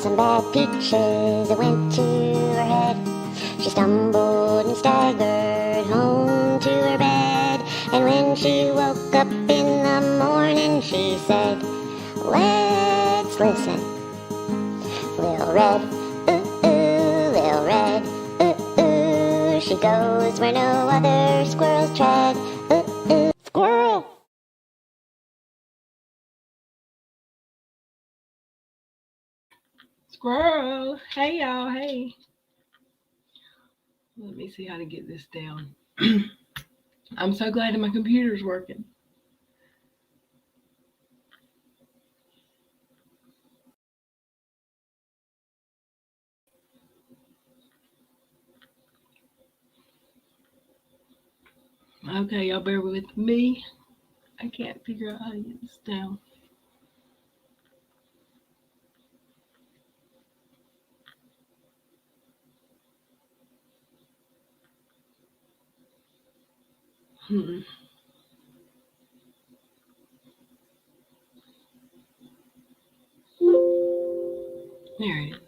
some bad peaches that went to her head. She stumbled and staggered home to her bed, and when she woke up in the morning, she said, let's listen. Little red, little red, she goes where no other squirrels tread. Squirrel! Squirrel! Hey y'all, hey. Let me see how to get this down. I'm so glad that my computer's working. Okay, y'all bear with me. I can't figure out how to get this down. There it is.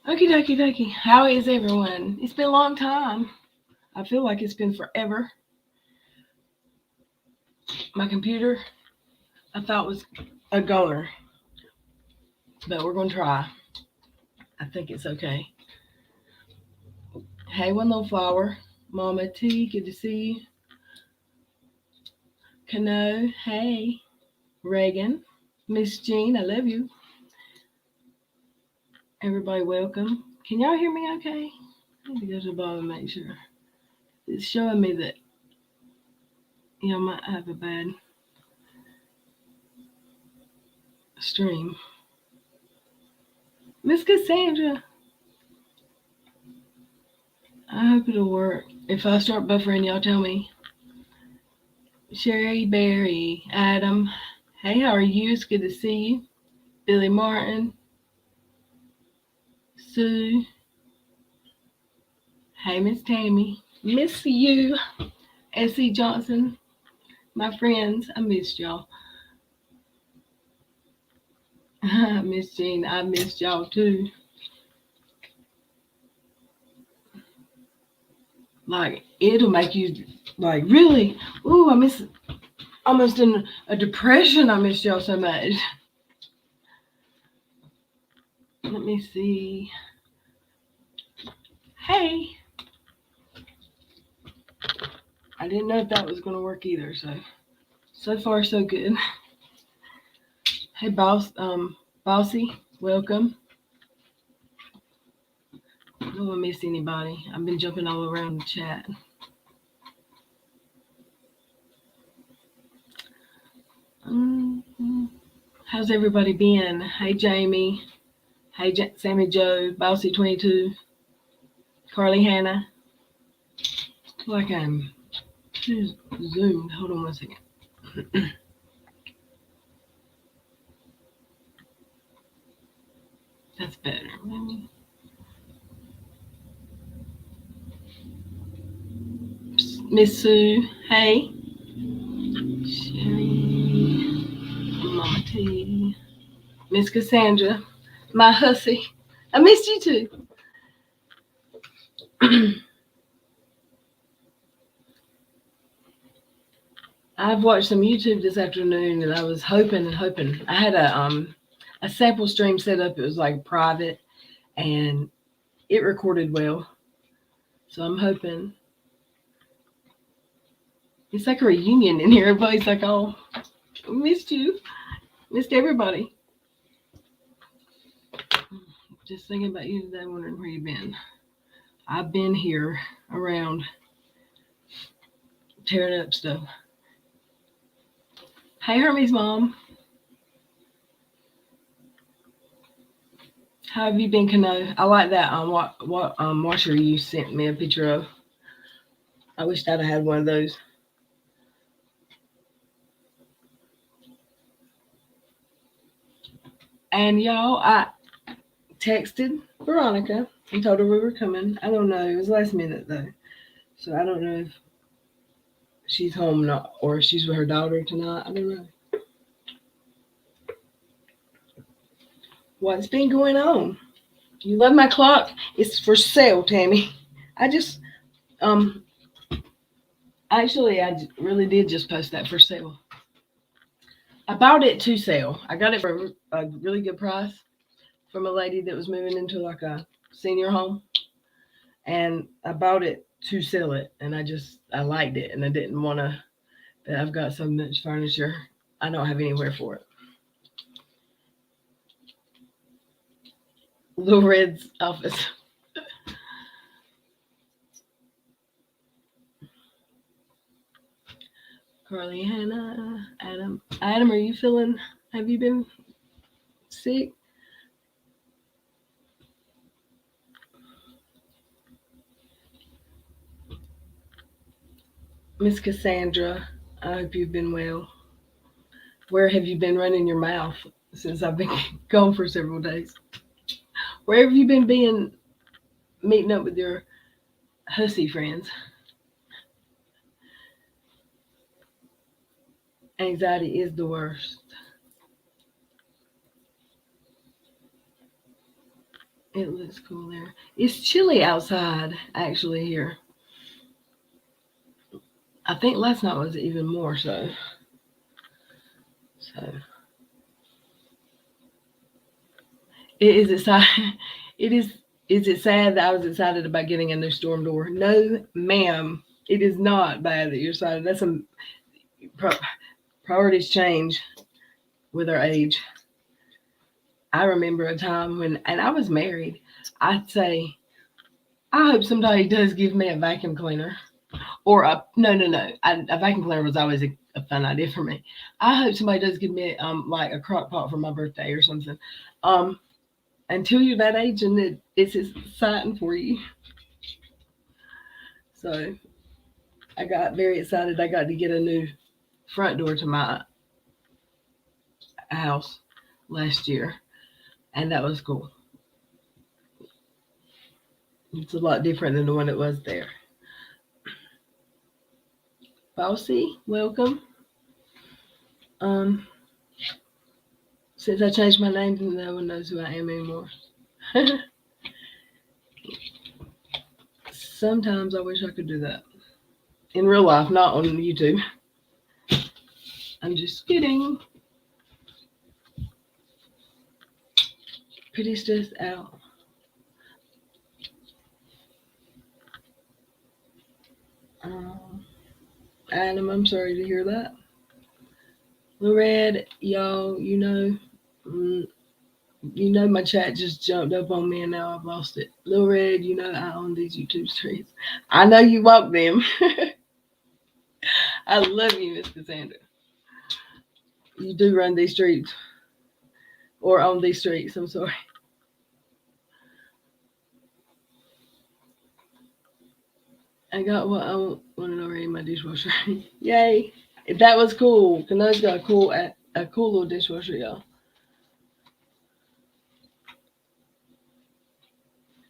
Okie dokie dokie. How is everyone? It's been a long time. I feel like it's been forever. My computer, I thought was a goner, but we're going to try. I think it's okay. Hey, one little flower. Mama T, good to see you. Kano, hey. Reagan, Miss Jean, I love you. Everybody, welcome. Can y'all hear me okay? I need to go to the bottom and make sure. It's showing me that y'all might have a bad stream. Miss Cassandra, I hope it'll work. If I start buffering, y'all tell me. Sherry Berry, Adam, hey, how are you? It's good to see you. Billy Martin, Sue, hey, Miss Tammy, miss you. S.C. Johnson, my friends, I missed y'all. Miss Jean, I missed y'all too. Like, it'll make you, like, really, ooh, I miss, almost in a depression, I missed y'all so much. Let me see. Hey. I didn't know if that was going to work either, so far so good. Hey, Bossy, welcome. I don't want to miss anybody. I've been jumping all around the chat. How's everybody been? Hey, Jamie. Hey, Sammy Joe, Bossy 22, Carly Hannah. Like I'm zoomed. Hold on 1 second. That's better. Miss Sue, hey. Sherry, Mama T, Miss Cassandra, my hussy. I missed you too. I've watched some YouTube this afternoon, and I was hoping. I had a sample stream set up. It was like private, and it recorded well. So I'm hoping. It's like a reunion in here. Everybody's like, oh, missed you. Missed everybody. Just thinking about you today, wondering where you've been. I've been here around tearing up stuff. Hey, Hermes' mom. How have you been, Kano? I like that washer you sent me a picture of. I wish I'd have had one of those. And y'all, I texted Veronica and told her we were coming. I don't know. It was last minute though, so I don't know if she's home or she's with her daughter tonight. I don't know. What's been going on? You love my clock? It's for sale, Tammy. I just um actually really did just post that for sale. I bought it to sell. I got it for a really good price from a lady that was moving into like a senior home, and I bought it to sell it, and I liked it, and I didn't want to. I've got so much furniture, I don't have anywhere for it. Little Red's office. Carly, Hannah, Adam. Adam, are you feeling? Have you been sick? Miss Cassandra, I hope you've been well. Where have you been running your mouth since I've been gone for several days? Where have you been meeting up with your hussy friends? Anxiety is the worst. It looks cool there. It's chilly outside, actually, here. I think last night was even more so. So it is exciting. It is it sad that I was excited about getting a new storm door? No, ma'am. It is not bad that you're excited. That's some priorities change with our age. I remember a time when, and I was married, I'd say, I hope somebody does give me a vacuum cleaner. Or no. A vacuum cleaner was always a fun idea for me. I hope somebody does give me like a crock pot for my birthday or something. Until you're that age and it's exciting for you. So I got very excited. I got to get a new front door to my house last year, and that was cool. It's a lot different than the one that was there. Bossy, welcome. Um, since I changed my name, no one knows who I am anymore. Sometimes I wish I could do that. In real life, not on YouTube. I'm just kidding. Pretty stressed out. Adam, I'm sorry to hear that. Red, y'all, you know my chat just jumped up on me and now I've lost it. Lil Red, you know I own these YouTube streets. I know you walk them. I love you, Miss Cassandra. You do run these streets. Or on these streets, I'm sorry. I got what I wanted already in my dishwasher. Yay. That was cool. Kano's got a cool little dishwasher, y'all.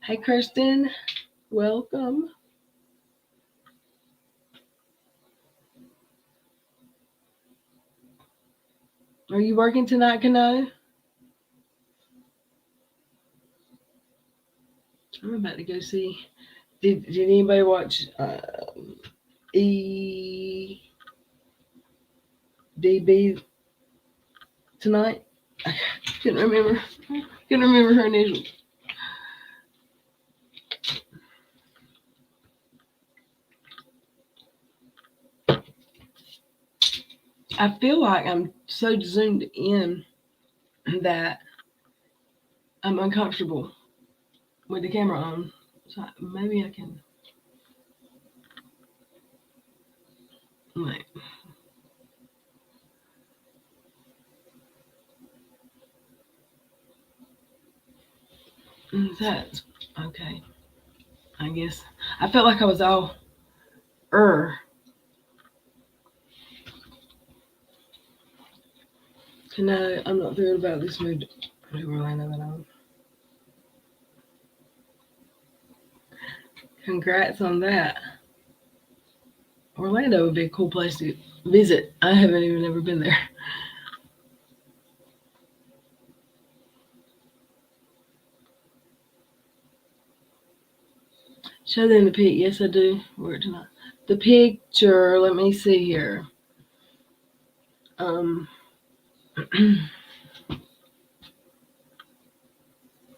Hey, Kirsten. Welcome. Are you working tonight, Kano? I'm about to go see. Did anybody watch EDB tonight? I couldn't remember. Couldn't remember her initials. I feel like I'm so zoomed in that I'm uncomfortable with the camera on. So maybe I can. Wait. That's okay. I guess I felt like I was all No, I'm not thrilled about this move to Orlando at all. Congrats on that. Orlando would be a cool place to visit. I haven't even ever been there. Show them the pic. Yes, I do. Where tonight? The picture. Let me see here. I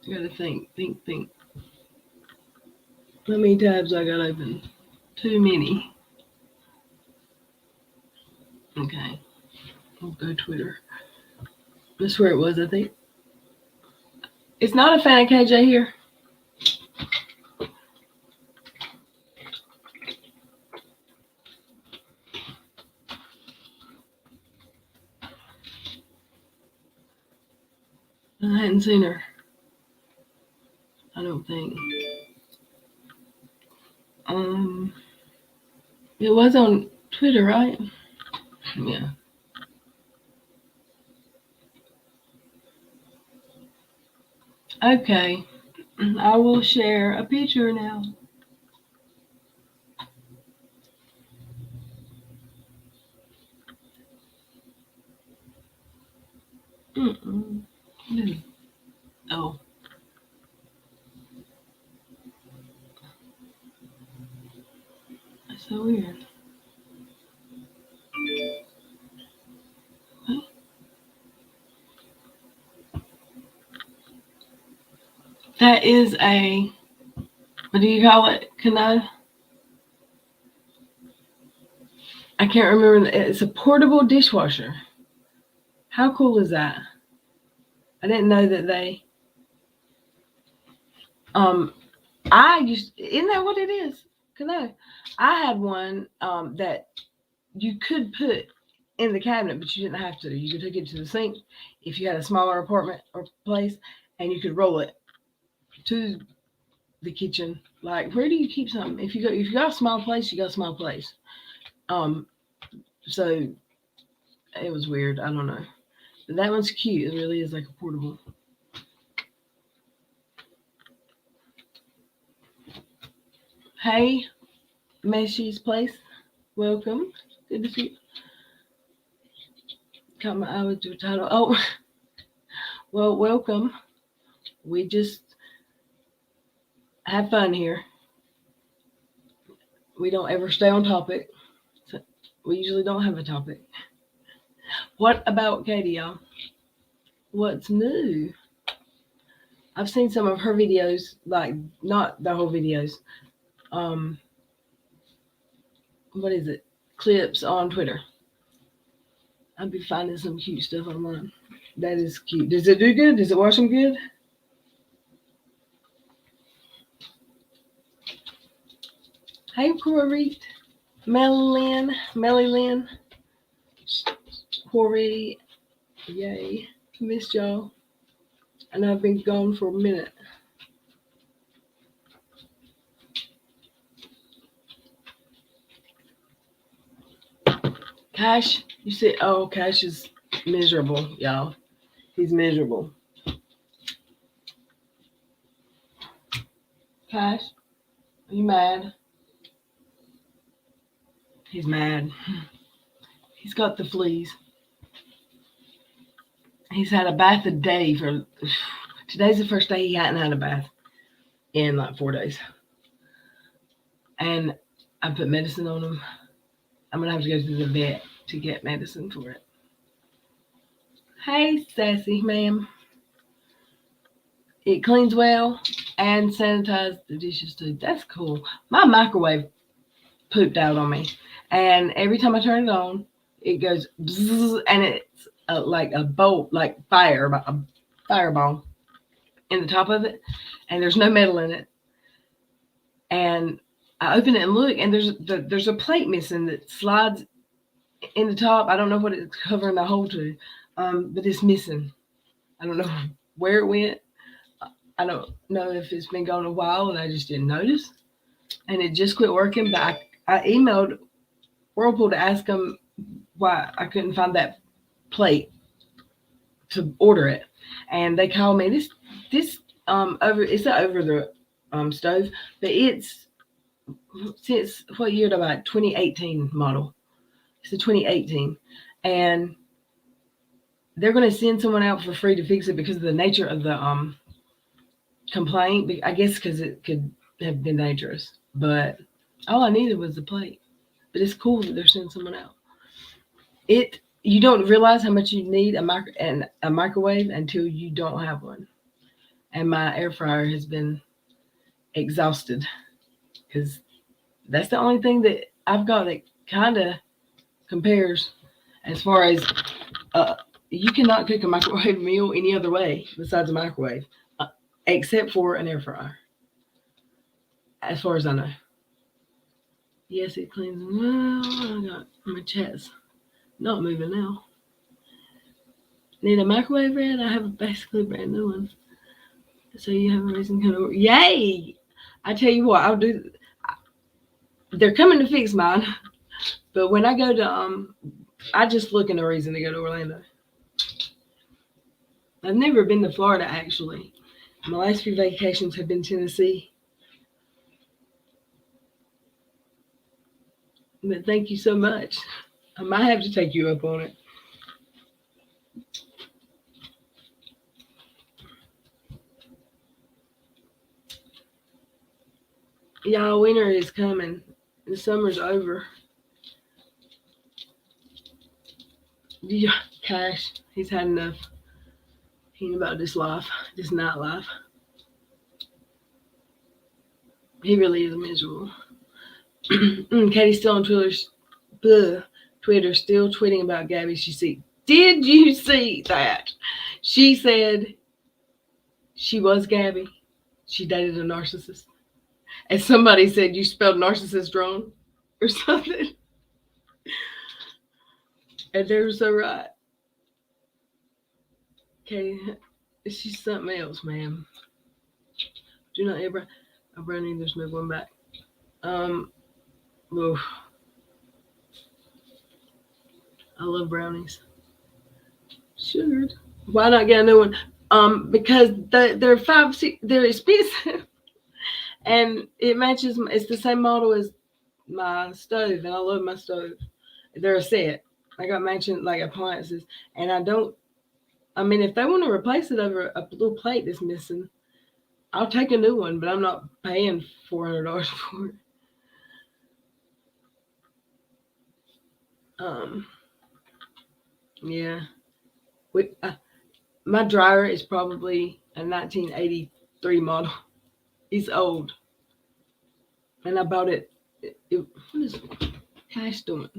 gotta think. How many tabs I got open? Too many. Okay. I'll go Twitter. That's where it was, I think. It's not a fan of KJ here. I hadn't seen her. I don't think. It was on Twitter, right? Yeah. Okay. I will share a picture now. Oh. That's so weird. That is a, what do you call it? I can't remember. It's a portable dishwasher. How cool is that? I didn't know that they, isn't that what it is? I had one that you could put in the cabinet, but you didn't have to. You could take it to the sink if you had a smaller apartment or place, and you could roll it to the kitchen. Like, where do you keep something? If you got a small place, you got a small place. So it was weird. I don't know. But that one's cute. It really is like a portable. Hey, Meshy's place. Welcome. Good to see you. Caught my eye with your title. Oh, well, welcome. We just have fun here. We don't ever stay on topic. So we usually don't have a topic. What about Katie, y'all? What's new? I've seen some of her videos, like not the whole videos. What is it? Clips on Twitter. I'll be finding some cute stuff online. That is cute. Does it do good? Does it wash them good? Hey, Corey. Melly Lynn. Corey. Yay. Missed y'all. And I've been gone for a minute. Cash, you see, oh, Cash is miserable, y'all. He's miserable. Cash, are you mad? He's mad. He's got the fleas. He's had a bath a day today's the first day he hadn't had a bath in like 4 days. And I put medicine on him. I'm going to have to go to the vet to get medicine for it. Hey, sassy ma'am. It cleans well and sanitizes the dishes too. That's cool. My microwave pooped out on me. And every time I turn it on, it goes bzzz, and it's like a bolt, like a fireball in the top of it. And there's no metal in it. And I open it and look, and there's a plate missing that slides in the top. I don't know what it's covering the hole to, but it's missing. I don't know where it went. I don't know if it's been gone a while and I just didn't notice. And it just quit working. But I emailed Whirlpool to ask them why I couldn't find that plate to order it. And they called me. This it's not over the stove, but it's since what year did I buy it? 2018 model. It's a 2018. And they're going to send someone out for free to fix it because of the nature of the complaint. I guess because it could have been dangerous. But all I needed was the plate. But it's cool that they're sending someone out. You don't realize how much you need a microwave until you don't have one. And my air fryer has been exhausted because that's the only thing that I've got that kind of compares as far as uh, you cannot cook a microwave meal any other way besides a microwave, uh, except for an air fryer, as far as I know. Yes, it cleans well. I got my chat's not moving now. Need a microwave red? I have basically a brand new one. So you have a reason to come over. Yay! I tell you what, I'll do. They're coming to fix mine, but when I go to I just looking a reason to go to Orlando. I've never been to Florida actually. My last few vacations have been Tennessee. But thank you so much. I might have to take you up on it. Y'all, winter is coming. The summer's over. Yeah, Cash, he's had enough. He ain't about this life, this night life. He really is miserable. Katie's still on Twitter, still tweeting about Gabby. Did you see that? She said she was Gabby. She dated a narcissist. And somebody said you spelled narcissist wrong or something. And they were so right. Katie, she's something else, ma'am. Do not ever. A brownie, there's no going back. Oof. I love brownies. Sugared. Why not get a new one? Because they're they're expensive, and it matches. It's the same model as my stove, and I love my stove. They're a set. I got matching like appliances, and I don't. I mean, if they want to replace it over a little plate that's missing, I'll take a new one, but I'm not paying $400 for it. Yeah. My dryer is probably a 1983 model. It's old. And I bought it. What is Cash doing?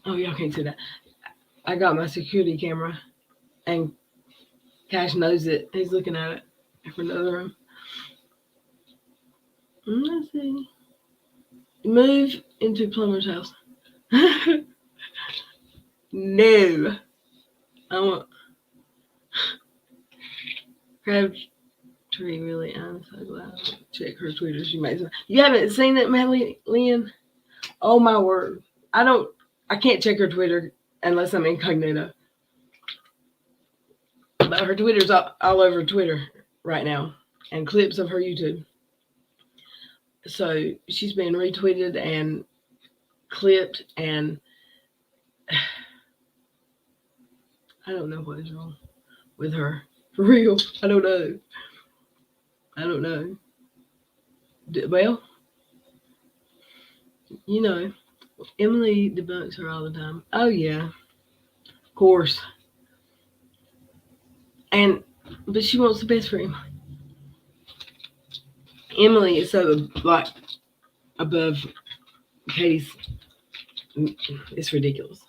Oh, y'all can't see that. I got my security camera, and Cash knows it. He's looking at it from the other room. Let's see. Move into plumber's house. No. I want Crabtree really. I'm so glad. Check her Twitter. She makes. You haven't seen it, Madeline? Oh my word! I can't check her Twitter unless I'm incognito. But her Twitter's all over Twitter right now, and clips of her YouTube. So she's been retweeted and clipped, and I don't know what is wrong with her. For real, I don't know. Well, you know, Emily debunks her all the time. Oh yeah, of course. But she wants the best for Emily. Emily is so like above Katie's. It's ridiculous.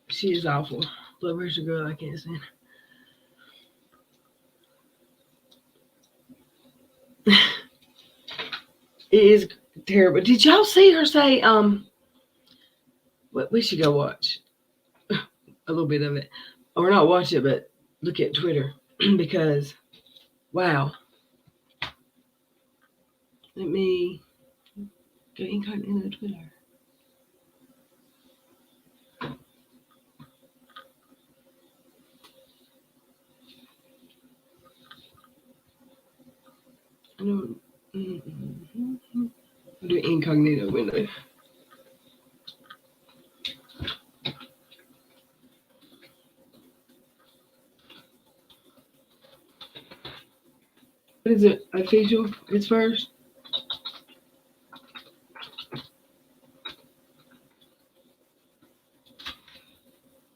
She is awful. Blood pressure girl, I can't stand. It is terrible. Did y'all see her say, we should go watch a little bit of it. Or not watch it, but look at Twitter. Because, wow. Let me go incognito Twitter. I don't. Do incognito window. What is it? Official? It's first?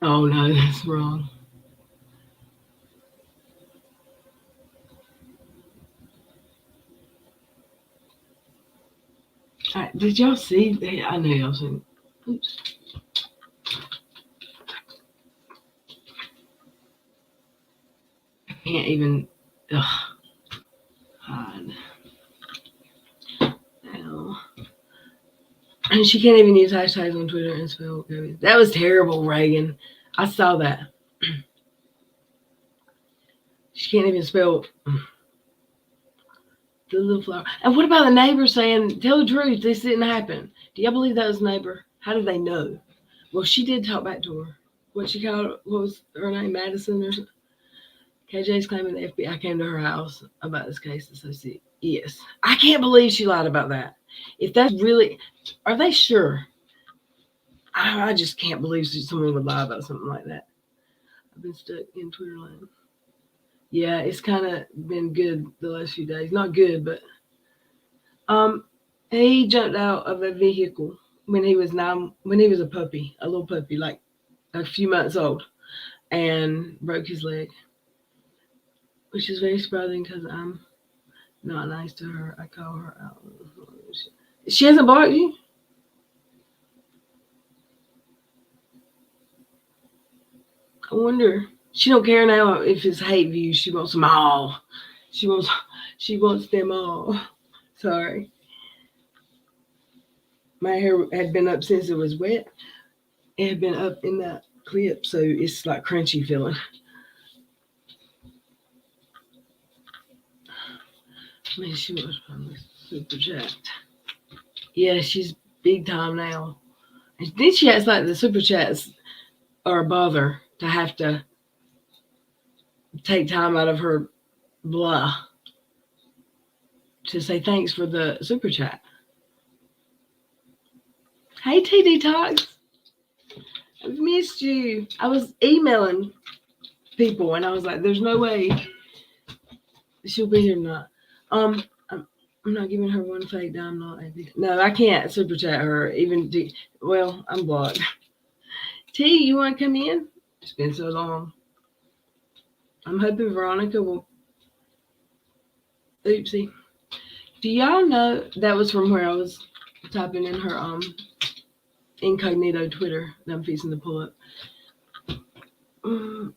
Oh no, that's wrong. Alright, did y'all see? I know y'all seen. Oops. I can't even. Ugh. Hide. Now. And she can't even use hashtags on Twitter and spell Gabby. That was terrible, Reagan. I saw that. She can't even spell the little flower. And what about the neighbor saying, tell the truth, this didn't happen? Do y'all believe that was neighbor? How did they know? Well, she did talk back to her. What was her name? Madison or something? KJ's claiming the FBI came to her house about this case. Associate. Yes. I can't believe she lied about that. If that's really, are they sure? I just can't believe someone would lie about something like that. I've been stuck in Twitter land. Yeah, it's kind of been good the last few days. Not good, but he jumped out of a vehicle when he was a puppy, a little puppy, like a few months old, and broke his leg, which is very surprising because I'm not nice to her. I call her out. She hasn't barked you? I wonder. She don't care now if it's hate views. She wants them all. She wants them all. Sorry. My hair had been up since it was wet. It had been up in that clip, so it's like crunchy feeling. Man, she was from the super chat. Yeah, she's big time now. And then she acts like the super chats are a bother to have to take time out of her blah to say thanks for the super chat. Hey, TD Talks. I've missed you. I was emailing people and I was like, there's no way she'll be here tonight. I'm not giving her one fake dime. No, I can't super chat her. Well, I'm blocked. T, you want to come in? It's been so long. I'm hoping Veronica will. Oopsie. Do y'all know that was from where I was typing in her incognito Twitter that I'm fixing to pull up?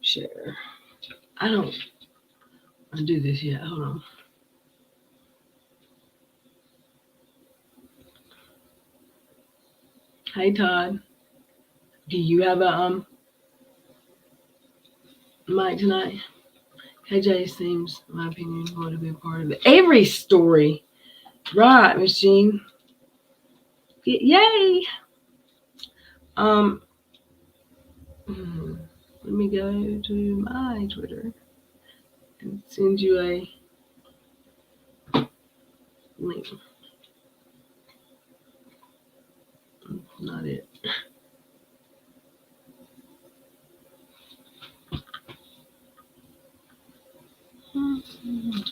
Share. I don't do this yet. Hold on. Hey Todd. Do you have a mic tonight? KJ seems, in my opinion, going to be a part of it. Every story. Right, Miss Jean. Yay! Let me go to my Twitter and send you a link. Not it.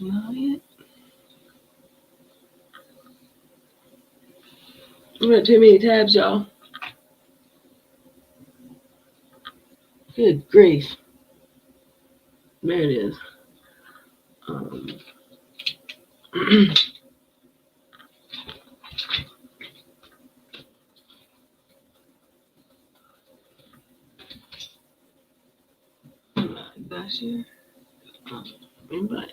Not it. I've got too many tabs, y'all. Good grief. There it is. That's here. Invite.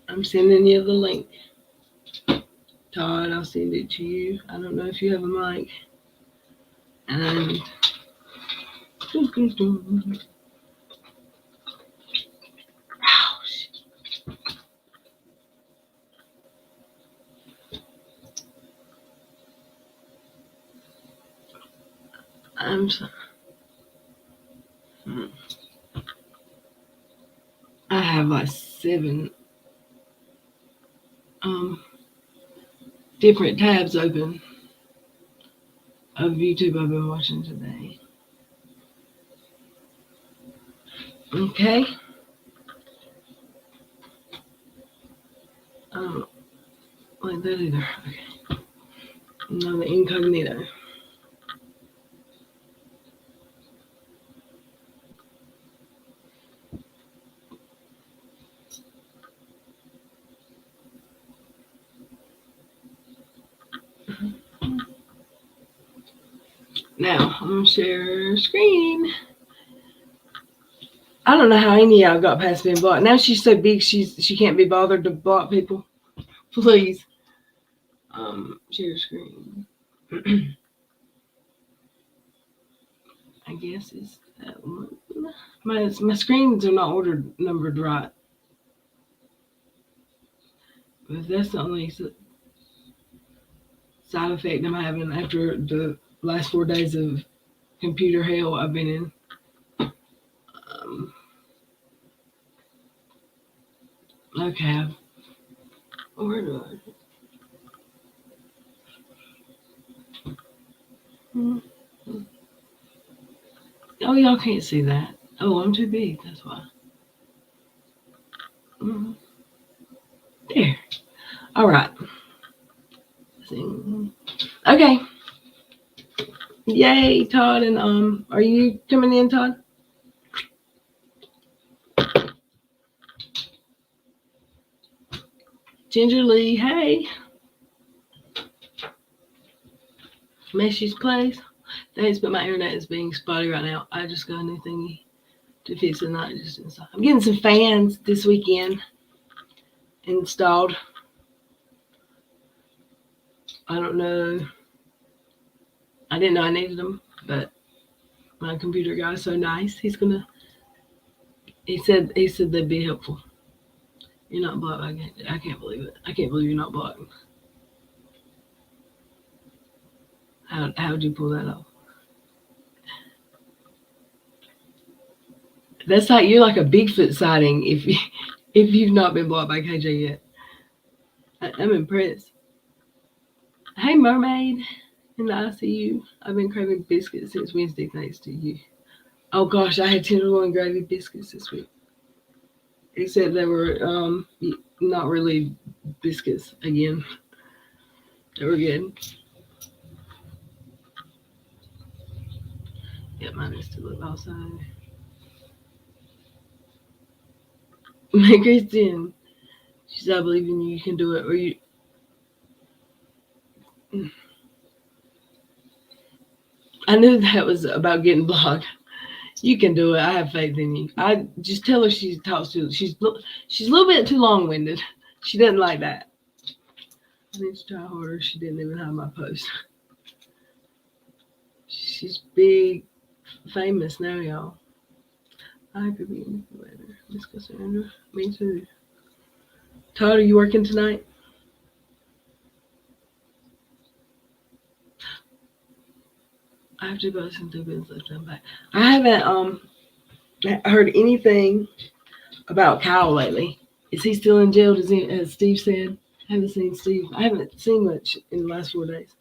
I'm sending you the link. Todd, I'll send it to you. I don't know if you have a mic. And I'm sorry. I have like 7 different tabs open of YouTube I've been watching today. Okay. that either. Okay. No, the incognito. Now, I'm going to share screen. I don't know how any of y'all got past being blocked. Now she's so big, she can't be bothered to block people. Please. Share screen. I guess it's that one. My screens are not numbered right. But that's the only side effect I'm having after the last 4 days of computer hell I've been in. Okay. Where do I? Oh, y'all can't see that. Oh, I'm too big. That's why. There. All right. Okay. Yay, Todd. And are you coming in, Todd? Ginger Lee, hey. Messy's Place. Thanks, but my internet is being spotty right now. I just got a new thingy to fix the night just inside. I'm getting some fans this weekend installed. I don't know. I didn't know I needed them, but my computer guy is so nice. He said they'd be helpful. You're not blocked. I can't believe it. I can't believe you're not blocked. How'd you pull that off? That's like you're like a Bigfoot sighting if you've not been blocked by KJ yet. I'm impressed. Hey, mermaid in the ICU. I've been craving biscuits since Wednesday, thanks to you. Oh gosh, I had tenderloin gravy biscuits this week. Except they were not really biscuits again. They were good. Yeah, mine is still up outside. Kristen, she said, I believe in you. You can do it. Or you. I knew that was about getting blocked. You can do it. I have faith in you. I just tell her she talks to. She's a little bit too long-winded. She doesn't like that. I need to try harder. She didn't even have my post. She's big, famous now, y'all. I could be in later. Miss Cassandra. Me too. Todd, are you working tonight? I have to go some two bins left and back. I haven't heard anything about Kyle lately. Is he still in jail? As Steve said? I haven't seen Steve. I haven't seen much in the last 4 days.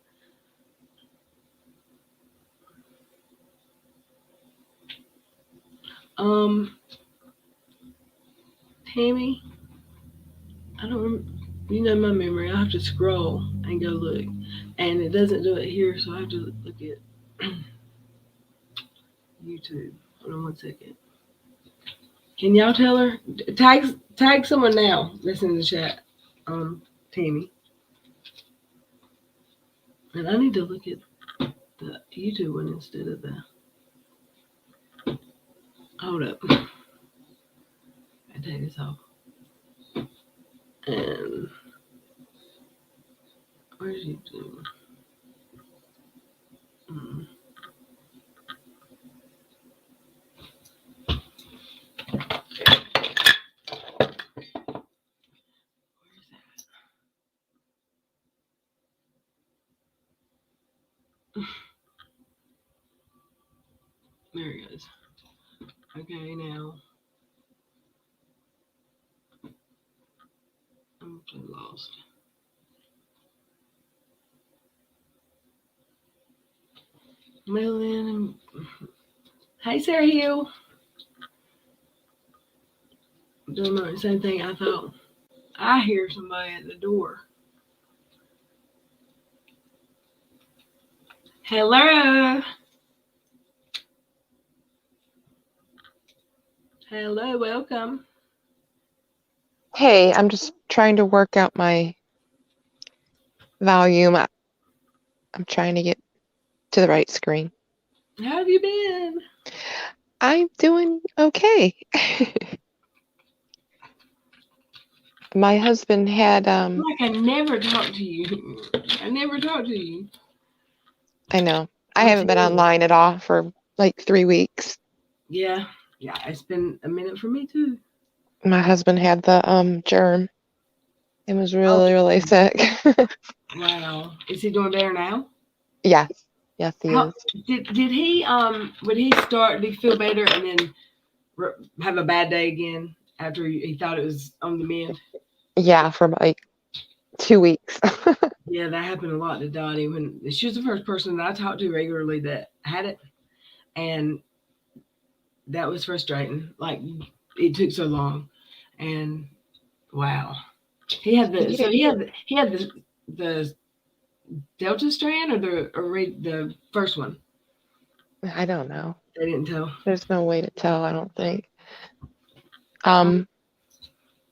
Tammy, I don't remember. You know my memory. I have to scroll and go look, and it doesn't do it here, so I have to look at YouTube. Hold on 1 second. Can y'all tell her? Tag someone now that's in the chat. Tammy. And I need to look at the YouTube one instead of the. Hold up. I take this off. And where's YouTube? There it goes. Okay, now I'm so lost. Mail-in. Hey, Sarah Hill. Doing the same thing. I thought I hear somebody at the door. Hello. Hello, welcome. Hey, I'm just trying to work out my volume. I'm trying to get to the right screen. How have you been? I'm doing okay. My husband had, Like I never talked to you. I never talked to you. I know, I I'm haven't been terrible. online at all for like 3 weeks. Yeah, yeah. It's been a minute for me too. My husband had the germ and was Oh, really, really sick. wow. Is he doing better now? Yes, yes, he How is. did he would he start? Did he feel better and then have a bad day again after he thought it was on the mend? Yeah, for like 2 weeks. Yeah, that happened a lot to Dottie when she was the first person that I talked to regularly that had it, and that was frustrating. Like it took so long, and wow, he had the so He- he had the Delta strand or the first one. I don't know. They didn't tell. There's no way to tell, I don't think. Um,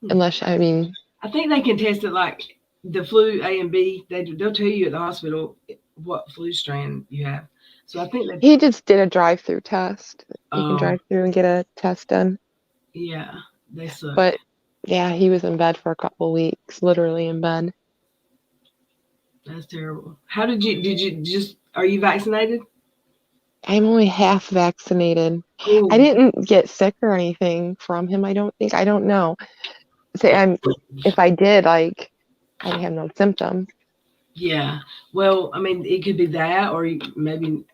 Unless, I mean, I think they can test it like the flu A and B. They'll tell you at the hospital what flu strand you have. So I think that he just did a drive-through test. You can oh drive through and get a test done. yeah, they suck. But yeah, he was in bed for a couple of weeks, literally in bed. That's terrible. How did you just are you vaccinated? I'm only half vaccinated. I Oh didn't get sick or anything from him, I don't think. I don't know. Say if I did, like I'd have no symptoms. yeah. Well, I mean, it could be that or maybe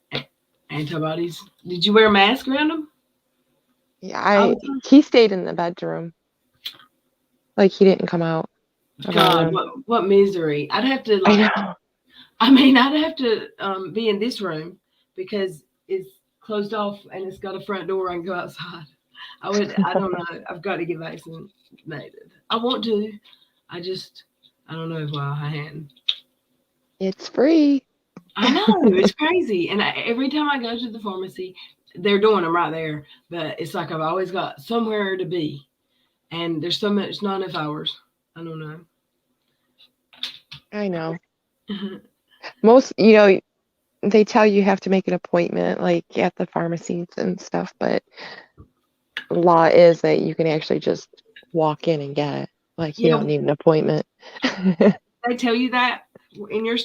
antibodies. Did you wear a mask around them Yeah, all I the time? he stayed in the bedroom. Like he didn't come out of our God, room. what misery! I'd have to I like. know. I mean, I'd have to be in this room because it's closed off and it's got a front door. I can go outside. I would. I don't know. I've got to get vaccinated. I want to. I just. I don't know why I hadn't. It's free. I know it's crazy, and every time I go to the pharmacy, they're doing them right there. But it's like I've always got somewhere to be, and there's so much not enough hours. I don't know. I know. Most, they tell you have to make an appointment like at the pharmacies and stuff, but law is that you can actually just walk in and get it. Like you Yeah, don't need an appointment. they tell you that in your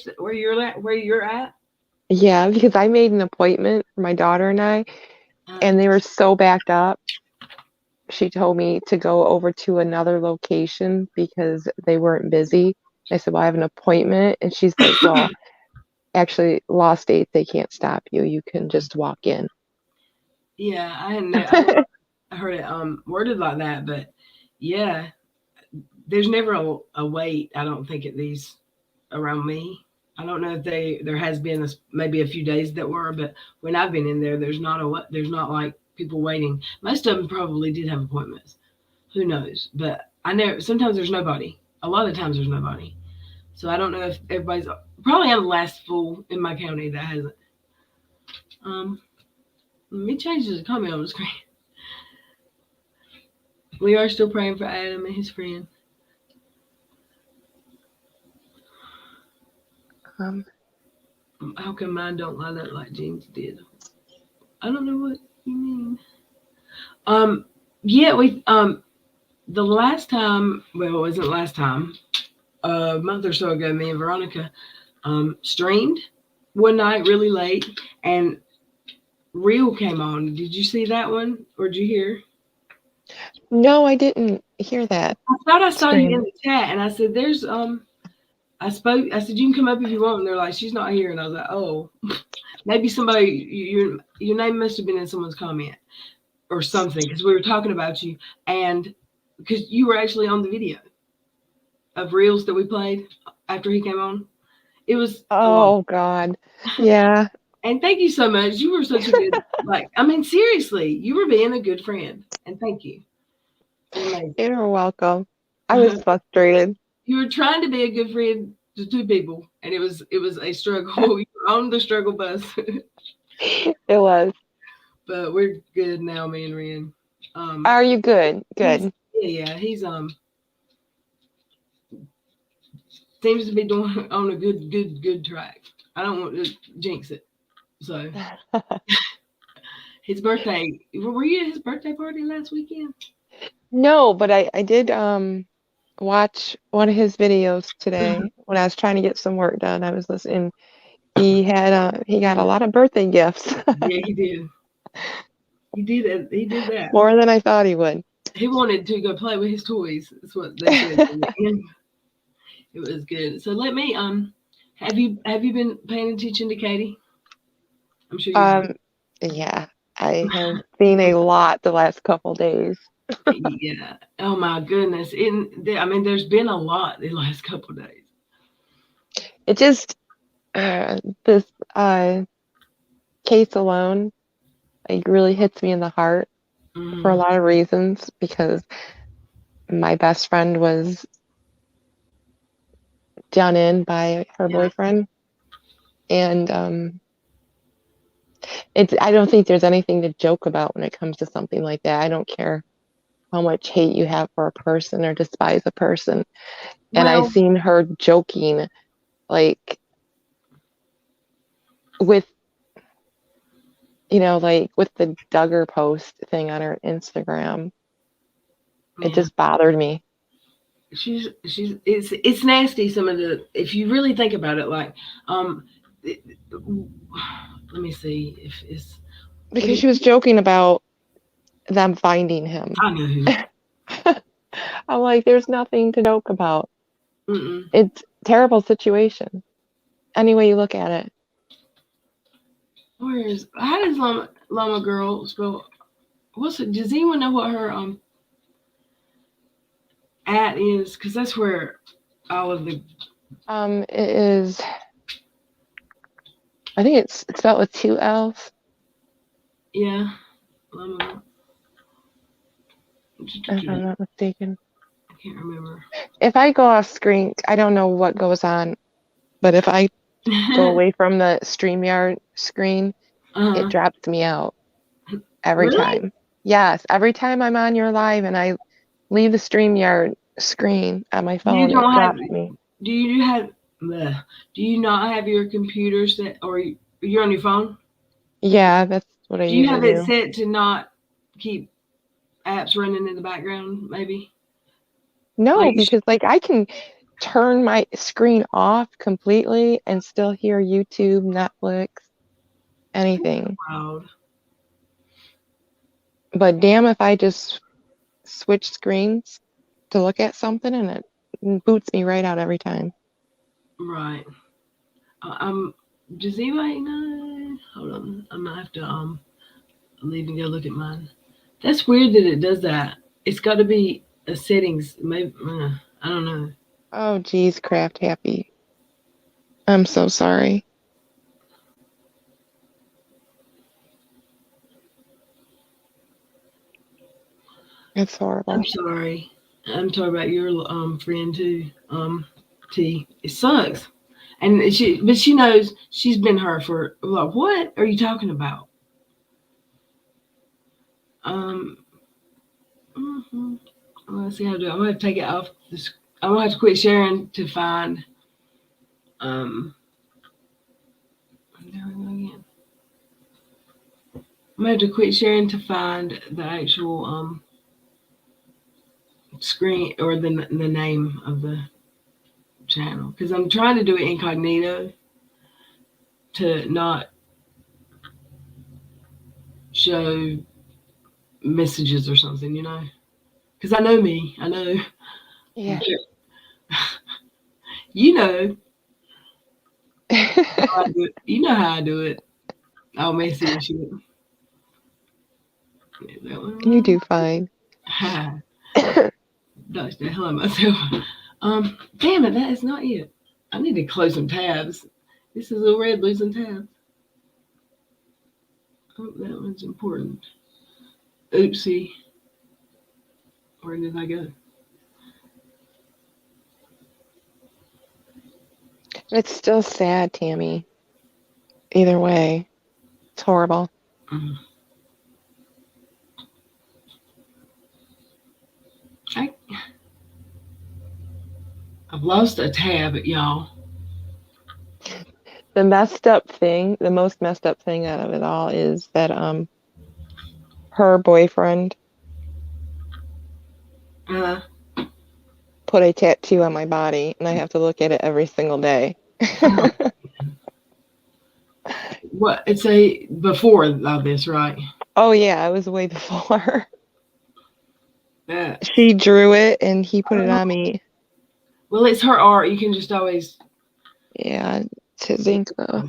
where you're at. Yeah, because I made an appointment for my daughter and I, Uh, and they were so backed up. She told me to go over to another location because they weren't busy. I said, "Well, I have an appointment." And she's like, "Well, actually, law states they can't stop you. You can just walk in." yeah, I never heard it worded like that, but yeah, there's never a wait. I don't think at these around me. I don't know if there has been maybe a few days that were, but when I've been in there, there's not like people waiting. Most of them probably did have appointments. Who knows? But I know sometimes there's nobody. A lot of times there's nobody. So I don't know if everybody's probably I'm the last fool in my county that hasn't. Um, Let me change the comment on the screen. We are still praying for Adam and his friend. Um, How come mine don't line up like James did? I don't know what you mean. Um, yeah, we the last time, well, it wasn't last time. A month or so ago, me and Veronica streamed one night really late, and Reel came on. Did you see that one, or did you hear? no, I didn't hear that I thought I saw you in stream. the chat, and I said, "There's." I spoke. I said, "You can come up if you want." And they're like, "She's not here." And I was like, "Oh, maybe somebody your name must have been in someone's comment or something because we were talking about you and because you were actually on the video of reels that we played after he came on. It was a lot. Oh God. Yeah, And thank you so much. You were such a good I mean, seriously, you were being a good friend. And thank you. You're amazing. you're welcome. I was frustrated. You were trying to be a good friend Just two people, and it was a struggle. We were on the struggle bus, It was. but we're good now, me and Ren. Um, Are you good? he's Good. yeah, he's seems to be doing on a good track. I don't want to jinx it. So his birthday. Were you at his birthday party last weekend? No, but I did watch one of his videos today when I was trying to get some work done. I was listening. He got a lot of birthday gifts. Yeah, he did. He did it. He did that. More than I thought he would. He wanted to go play with his toys. That's what they said. It was good. So let me have you been paying attention to Katie? I'm sure you have. Um, yeah, I have seen a lot the last couple days. Yeah. Oh my goodness. I mean, there's been a lot the last couple of days. It just this case alone like really hits me in the heart for a Mm, lot of reasons because my best friend was done in by her yeah. boyfriend, and I don't think there's anything to joke about when it comes to something like that. I don't care how much hate you have for a person or despise a person. And I've Well, seen her joking like with like with the Duggar post thing on her Instagram. It yeah. just bothered me. It's nasty. Some of the, if you really think about it, like let me see if it's. Because she was joking about them finding him. I know who. I'm like, there's nothing to joke about. Mm-mm. It's a terrible situation. Any way you look at it. How does Llama Girl spell? What's it? Does anyone know what her at is? Because that's where all of the It is. I think it's spelled with two L's. yeah. Llama. If I'm not mistaken. I can't remember. If I go off screen, I don't know what goes on, but if I go away from the StreamYard screen, it Uh-huh. drops me out every Really? time. Yes, every time I'm on your live and I leave the StreamYard screen on my You phone, it don't have. drops me. Do you have? bleh, Do you not have your computer set, or you're on your phone? Yeah, that's what I Do you usually have it do. set to not keep apps running in the background? Maybe. Like No, you should. because like I can turn my screen off completely and still hear YouTube, Netflix, anything. Proud. But damn if I just switch screens to look at something and it boots me right out every time. Right. Does anybody know? Hold on. I might have to leave and go look at mine. That's weird that it does that. It's got to be a settings. Maybe I don't know. Oh geez, Craft Happy. I'm so sorry. It's horrible. I'm sorry. I'm sorry about your friend too. T. It sucks. But she knows she's been her for like. What are you talking about? Um. Mm-hmm. Let's see how to do it. I'm gonna take it off. I'm gonna have to quit sharing to find. Um. There we go again. I'm gonna have to quit sharing to find the actual screen or the name of the channel because I'm trying to do it incognito to not show messages or something, because I know me. I know. Yeah. You know how I do it. You know how I do it. All messy and shit. Is that one? You do fine. Dodge the hell out of myself. Damn it, that is not it. I need to close some tabs. This is a red losing tab. Oh, that one's important. Oopsie. Where did I go? It's still sad, Tammy. Either way, it's horrible. Mm. I, I've lost a tab, y'all. The most messed up thing out of it all is that her boyfriend Uh, put a tattoo on my body and I have to look at it every single day. oh, what it's a before all this, right? Oh yeah, it was way before. Uh, She drew it and he put it on me. well, it's her art. You can just always. Yeah, it's his ink though.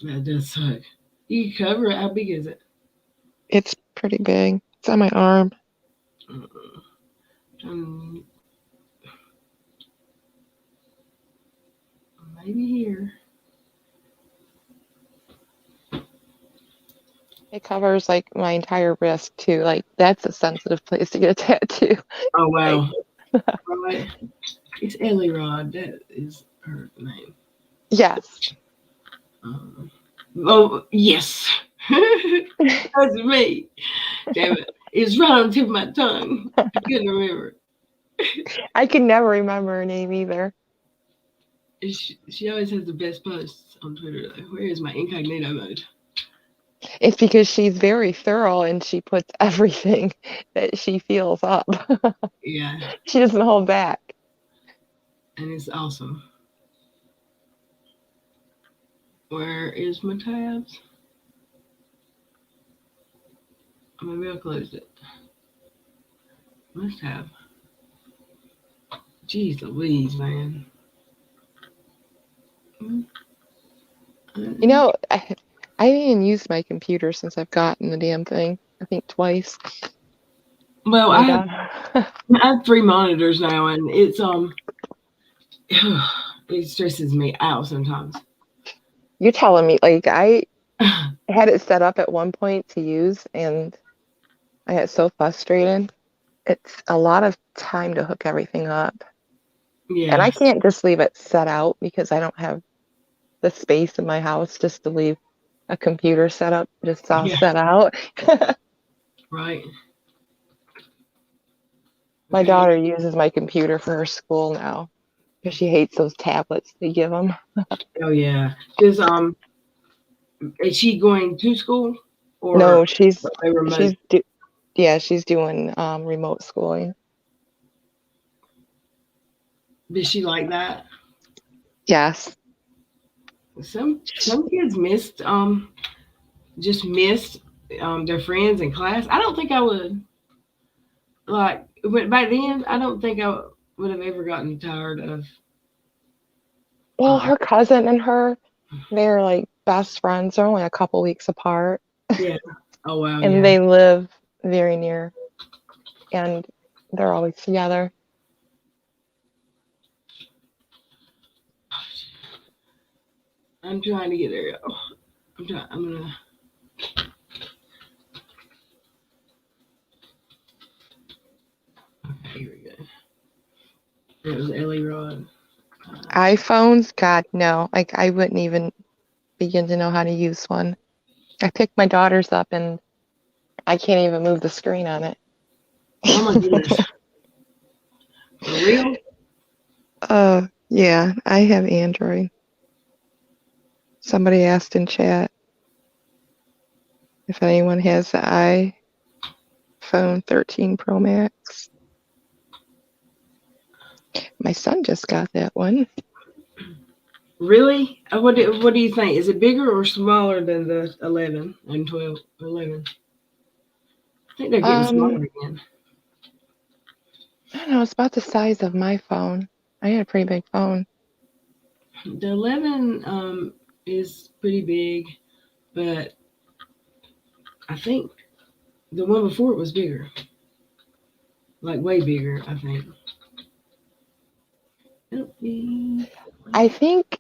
That does suck. You can cover it. How big is it? It's pretty big. It's on my arm. Um, maybe here. It covers like my entire wrist too. Like that's a sensitive place to get a tattoo. Oh Like, wow! Right. It's Ellie Rod. That is her name. yes. Oh yes, that's me. Damn it! It's right on the tip of my tongue. I couldn't remember. I can never remember her name either. She always has the best posts on Twitter. Though. Where is my incognito mode? It's because she's very thorough and she puts everything that she feels up. Yeah, She doesn't hold back. and it's awesome. Where is my tabs? Maybe I closed it. Must have. Jeez Louise, man. You know, I haven't even used my computer since I've gotten the damn thing. I think twice. Well, My I have, God. I have 3 monitors now, and it's it stresses me out sometimes. You're telling me, like, I had it set up at one point to use, and I got so frustrated. It's a lot of time to hook everything up. And I Yeah, can't just leave it set out because I don't have the space in my house just to leave a computer set up just all yeah, set out. right. My Okay. daughter uses my computer for her school now because she hates those tablets they give them. Oh yeah. Is she going to school or No, she's are they remote? she's do, yeah, she's doing remote schooling. Does she like that? Yes. Some kids missed their friends in class. I don't think I would like but back then. I don't think I would have ever gotten tired of. Well, Um, her cousin and her, they're like best friends. They're only a couple weeks apart, yeah. Oh wow. and Yeah. they live very near, and they're always together. I'm trying to get there. I'm trying. I'm gonna. Okay, here we go. It was Ellie Rod. iPhones, God, no. Like I wouldn't even begin to know how to use one. I picked my daughter's up and I can't even move the screen on it. Oh my goodness. For real? Yeah, I have Android. Somebody asked in chat if anyone has the iPhone 13 Pro Max. My son just got that one. Really? What do you think? Is it bigger or smaller than the 11 and 12? 11. I think they're getting Um, smaller again. I don't know, it's about the size of my phone. I had a pretty big phone. The 11 is pretty big, but I think the one before it was bigger. Like way bigger, I think. I think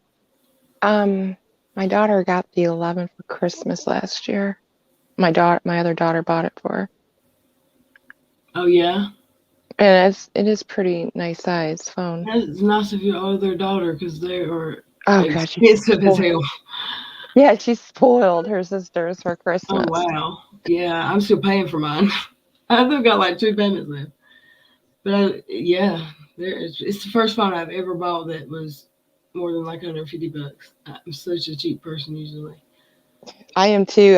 my daughter got the 11 for Christmas last year. My other daughter bought it for her. Oh yeah. And it is pretty nice size phone. That's nice of your other daughter because they are Oh gosh, she's expensive as hell. Yeah, she spoiled her sisters for Christmas. Oh wow. Yeah, I'm still paying for mine. I still got like 2 payments left. But it's the first phone I've ever bought that was more than like $150. I'm such a cheap person usually. I am too.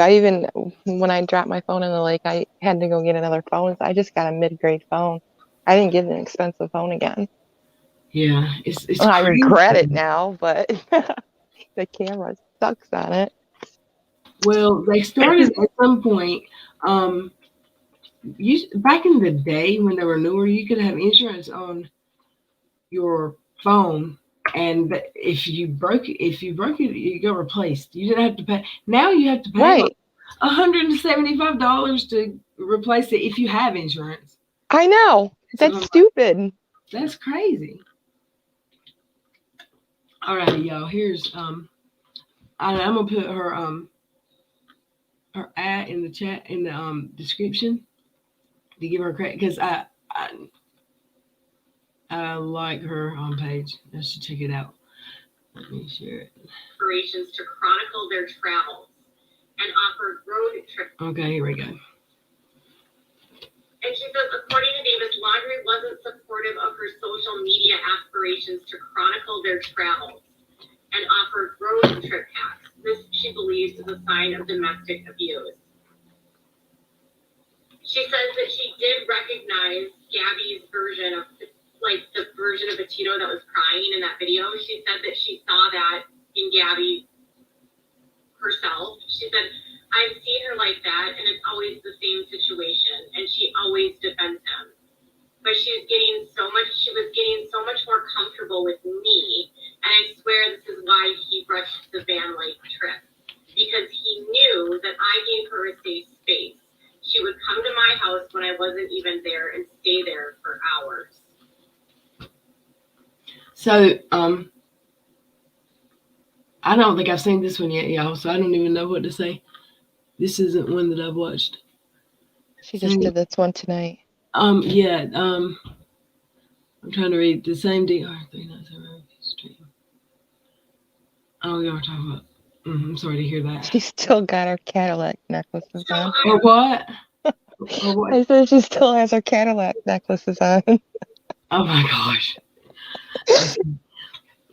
When I dropped my phone in the lake, I had to go get another phone. So I just got a mid-grade phone. I didn't get an expensive phone again. Yeah, it's Well, I crazy. regret it now, but the camera sucks on it. Well, they started at some point. Back in the day when they were newer, you could have insurance on your phone, and if you broke it, you got replaced. You didn't have to pay. Now you have to pay like Right. $175 to replace it if you have insurance. I know. That's stupid. That's crazy. All right, y'all. Here's I'm gonna put her ad in the chat in the description to give her credit because I like her page. I should check it out. Let me share it. Operations to chronicle their travels and offer road trips. Okay, here we go. And she says, according to Davis, Laundrie wasn't supportive of her social media aspirations to chronicle their travels and offered road trip hacks. This, she believes, is a sign of domestic abuse. She says that she did recognize Gabby's version of, like, the version of Petito that was crying in that video. She said that she saw that in Gabby herself. She said, I've seen her like that, and it's always the same situation, and she always defends him. But she was getting so much more comfortable with me, and I swear this is why he rushed the Van Lake trip, because he knew that I gave her a safe space. She would come to my house when I wasn't even there and stay there for hours. So, I don't think I've seen this one yet, y'all, so I don't even know what to say. This isn't one that I've watched. She just did this one tonight. I'm trying to read the same DR 397 stream. Oh, y'all are talking about. I'm sorry to hear that. She still got her Cadillac necklaces on. Or what? I said she still has her Cadillac necklaces on. Oh my gosh.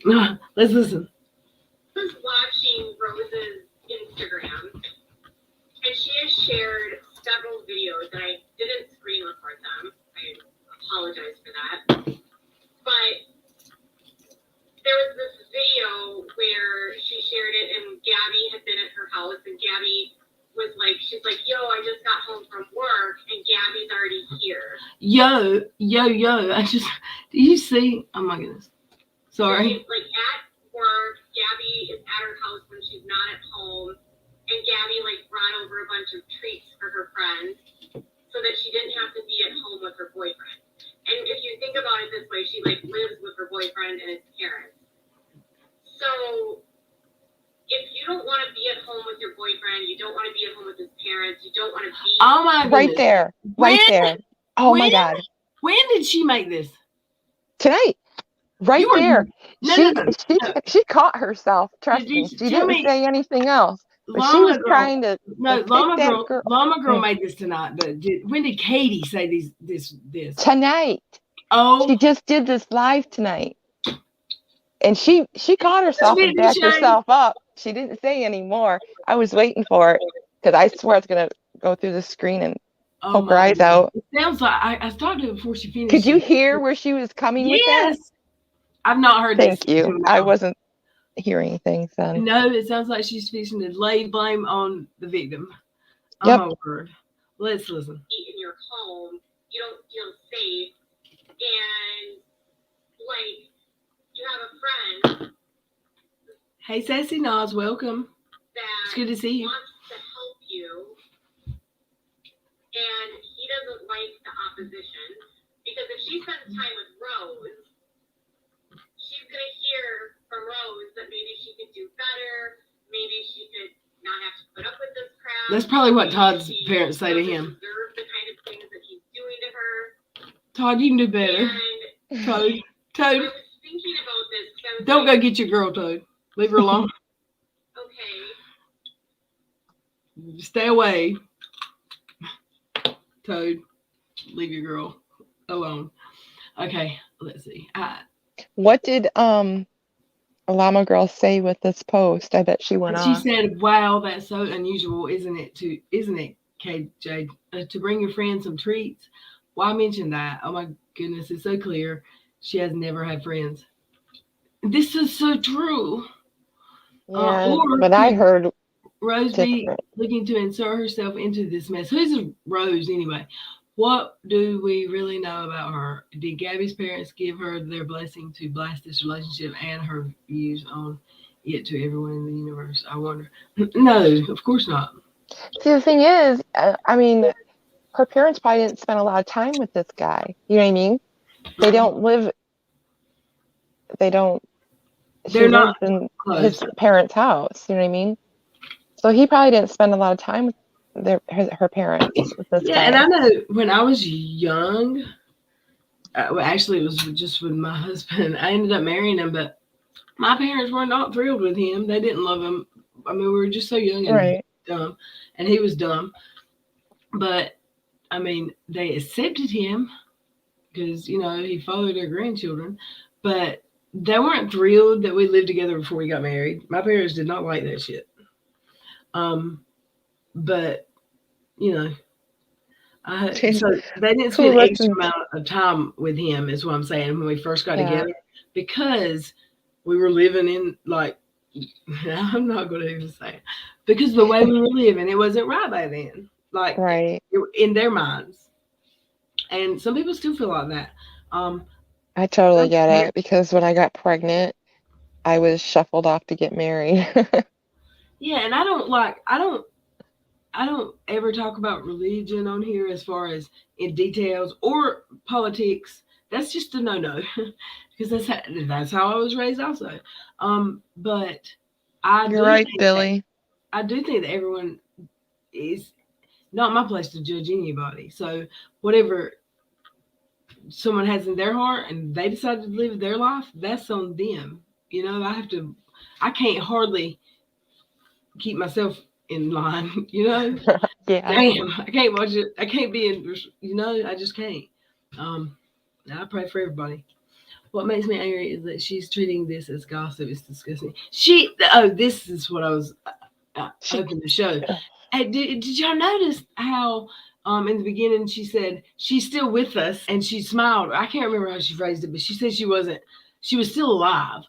Let's listen. I was watching Rose's Instagram, and she has shared several videos, and I didn't screen record them. I apologize for that. But there was this video where she shared it, and Gabby had been at her house, and Gabby was like, she's like, yo, I just got home from work, and Gabby's already here. Yo. Do you see? Oh my goodness. Sorry. So she's like at work, Gabby is at her house when she's not at home, and Gabby like brought over a bunch of treats for her friends so that she didn't have to be at home with her boyfriend. And if you think about it this way, she like lives with her boyfriend and his parents. So if you don't want to be at home with your boyfriend, you don't want to be at home with his parents, you don't want to be. Oh my goodness. Right there. Right there. Oh my God. When did she make this? Tonight. Right there. No. She caught herself. Trust me. She didn't say anything else. But she was trying to. No, Llama Girl made this tonight. But when did Katie say this? Tonight. Oh. She just did this live tonight. And she caught herself and backed herself up. She didn't say any more. I was waiting for it because I swear it's going to go through the screen and poke her eyes out. It sounds like I started it before she finished. Could you hear where she was coming with that? Yes. I've not heard Thank you. I wasn't hearing things then. No, it sounds like she's fixing to lay blame on the victim. Yep. Oh my word. Let's listen. In your home, you don't feel safe, and like you have a friend. Hey, Sassy Nas, welcome. It's good to see you. Wants to help you, and he doesn't like the opposition because if she spends time with Rose, she's gonna hear from Rose that maybe she could do better, maybe she could not have to put up with this crap. That's probably what Todd's parents say to him. Deserve the kind of things that he's doing to her. Todd, you can do better. And Toad. I Toad. was thinking about this. 'Cause I was Don't like, go get your girl, Toad. Leave her alone. okay. Stay away. Toad. Leave your girl alone. Okay, let's see. What did Llama Girl say with this post? I bet she went She on. said, "Wow, that's so unusual, isn't it? KJ, to bring your friends some treats. Why mention that? Oh my goodness, it's so clear. She has never had friends. This is so true. Yeah, Or but I could heard Rose be different. looking to insert herself into this mess? Who's Rose anyway? What do we really know about her? Did Gabby's parents give her their blessing to blast this relationship and her views on it to everyone in the universe? I wonder. No, of course not. See, the thing is, I mean, her parents probably didn't spend a lot of time with this guy. You know what I mean? They don't live. They don't. She They're not lives in his close. parents' house. You know what I mean? So he probably didn't spend a lot of time with her parents with this Yeah, guy. and I know when I was young, well, actually, it was just with my husband. I ended up marrying him, but my parents were not thrilled with him. They didn't love him. I mean, we were just so young and Right. dumb, and he was dumb. But I mean, they accepted him because he fathered their grandchildren, but they weren't thrilled that we lived together before we got married. My parents did not like that shit. But so they didn't spend Who extra listens? amount of time with him, is what I'm saying, when we first got Yeah. together, because we were living in, like, I'm not going to even say it, because the way we were living, it wasn't right by then, like, Right. in their minds. And some people still feel like that. I totally get it, because when I got pregnant, I was shuffled off to get married. Yeah, and I don't ever talk about religion on here as far as in details, or politics. That's just a no-no, because that's how I was raised also. But You're right, Billy. I do think that everyone is not my place to judge anybody. So whatever someone has in their heart and they decide to live their life, that's on them. I can't hardly keep myself in line, Yeah. Damn, I can't watch it. I can't be in, I just can't. I pray for everybody. What makes me angry is that she's treating this as gossip. It's disgusting. This is what I was hoping to show. Hey, did y'all notice how in the beginning she said she's still with us and she smiled? I can't remember how she phrased it, but she said she was still alive,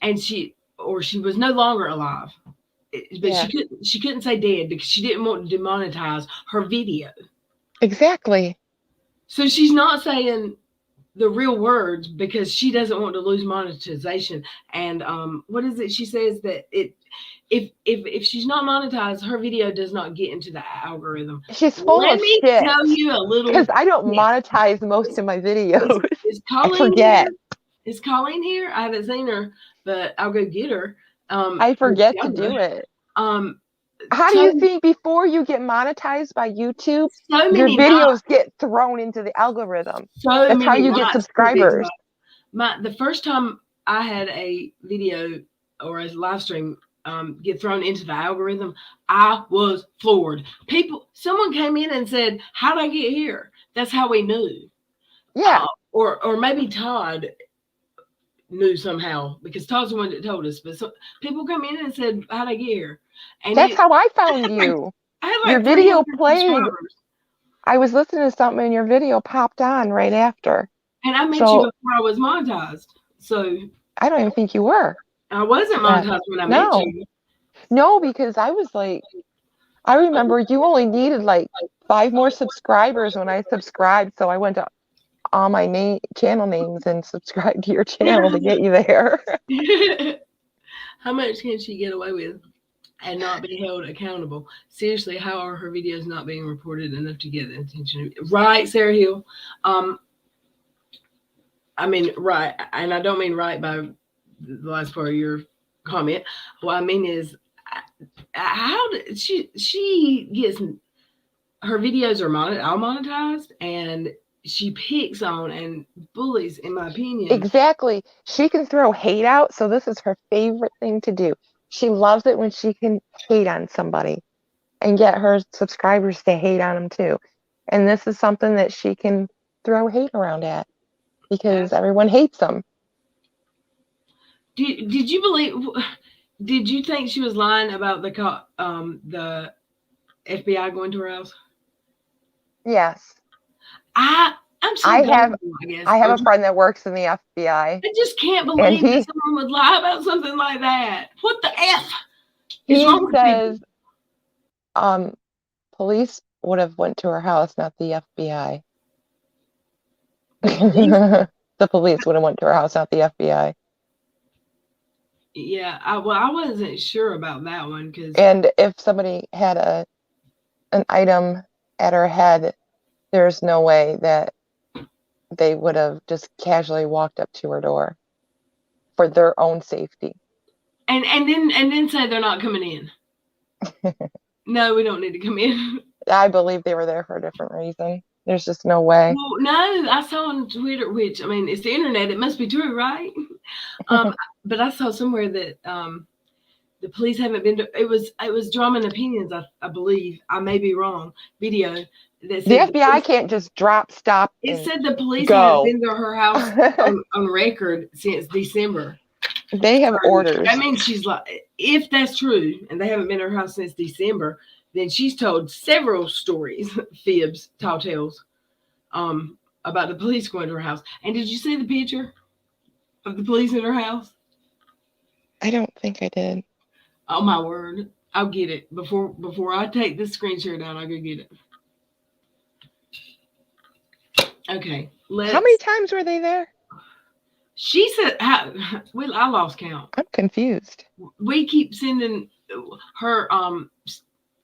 and she was no longer alive. But Yeah. she couldn't say dead because she didn't want to demonetize her video. Exactly. So she's not saying the real words because she doesn't want to lose monetization. And what is it? She says that if she's not monetized, her video does not get into the algorithm. She's full Let of me shit. tell you a little. Because I don't monetize most of my videos. Is I Colleen forget. here? Is Colleen here? I haven't seen her, but I'll go get her. I forget to do it. How do you think before you get monetized by YouTube, your videos get thrown into the algorithm? That's how you get subscribers. The first time I had a video or a live stream get thrown into the algorithm, I was floored. Someone came in and said, "How'd I get here?" That's how we knew. Yeah. Or maybe Todd knew somehow, because Todd's the one that told us. But people come in and said, "How'd I get here?" And that's how I found you. Your video played. I was listening to something and your video popped on right after. And I met you before I was monetized. So I don't even think you were. I wasn't monetized when I met you. No, because I was like, I remember you only needed like 5 more subscribers when I subscribed. So I went to all my channel names and subscribed to your channel to get you there. How much can she get away with and not be held accountable? Seriously, how are her videos not being reported enough to get the attention? Right, Sarah Hill? I mean, right, and I don't mean right by the last part of your comment. What I mean is, how did she gets her videos are all monetized, and she picks on and bullies, in my opinion. Exactly. She can throw hate out, so this is her favorite thing to do. She loves it when she can hate on somebody and get her subscribers to hate on them too. And this is something that she can throw hate around at because everyone hates them. Did you believe? Did you think she was lying about the FBI going to her house? Yes. I'm so I have gullible, I guess. I have a friend that works in the FBI. I just can't believe that someone would lie about something like that. What the F is wrong with says people? Police would have went to her house, not the FBI. The police would have went to her house, not the FBI. Yeah, I wasn't sure about that one because. And if somebody had an item at her head, there's no way that they would have just casually walked up to her door for their own safety. And then say they're not coming in. No, we don't need to come in. I believe they were there for a different reason. There's just no way. Well, no, I saw on Twitter, which I mean, it's the internet. It must be true, right? But I saw somewhere that the police haven't been to. It was Drama and Opinions, I believe. I may be wrong. Video that said the FBI can't just drop, stop. It said the police go. haven't been to her house on record since December. They have orders. That means she's like, if that's true, and they haven't been to her house since December, then she's told several stories, fibs, tall tales, about the police going to her house. And did you see the picture of the police in her house? I don't think I did. Oh my word! I'll get it before I take this screenshot down. I'll go get it. Okay. How many times were they there? She said, well, I lost count. I'm confused. We keep sending her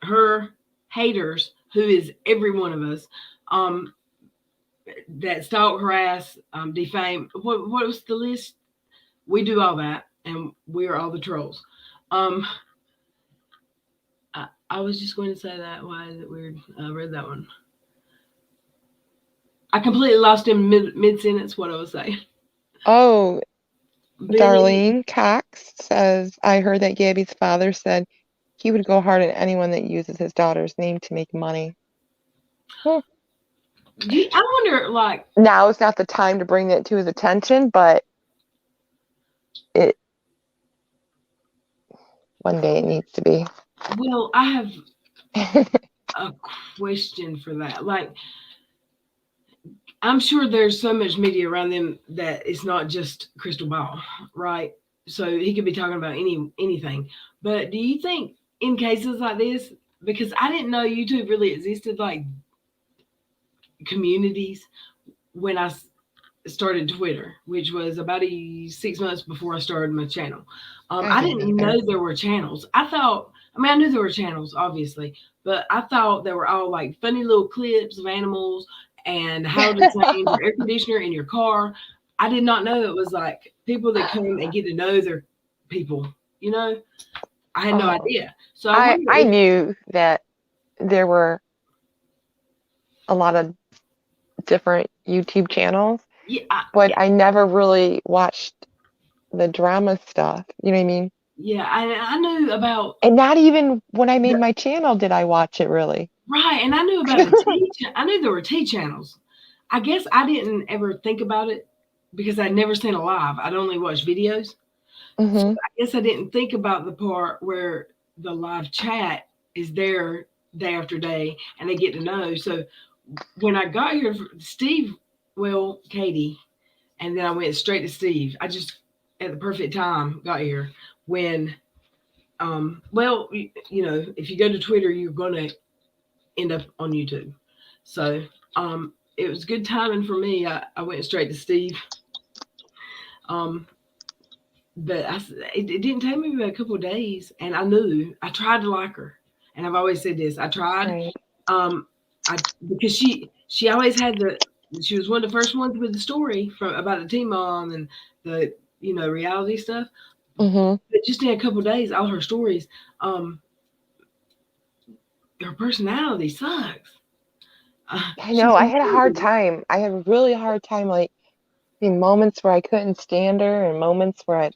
her haters, who is every one of us, that stalk, harass, defame. What was the list? We do all that, and we are all the trolls. I was just going to say that. Why is it weird? I read that one. I completely lost in mid sentence what I was saying. Oh, Darlene Cox says, I heard that Gabby's father said he would go hard at anyone that uses his daughter's name to make money. I wonder, like... Now is not the time to bring that to his attention, but one day it needs to be. Well, I have a question for that. Like, I'm sure there's so much media around them that it's not just crystal ball, right? So he could be talking about anything. But do you think in cases like this, because I didn't know YouTube really existed, like communities, when I started Twitter, which was about 6 months before I started my channel. I didn't know there were channels. I knew there were channels, obviously, but I thought they were all like funny little clips of animals and how to change your air conditioner in your car. I did not know it was like people that come and get to know their people, you know? I had no idea. So I knew that there were a lot of different YouTube channels, but I never really watched the drama stuff. You know what I mean? Yeah, I knew about... And not even when I made my channel did I watch it, really. Right, and I knew about I knew there were T channels. I guess I didn't ever think about it because I'd never seen a live. I'd only watched videos. Mm-hmm. So I guess I didn't think about the part where the live chat is there day after day and they get to know. So when I got here, Katie, and then I went straight to Steve. I just, at the perfect time, got here when, if you go to Twitter, you're going to end up on YouTube. So it was good timing for me. I went straight to Steve. But it didn't take me but a couple of days, and I tried to like her, and I've always said this. I tried, right. Because she always had she was one of the first ones with the story about the teen mom and the reality stuff. Mm-hmm. But just in a couple of days, all her stories, her personality sucks. I know, I had a hard time. I had a really hard time, like, in moments where I couldn't stand her and moments where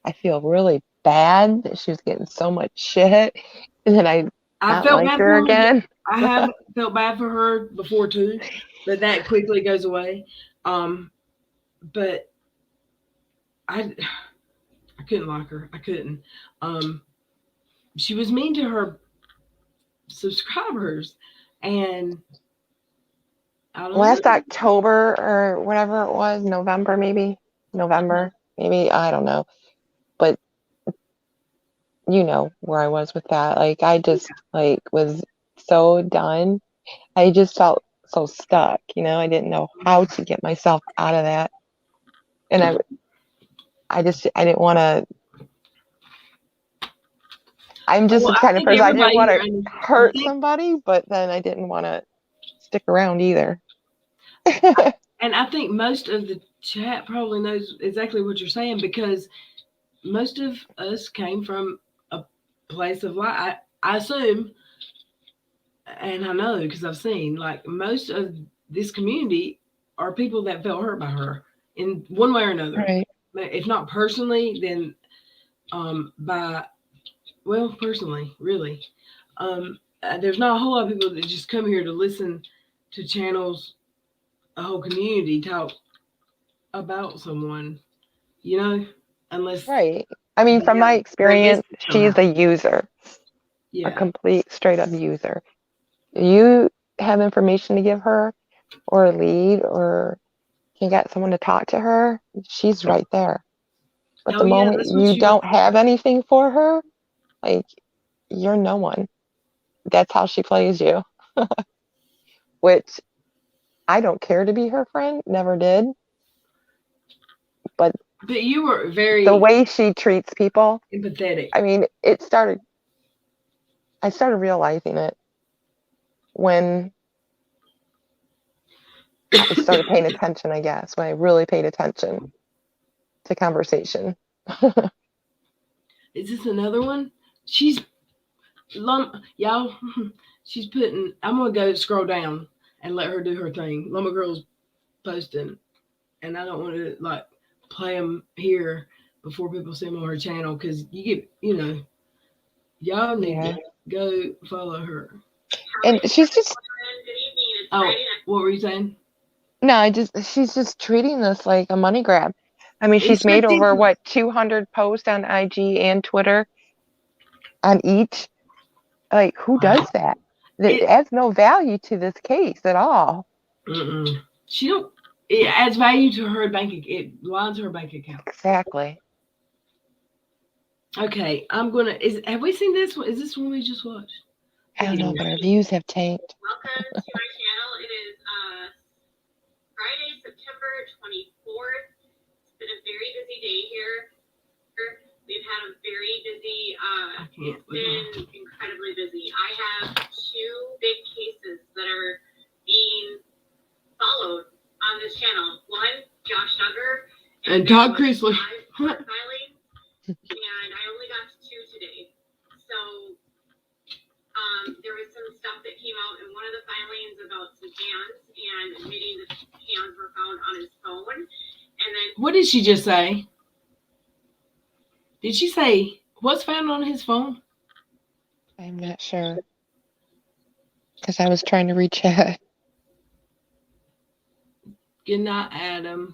I feel really bad that she was getting so much shit. And then I not felt like bad her for her. again. I have felt bad for her before too, but that quickly goes away. But I couldn't like her. I couldn't. She was mean to her subscribers, and I don't Last know. October or whatever it was, November maybe, November, maybe, I don't know. But you know where I was with that. Like I just like was so done. I just felt so stuck, you know. I didn't know how to get myself out of that. And I didn't want to. I'm just Well, the I kind of think person I didn't everybody want here, to and I hurt think, somebody, but then I didn't want to stick around either. and I think most of the chat probably knows exactly what you're saying because most of us came from a place of life. I assume, and I know because I've seen, like most of this community are people that felt hurt by her in one way or another. Right. If not personally, then by, well, personally, really. There's not a whole lot of people that just come here to listen to channels, a whole community talk about someone, you know, unless Right. I mean, they from my got their experience, message she's somehow. a user, a Yeah. complete straight up user. You have information to give her or a lead or can get someone to talk to her, she's right there. But Oh the yeah, moment that's what you you. don't have anything for her, like you're no one. That's how she plays you, which I don't care to be her friend, never did. But But you were the very way she treats people, empathetic. I mean, I started realizing it when I started paying attention, I guess, when I really paid attention to conversation. Is this another one? She's y'all. She's putting. I'm gonna go scroll down and let her do her thing. Lumber Girl's posting, and I don't want to like play them here before people see them on her channel because you get, y'all need Yeah. to go follow her. And she's just, Good evening. It's Oh, Friday night. what were you saying? no, she's just treating this like a money grab. I mean, she's It's made over ridiculous. what, 200 posts on IG and Twitter on each. Like, who does that? That It. adds no value to this case at all. Mm-mm. She don't. It adds value to her bank. It lines her bank account. Exactly. Okay, I'm gonna. Have we seen this one? Is this one we just watched? I don't know, but our views have tanked. Welcome to my channel. It is Friday, September 24th. It's been a very busy day here. We've had a very busy, I can't. it's been incredibly busy. I have two big cases that are being followed on this channel. One, Josh Duggar And Todd Chrisley. 5 court filings, and I only got to 2 today. So there was some stuff that came out in one of the filings about some hands and admitting that hands were found on his phone. And then What did she just say? Did she say what's found on his phone? I'm not sure. Because I was trying to reach out. Good night, Adam.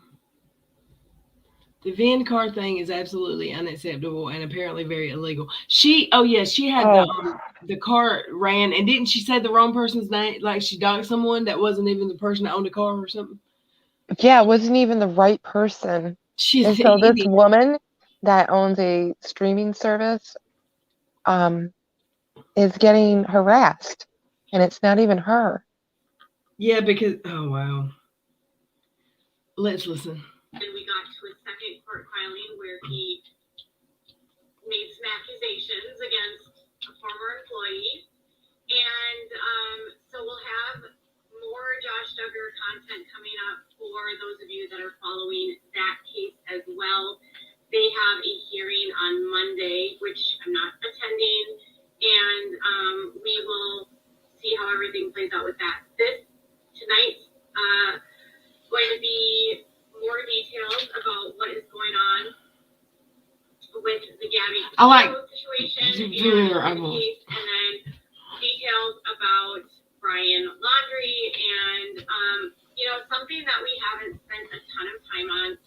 The VIN card thing is absolutely unacceptable and apparently very illegal. She had the car ran, and didn't she say the wrong person's name? Like she doxed someone that wasn't even the person that owned the car or something. Yeah, it wasn't even the right person. She's And so this woman that owns a streaming service is getting harassed, and it's not even her. Yeah, because oh wow. Let's listen. And we got to a second court filing where he made some accusations against a former employee. And so we'll have more Josh Duggar content coming up for those of you that are following that case as well. They have a hearing on Monday, which I'm not attending, and we will see how everything plays out with that. This I like situation and Junior, I the will. case, and then details about Brian Laundrie and something that we haven't spent a ton of time on.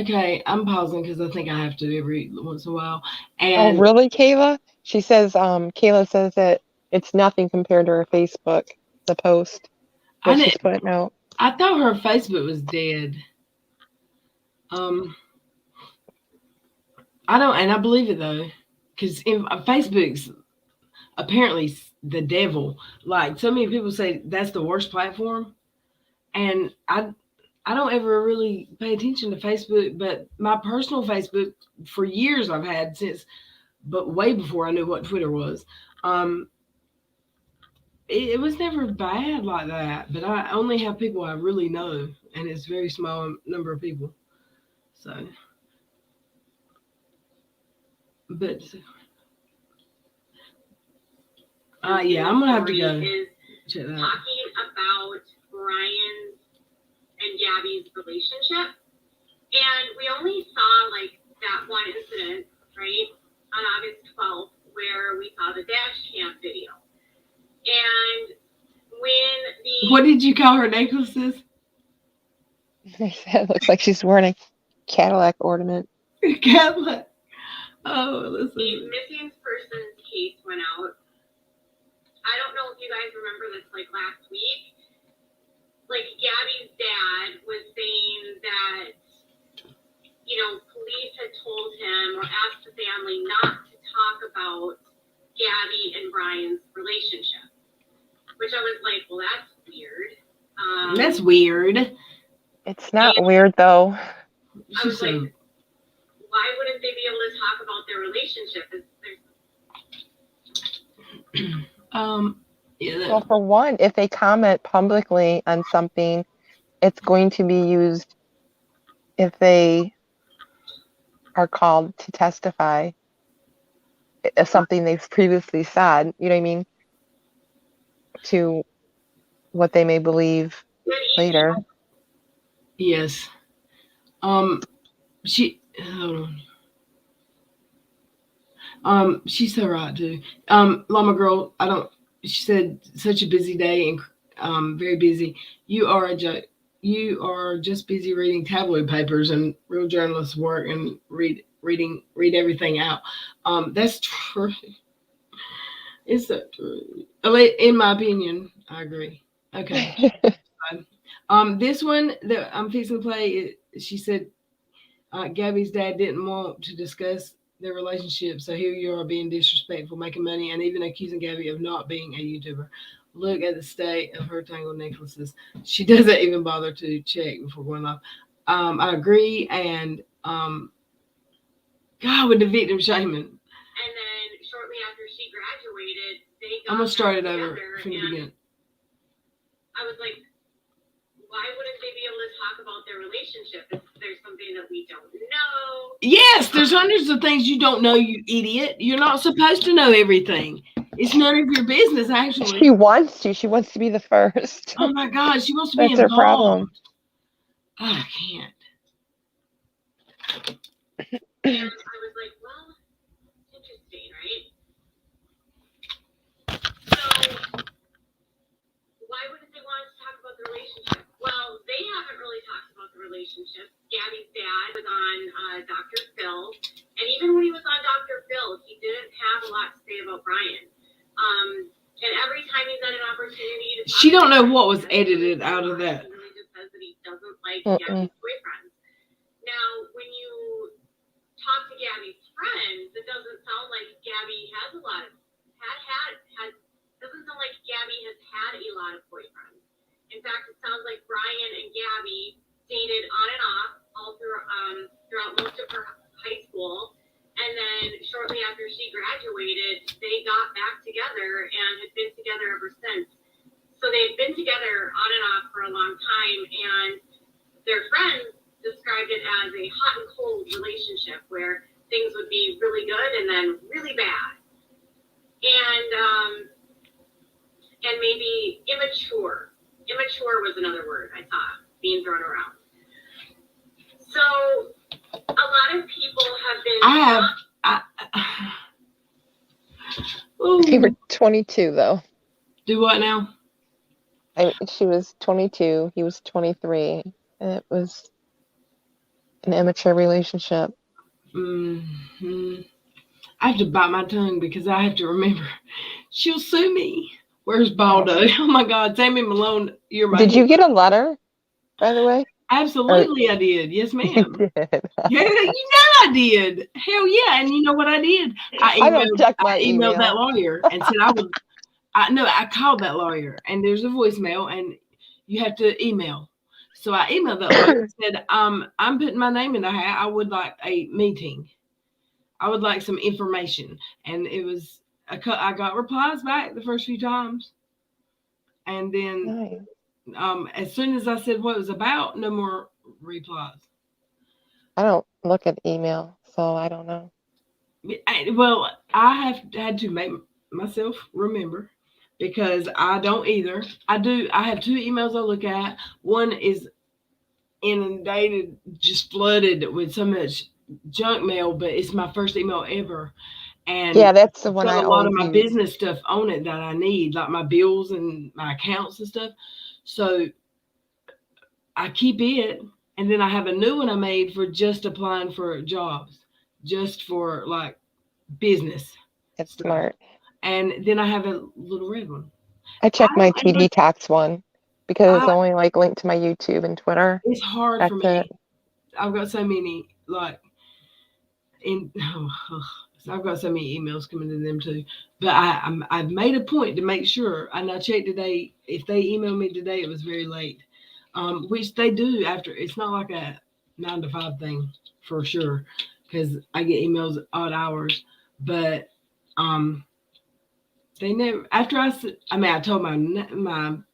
Okay, I'm pausing because I think I have to every once in a while. Oh, And really, Kayla? She says, Kayla says that it's nothing compared to her Facebook, the post I that she's didn't, putting out. I thought her Facebook was dead. I don't, and I believe it though, because Facebook's apparently the devil. Like so many people say that's the worst platform, and I don't ever really pay attention to Facebook, but my personal Facebook for years I've had since, but way before I knew what Twitter was. It was never bad like that, but I only have people I really know, and it's a very small number of people. So, but yeah, I'm gonna have to go check that out. Talking about Brian's and Gabby's relationship, and we only saw like that one incident, right, on August 12th, where we saw the dash cam video, and when What did you call her necklaces? It looks like she's wearing a Cadillac ornament. Cadillac. Oh, the listen. missing persons case went out, I don't know if you guys remember this, like last week, like Gabby's dad was saying that, police had told him or asked the family not to talk about Gabby and Brian's relationship, which I was like, well, that's weird. That's weird. It's not weird though. I was like, why wouldn't they be able to talk about their relationship? Yeah. Well, for one, if they comment publicly on something, it's going to be used if they are called to testify of something they've previously said, you know what I mean, to what they may believe later. Yes. She hold on. She's so right too. Llama girl, she said such a busy day and very busy. You are just busy reading tabloid papers and real journalists work and read everything out. That's true. Is that true? In my opinion, I agree. Okay. This one that I'm fixing to play, she said Gabby's dad didn't want to discuss their relationship, so here you are being disrespectful, making money, and even accusing Gabby of not being a YouTuber. Look at the state of her tangled necklaces. She doesn't even bother to check before going live. I agree, and God, with the victim shaming. And then shortly after she graduated, they got I'm gonna start it back over together, from the and beginning. I was like, why wouldn't they be able to talk about their relationship if there's something that we don't know? Yes, there's hundreds of things you don't know, you idiot. You're not supposed to know everything. It's none of your business, actually. She wants to. She wants to be the first. Oh my God, she wants to be That's her involved. problem. I can't. And I was like, well, interesting, right? So why wouldn't they want us to talk about the relationship? Well, they haven't really talked about the relationship. Gabby's dad was on Dr. Phil, and even when he was on Dr. Phil, he didn't have a lot to say about Brian. And every time he's had an opportunity to talk, She don't know what was edited out of that. He really just says that he doesn't like Gabby's boyfriends. Now, when you talk to Gabby's friends, it doesn't sound like Gabby has a lot of doesn't sound like Gabby has had a lot of boyfriends. In fact, it sounds like Brian and Gabby dated on and off all throughout most of her high school. And then shortly after she graduated, they got back together and had been together ever since. So they'd been together on and off for a long time, and their friends described it as a hot and cold relationship where things would be really good and then really bad. And maybe immature. Immature was another word I saw being thrown around. So a lot of people have been They were Ooh, 22 though. do what now? She was 22, he was 23, and it was an immature relationship. Hmm. I have to bite my tongue because I have to remember. She'll sue me. Where's Baldo? Oh my God, Sammy Malone, you're my Did hero. you get a letter, by the way? Or Absolutely, I did. Yes, you ma'am. did? Yeah, you know I did. Hell yeah! And you know what I did? I don't check my I emailed that email. lawyer and said I would. I called that lawyer and there's a voicemail and you have to email. So I emailed that lawyer and said, I'm putting my name in the hat. I would like a meeting. I would like some information. And it was I got replies back the first few times, and then Nice. as soon as I said what it was about, no more replies. I don't look at email, so I don't know. Well, I have had to make myself remember because I don't either. I have two emails I look at. One is inundated, just flooded with so much junk mail, but it's my first email ever. And Yeah, that's the it's one got I a lot of always my use. business stuff on it that I need, like my bills and my accounts and stuff. So I keep it. And then I have a new one I made for just applying for jobs, just for like business It's stuff. smart. And then I have a little red one. I I check my don't even, TD Talks one because it's I, only like linked to my YouTube and Twitter. it's hard for That's it. me. I've got so many, like, so I've got so many emails coming to them too. But I've made a point to make sure, and I checked today. If they email me today, it was very late, which they do after. It's not like a 9 to 5 thing for sure, because I get emails at odd hours. But they never after I mean I told my name,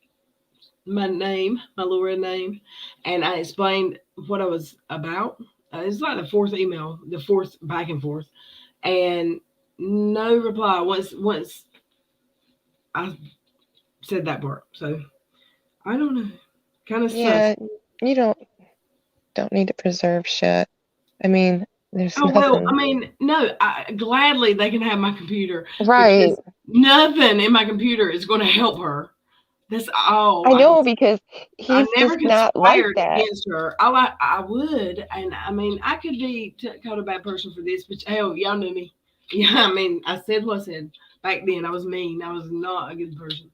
my little red name, and I explained what I was about. It's like the fourth email, the fourth back and forth, and no reply once I said that part. So I don't know, kind of sus. Yeah, you don't need to preserve shit. I mean, there's Oh well, I nothing. mean, no, gladly they can have my computer Right. because nothing in my computer is going to help her. That's all I I can. know because I he's never just not like conspired that. against her. I would, and I mean, I could be called a bad person for this, but hell, y'all knew me. Yeah, I mean, I said what I said back then. I was mean. I was not a good person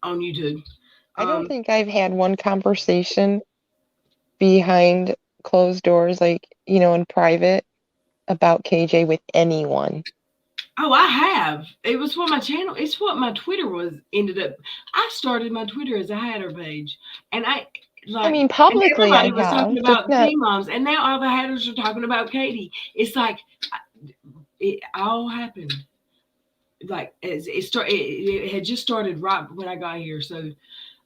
on YouTube. I don't Um, think I've had one conversation behind closed doors, like, in private about KJ with anyone. oh, I have. It was what my channel. It's what my Twitter was ended up. I started my Twitter as a hatter page, and I I like, mean, and publicly I everybody was talking have, just about not teen moms, and now all the hatters are talking about Katie. It's like it all happened. Like it had just started right when I got here. So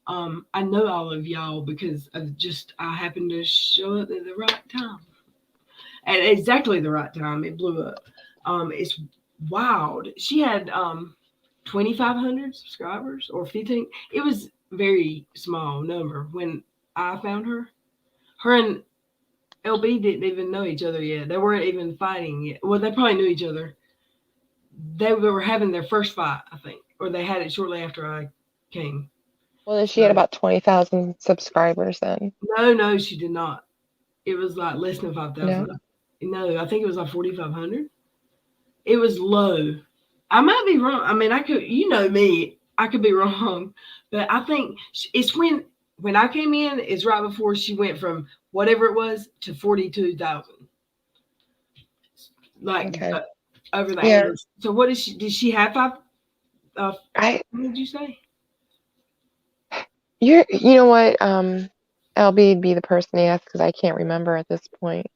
I know all of y'all because of just I happened to show up at the right time. At exactly the right time it blew up. It's wild. She had 2,500 subscribers or 15. It was very small number when I found her. Her and LB didn't even know each other yet. They weren't even fighting yet. Well, they probably knew each other. They were having their first fight, I think, or they had it shortly after I came. Well, she had So about 20,000 subscribers then. no, she did not. It was like less than No. 5,000. No, I think it was like 4,500. It was low. I might be wrong. I mean, I could, me, I could be wrong, but I think it's when I came in, it's right before she went from whatever it was to 42,000, like Okay. over the Yeah. age. So what did she have five? I What did you say? you know what? LB would be the person to ask because I can't remember at this point.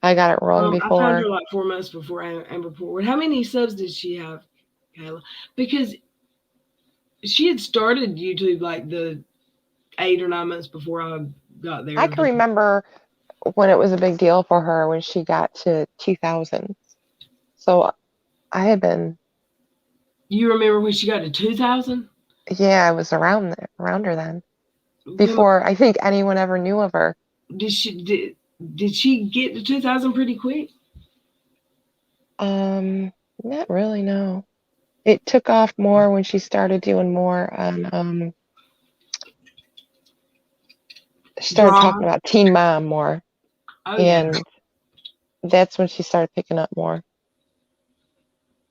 I got it wrong I found her before. like 4 months before Amber Portwood. How many subs did she have, Kayla? Because she had started YouTube like the 8 or 9 months before I got there. I can remember when it was a big deal for her when she got to 2,000. So I had been, You remember when she got to 2,000? yeah, I was around her then. Before I think anyone ever knew of her. Did she get to 2,000 pretty quick? Not really, no. It took off more when she started doing more on she started talking Drama. about Teen Mom more, Oh yeah. and that's when she started picking up more.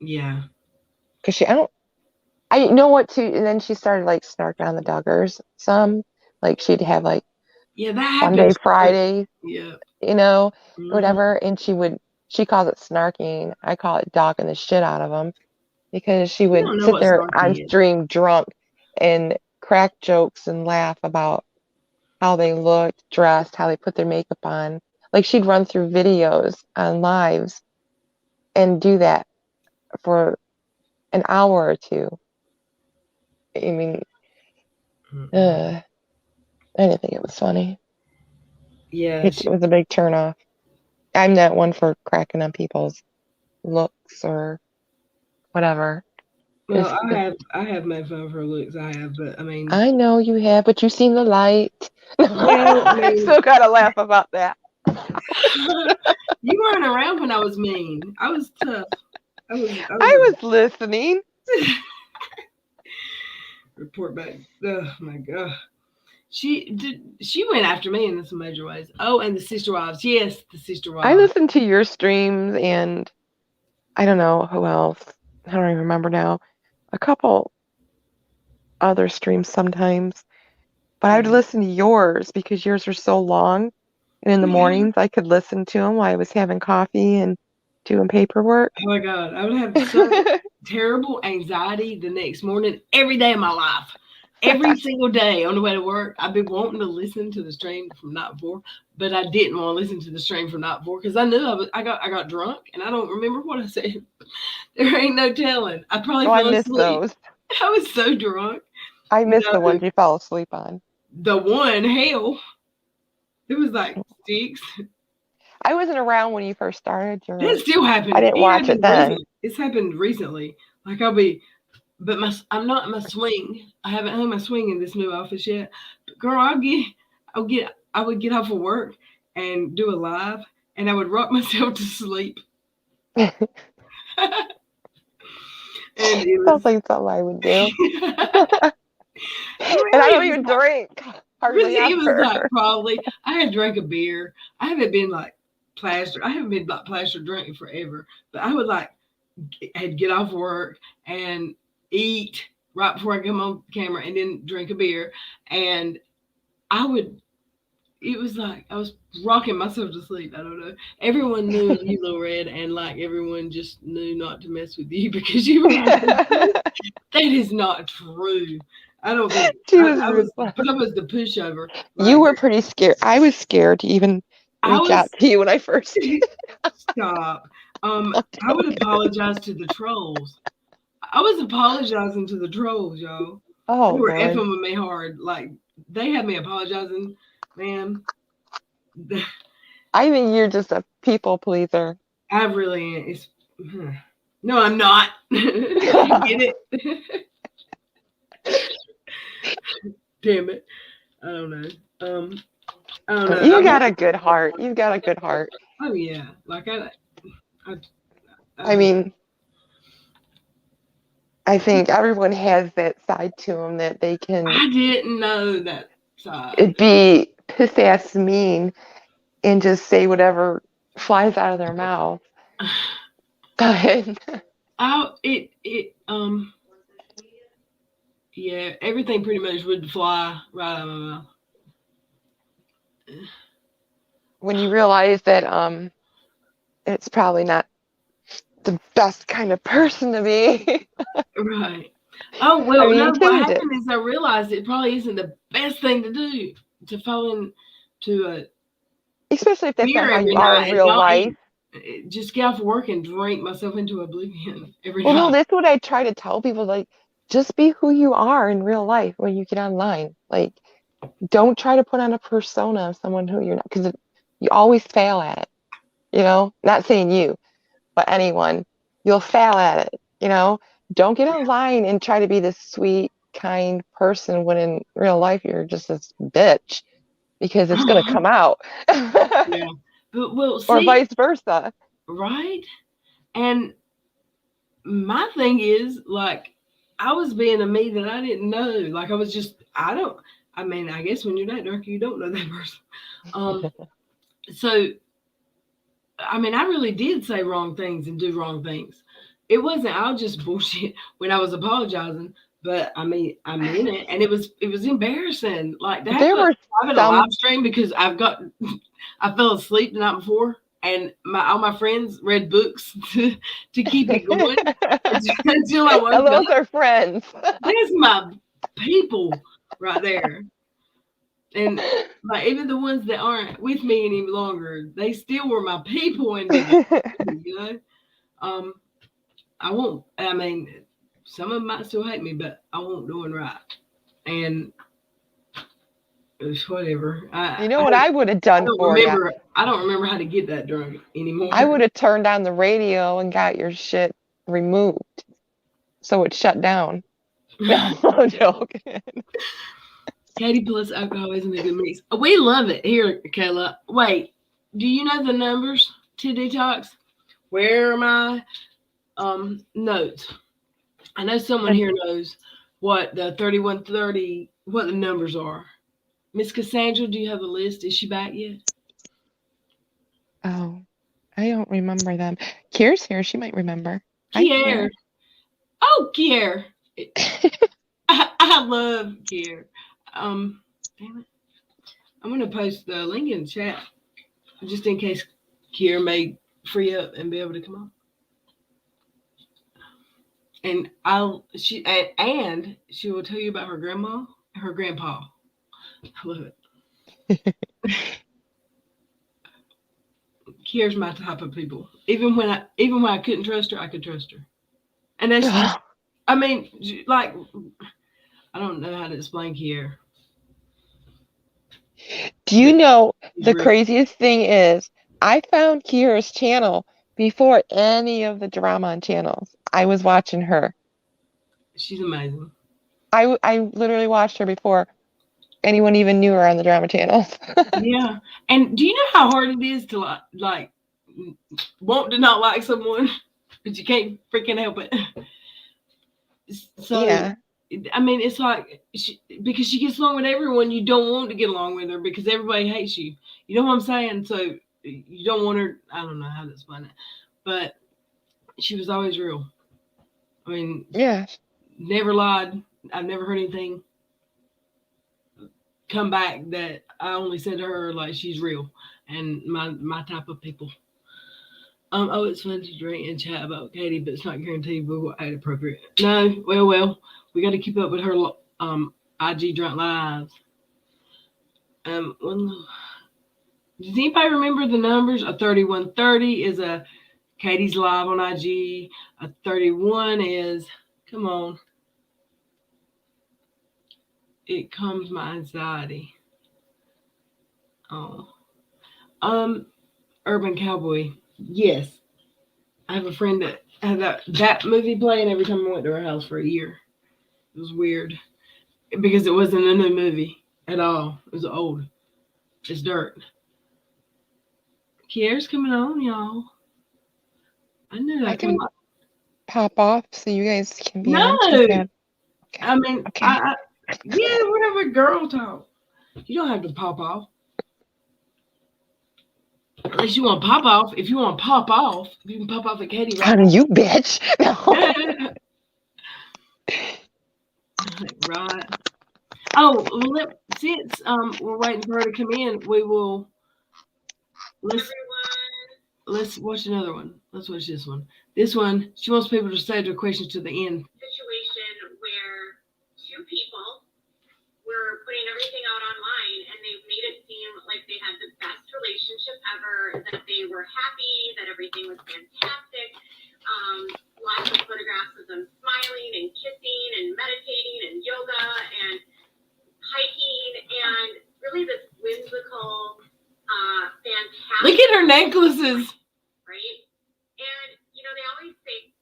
Yeah. Cause I know what to, and then she started like snarking on the Duggars some, like she'd have like Yeah, that Monday, happens. Friday, Yeah. you know, Mhm. whatever, and she calls it snarking. I call it dogging the shit out of them because she You would don't know sit what there on snarky is. stream drunk and crack jokes and laugh about how they looked, dressed, how they put their makeup on. Like she'd run through videos on lives and do that for an hour or two. I mean, Mm-mm. I didn't think it was funny. Yeah, It was a big turnoff. I'm not one for cracking on people's looks or whatever. well, It's, I have made fun of her looks. I have, but I mean, I know you have, but you've seen the light. well, I I mean, still gotta laugh about that. you weren't around when I was mean. I was tough. I was I a was listening. report back. Oh my god. She went after me in some major ways. Oh, and the sister wives. Yes, the sister I wives. listened to your streams and I don't know who else. I don't even remember now. A couple other streams sometimes, but I would Yeah. listen to yours because yours were so long. And in the mornings, I could listen to them while I was having coffee and doing paperwork. Oh my god, I would have such terrible anxiety the next morning every day of my life. Every single day on the way to work, I'd be wanting to listen to the stream from night before, but I didn't want to listen to the stream from night before because I knew I got drunk and I don't remember what I said. There ain't no telling. I probably Oh, I fell miss asleep. those. I was so drunk. I You miss know, the ones you fell asleep on. the one hell, it was like 6. I wasn't around when you first started That yours. still I happened. didn't It watch it happened then. recently. It's happened recently. Like but I'm not in my swing. I haven't hung my swing in this new office yet. But girl, I would get off of work and do a live, and I would rock myself to sleep. And it Sounds was, like something I would do. And I really, don't even drink hardly it was like ever. probably I had drank a beer. I haven't been like plastered. I haven't been like plastered drinking forever. But I would like had get off work and eat right before I come on camera and then drink a beer. And I would, it was like I was rocking myself to sleep. I don't know. Everyone knew you, Lil Red, and like everyone just knew not to mess with you because you were like, that is not true. I don't think She was I was, ruthless. but I was the pushover. You Like were pretty scared. I was scared to even I reach out was, to you when I first did. stop. I'm I would telling you. apologize to the trolls. I was apologizing to the trolls, y'all. They Oh were boy. effing with me hard. Like they had me apologizing, man. I think you're just a people pleaser. I really am. It's no, I'm not. You get it? Damn it! I don't know. I don't know. You got a good heart. You've got a good heart. Oh yeah, like I, I I, mean, I think everyone has that side to them that they can I didn't know that side. be piss ass mean and just say whatever flies out of their mouth. But It yeah, everything pretty much would fly right out of my mouth. when you realize that it's probably not the best kind of person to be. Right. Oh I well, mean, no. What Tim did. happened is I realized it probably isn't the best thing to do to fall into a Especially if that's not beer how you every are in night and real not life. eat. Just get off work and drink myself into oblivion every Well, no, night. that's what I try to tell people. Like, just be who you are in real life when you get online. Like, don't try to put on a persona of someone who you're not, because you always fail at it. Not saying you, but anyone, you'll fail at it. Don't get online and try to be this sweet, kind person when in real life you're just this bitch because it's going to come out. Yeah. But well, Or see, vice versa. right? And my thing is, like, I was being a me that I didn't know. Like, I was just, I mean, I guess when you're that dark, you don't know that person. So, I mean, I really did say wrong things and do wrong things. It wasn't, I was just bullshit when I was apologizing. But I mean, I mean it, and it was embarrassing. Like to have There to were have a some live stream because I fell asleep the night before, and all my friends read books to keep it going until I woke and those up. are friends. That's my people right there, and like even the ones that aren't with me any longer, they still were my people and did you know. Um, I won't. I mean, some of them might still hate me, but I won't do it right. And it's whatever. You know what I would have done for you? I don't remember how to get that drunk anymore. I would have turned on the radio and got your shit removed, so it shut down. No, I'm joking. Katie plus alcohol isn't a good mix. We love it here, Kayla. Wait, do you know the numbers to detox? Where are my notes? I know someone here knows what the 3130, what the numbers are. Miss Cassandra, do you have a list? Is she back yet? Oh, I don't remember them. Kira's here. She might remember. Hi, Kier. Oh, Kier. I love Kier. Damn it. I'm gonna post the link in the chat just in case Kier may free up and be able to come on. And she will tell you about her grandma and her grandpa. I love it. Kier's my type of people. Even when I couldn't trust her, I could trust her. And that's just, I mean, like, I don't know how to explain Kier. Do you know the craziest thing is I found Kira's channel before any of the drama on channels. I was watching her. She's amazing. I literally watched her before anyone even knew her on the drama channels. Yeah. And do you know how hard it is to like want to not like someone, but you can't freaking help it? So yeah. I mean, it's like because she gets along with everyone, you don't want to get along with her because everybody hates you. You know what I'm saying? So you don't want her. I don't know how to explain it, but she was always real. I mean, yeah, never lied. I've never heard anything come back that I only said to her like she's real and my type of people. Oh, it's fun to drink and chat about Katie, but it's not guaranteed we will act appropriate. No, well, we got to keep up with her IG drunk lives. Does anybody remember the numbers? A 3130 is a Katie's live on IG. A 31 is, come on, it calms my anxiety. Oh, Urban Cowboy. Yes, I have a friend that had that movie playing every time I went to her house for a year. It was weird because it wasn't a new movie at all. It was old. It's dirt. Kier's coming on, y'all. I knew that. I can pop off so you guys can be no. on. Okay. I mean, okay. Yeah, whatever girl talk. You don't have to pop off. Unless you want to pop off. If you want to pop off, you can pop off at Katie. Right? You bitch. No. Right. Oh, since we're waiting for her to come in, we will. Let's watch another one. Let's watch this one. This one, she wants people to save their questions to the end. Situation where two people were putting everything out online and they made it seem like they had the best relationship ever, that they were happy, that everything was fantastic. Lots of photographs of them smiling and kissing and meditating and yoga and hiking and really this whimsical, fantastic. Look at her necklaces. Right? And, you know, they always say,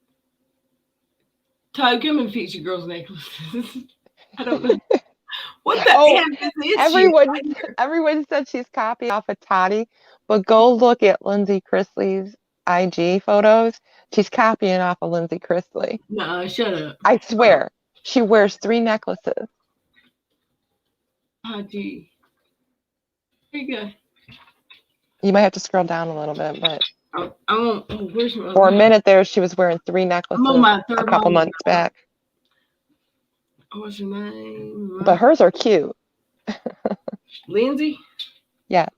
Todd, come and fix your girls' necklaces. I don't know. What the heck is everyone said she's copied off of Toddy, but go look at Lindsay Chrisley's IG photos. She's copying off of Lindsay Chrisley. No, shut up. I swear. She wears 3 necklaces. Oh, gee. Here you go. You might have to scroll down a little bit, but I won't. Oh, where's my? for a minute there, she was wearing 3 necklaces I'm on my a third couple one. months back. What's her name? But hers are cute. Lindsay? Yes.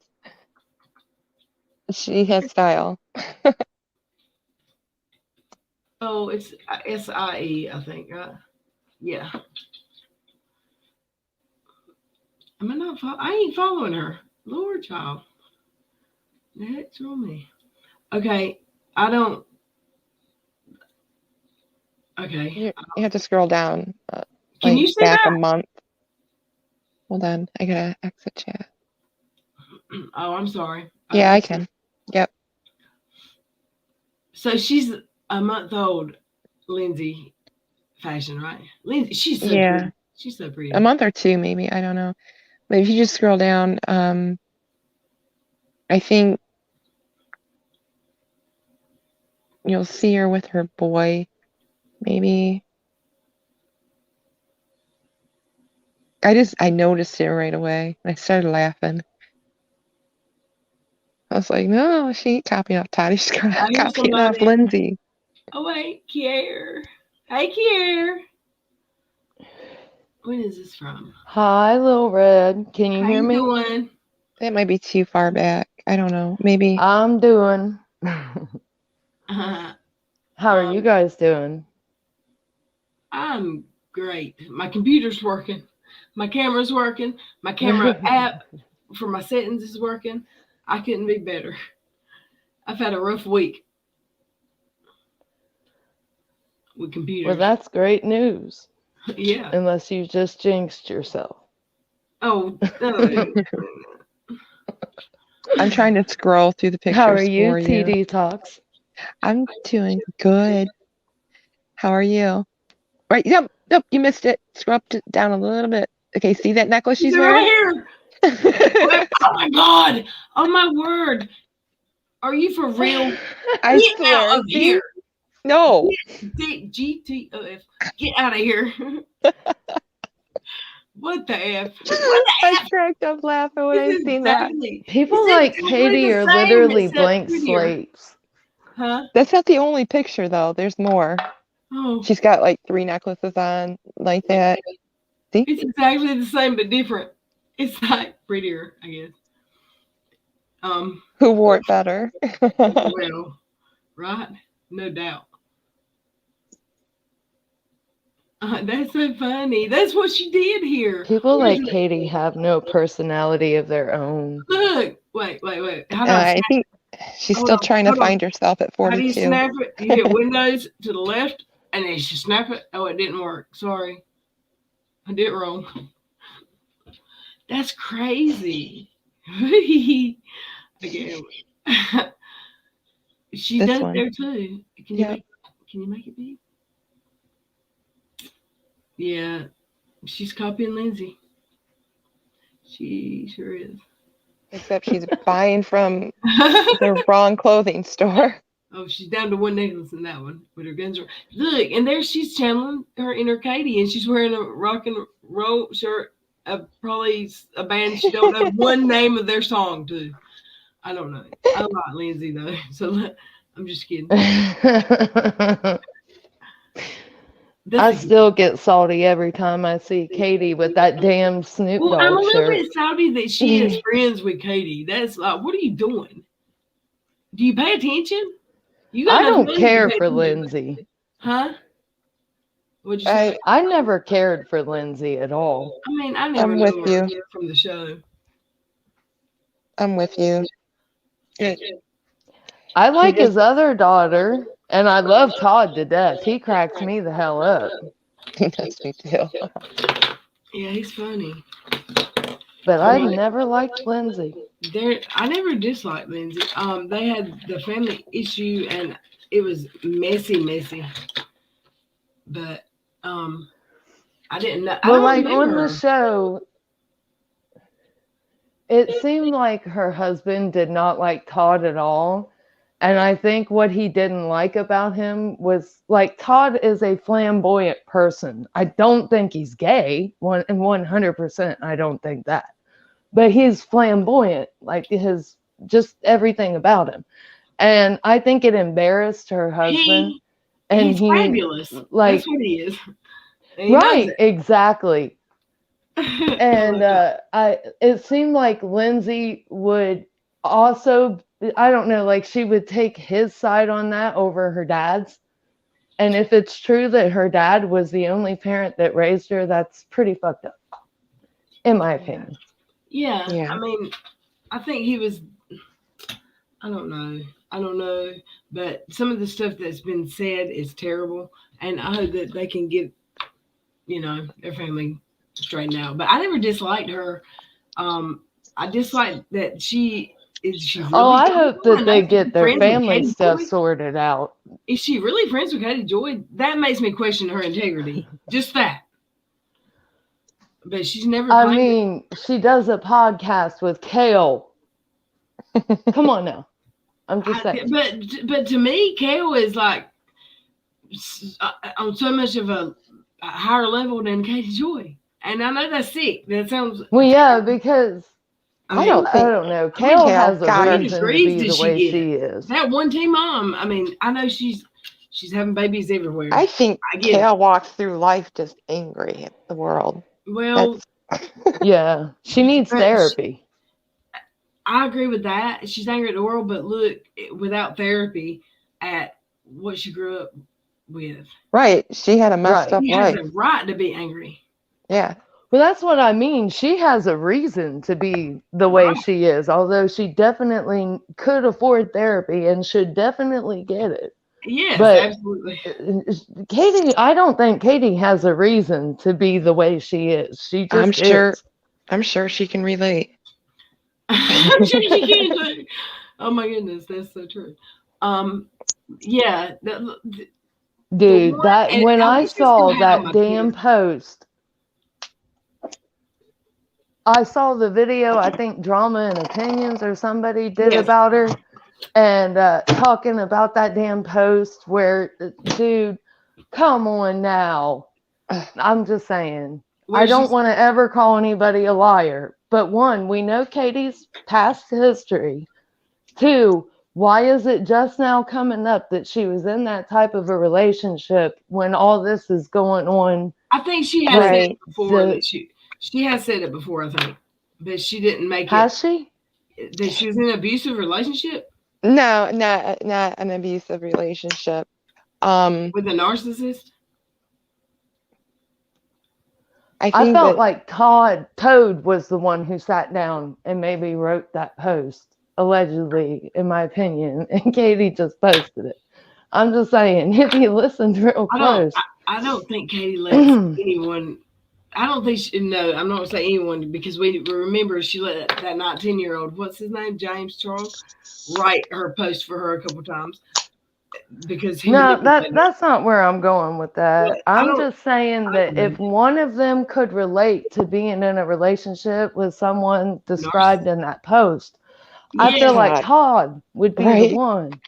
She has style. Oh, it's SIE, I think, right? Yeah. Am I not? I ain't following her. Lord, child. That's on me. Okay, I don't. Okay. You have to scroll down. Can you see back that? a month. Hold on. I gotta exit chat. Oh, I'm sorry. Yeah, I can. Yep. So she's a month old, Lindsay fashion, right? Lindsay, she's so Yeah. pretty. She's so pretty. A month or 2, maybe. I don't know. But if you just scroll down, I think you'll see her with her boy, maybe. I noticed it right away. I started laughing. I was like, no, she ain't copying off Toddy. She's copying off Lindsay. Oh, wait, Kier. Hey, Kier. When is this from? Hi, Little Red. Can you hear me? How you doing? That might be too far back. I don't know. Maybe. I'm doing. Uh, How are you guys doing? I'm great. My computer's working. My camera's working. My camera app for my settings is working. I couldn't be better. I've had a rough week with computers. Well, that's great news. Yeah. Unless you just jinxed yourself. Oh, no. I'm trying to scroll through the pictures. How are you, for you. TD Talks? I'm doing good. How are you? Right. Yep. Nope. You missed it. Scroll up down a little bit. Okay. See that necklace she's wearing? Right here. Oh my God. Oh my word. Are you for real? I Get swear. out of here. No. GTOF. Get out of here. What the F? I cracked up laughing when I seen that. People like Katie are literally blank slates. Huh? That's not the only picture, though. There's more. Oh. She's got like 3 necklaces on, like that. See? It's exactly the same but different. It's like prettier, I guess. Who wore it better? Well, right? No doubt. That's so funny. That's what she did here. People like Katie have no personality of their own. Look. Wait. How do I think she's still trying to find herself at 42. How do you snap it? You hit Windows to the left, and then you snap it. Oh, it didn't work. Sorry. I did it wrong. That's crazy. Again. She This does one. there too. Can you make it big? Yeah. She's copying Lindsay. She sure is. Except she's buying from the wrong clothing store. Oh, she's down to 1 necklace in that one with her guns. Look, and there she's channeling her inner Katie, and she's wearing a rock and roll shirt of probably a band she don't know one name of their song too. I don't know. I like Lindsay though, so I'm just kidding. I still get salty every time I see Katie with that damn Snoop Dogg I'm a little shirt. bit salty that she is friends with Katie. That's like, what are you doing? Do you pay attention? I don't care for Lindsay. Huh? What'd you say? I never cared for Lindsay at all. I mean, I never I'm knew with her you. from the show. I'm with you. I like his other daughter, and I love Todd to death. He cracks me the hell up. He does me too. Yeah, he's funny. But I never liked Lindsay. I never disliked Lindsay. They had the family issue, and it was messy. But I didn't know. Well, like on the show, it seemed like her husband did not like Todd at all. And I think what he didn't like about him was, like, Todd is a flamboyant person. I don't think he's gay, 100%. I don't think that. But he's flamboyant, like his just everything about him. And I think it embarrassed her husband. He's fabulous. Like, that's what he is. Right, exactly. And it seemed like Lindsay would also, I don't know, like she would take his side on that over her dad's. And if it's true that her dad was the only parent that raised her, that's pretty fucked up, in my opinion. Yeah. Yeah. I mean, I think he was, I don't know, but some of the stuff that's been said is terrible, and I hope that they can get, their family straightened out. But I never disliked her. I disliked that she really. I hope that they get their friends with family Katie stuff Joy? sorted out. Is she really friends with Katie Joy? That makes me question her integrity. Just that. But she's never. I mean, she does a podcast with Kale. Come on now. I'm just saying. But to me, Kale is like on so much of a higher level than Katie Joy, and I know that's sick. That sounds. Well, yeah, because I don't know. Kale has a reason to be the way she she is. That one teen mom. I mean, I know she's having babies everywhere. I think Kale walks through life just angry at the world. Well, yeah, she needs therapy. I agree with that. She's angry at the world, but look, without therapy, at what she grew up with. Right. She had a messed up life. She has a right to be angry. Yeah. Well, that's what I mean. She has a reason to be the way she is, although she definitely could afford therapy and should definitely get it. Yes, but absolutely. Katie, I don't think Katie has a reason to be the way she is. She just I'm sure she can relate. I'm sure she can. Oh my goodness, that's so true. Yeah. Dude, when I saw that damn post, I saw the video, I think Drama and Opinions or somebody did about her, and talking about that damn post where, dude, come on now. I'm just saying. I don't want to ever call anybody a liar. But one, we know Katie's past history. Two, why is it just now coming up that she was in that type of a relationship when all this is going on? I think she has said it before that she has said it before, I think. But she didn't make it. Has she? That she was in an abusive relationship? No, not an abusive relationship. With a narcissist? I felt like Toad was the one who sat down and maybe wrote that post, allegedly, in my opinion, and Katie just posted it. I'm just saying, if you listened real close. I don't think Katie lets anyone. I don't think no, I'm not going to say anyone, because we remember she let that 19-year-old, what's his name, James Charles, write her post for her a couple times. Because that's not where I'm going with that. I'm just saying that if one of them could relate to being in a relationship with someone described in that post, I feel like Todd would be the one.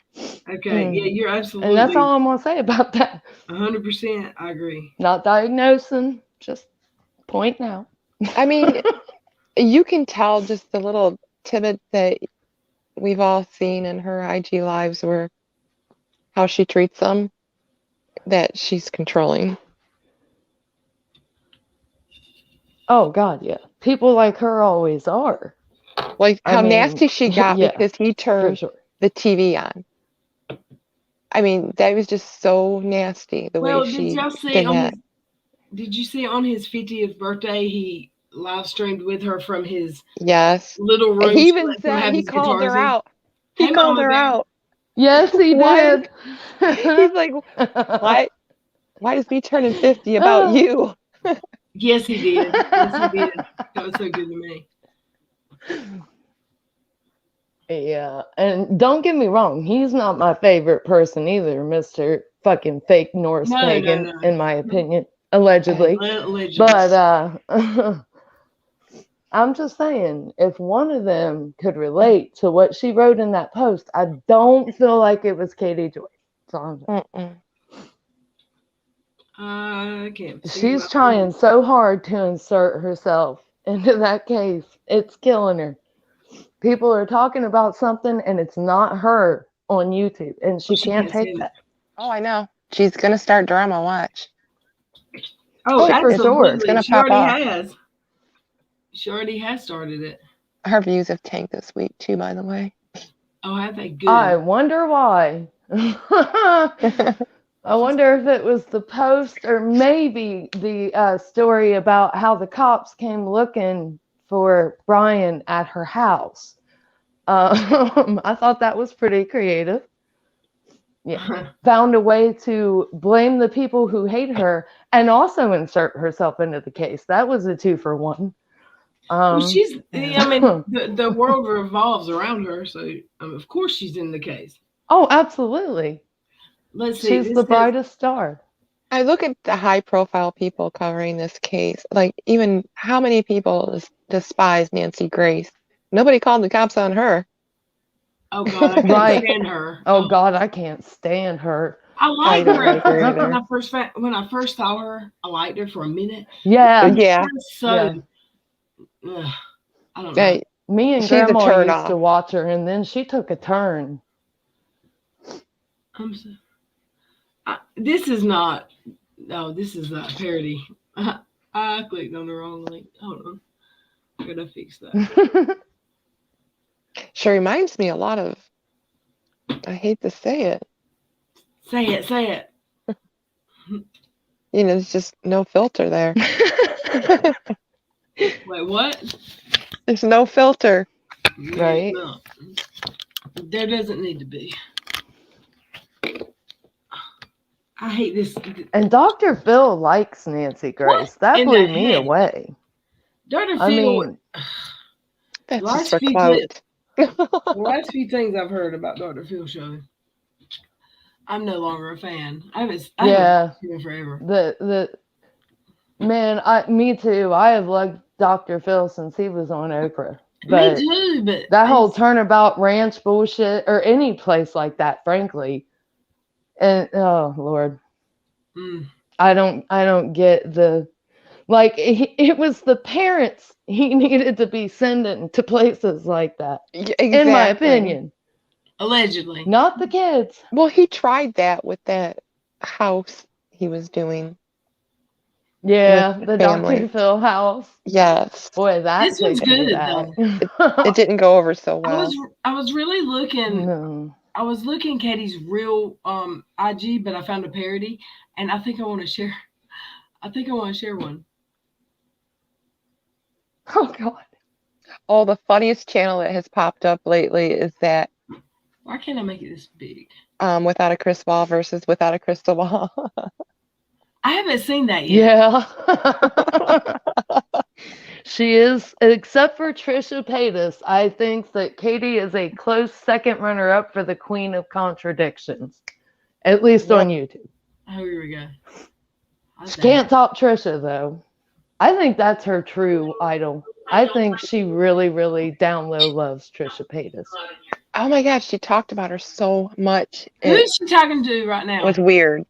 Okay, yeah, you're absolutely. And that's all I'm going to say about that. 100%, I agree. Not diagnosing, just pointing out. I mean, you can tell just the little tidbit that we've all seen in her IG lives where how she treats them, that she's controlling. Oh, God, yeah. People like her always are. Like how nasty she got because he turned the TV on. I mean, that was just so nasty, the way she did that. Did you see on his 50th birthday, he live streamed with her from his little room? He even said he called her out. He called her out. Yes, he did. He's like, why is me turning 50 about you? Yes, he did. Yes, he did. That was so good to me. Yeah, and don't get me wrong, he's not my favorite person either, Mr. fucking fake Norse pagan, in my opinion, allegedly. Allegedly. But I'm just saying, if one of them could relate to what she wrote in that post, I don't feel like it was Katie Joy. So Mm-mm. I can't see. she's trying so hard to insert herself into that case. It's killing her. People are talking about something and it's not her on YouTube, and she can't take see that. Oh, I know. She's gonna start drama. Watch. Oh, Oh, for sure. absolutely. It's gonna She pop already off. has. She already has started it. Her views have tanked this week too, by the way. Oh, have they? Good. I wonder why. I wonder if it was the post or maybe the story about how the cops came looking for Brian at her house. I thought that was pretty creative. Yeah. Found a way to blame the people who hate her and also insert herself into the case. That was a 2-for-1. Well, she's, I mean, the world revolves around her, so of course she's in the case. Oh, absolutely. Let's see. She's the brightest star. I look at the high-profile people covering this case. Like, even how many people despise Nancy Grace? Nobody called the cops on her. Oh God, I can't stand her. Oh God, I can't stand her. I liked don't her like her when either. when I first saw her. I liked her for a minute. Yeah. Yeah. So I don't know. Me and She's a Grandma turn used off. to watch her, and then she took a turn. This is not. No, this is a parody. I clicked on the wrong link. Hold on. I gotta fix that. She reminds me a lot of. I hate to say it. Say it. Say it. You know, there's just no filter there. Wait, what? There's no filter. Right. No. There doesn't need to be. I hate this. And Dr. Phil likes Nancy Grace. That blew me away. Dr. Phil. I mean, That's last just for few clout. the last few things I've heard about Dr. Phil show, I'm no longer a fan. I haven't watched him forever. Me too. I have loved Dr. Phil since he was on Oprah. But me too, but that whole turnabout ranch bullshit, or any place like that, frankly. And oh Lord, I don't get the, like, it was the parents he needed to be sending to places like that. Exactly. In my opinion. Allegedly. Not the kids. Well, he tried that with that house he was doing. Yeah, the Dr. Phil house. Yes. Boy, this one's good though. It didn't go over so well. I was really looking. No. I was looking Katie's real IG, but I found a parody, and I think I want to share. I think I want to share one. Oh God. Oh, the funniest channel that has popped up lately is that. Why can't I make it this big? Without a crystal ball versus without a crystal ball. I haven't seen that yet. Yeah. She is, except for Trisha Paytas, I think that Katie is a close second runner-up for the Queen of Contradictions, at least on YouTube. Oh, here we go. She can't top Trisha, though. I think that's her true idol. I think she really, really down low loves Trisha Paytas. Oh my gosh, she talked about her so much. Who is she talking to right now? It was weird.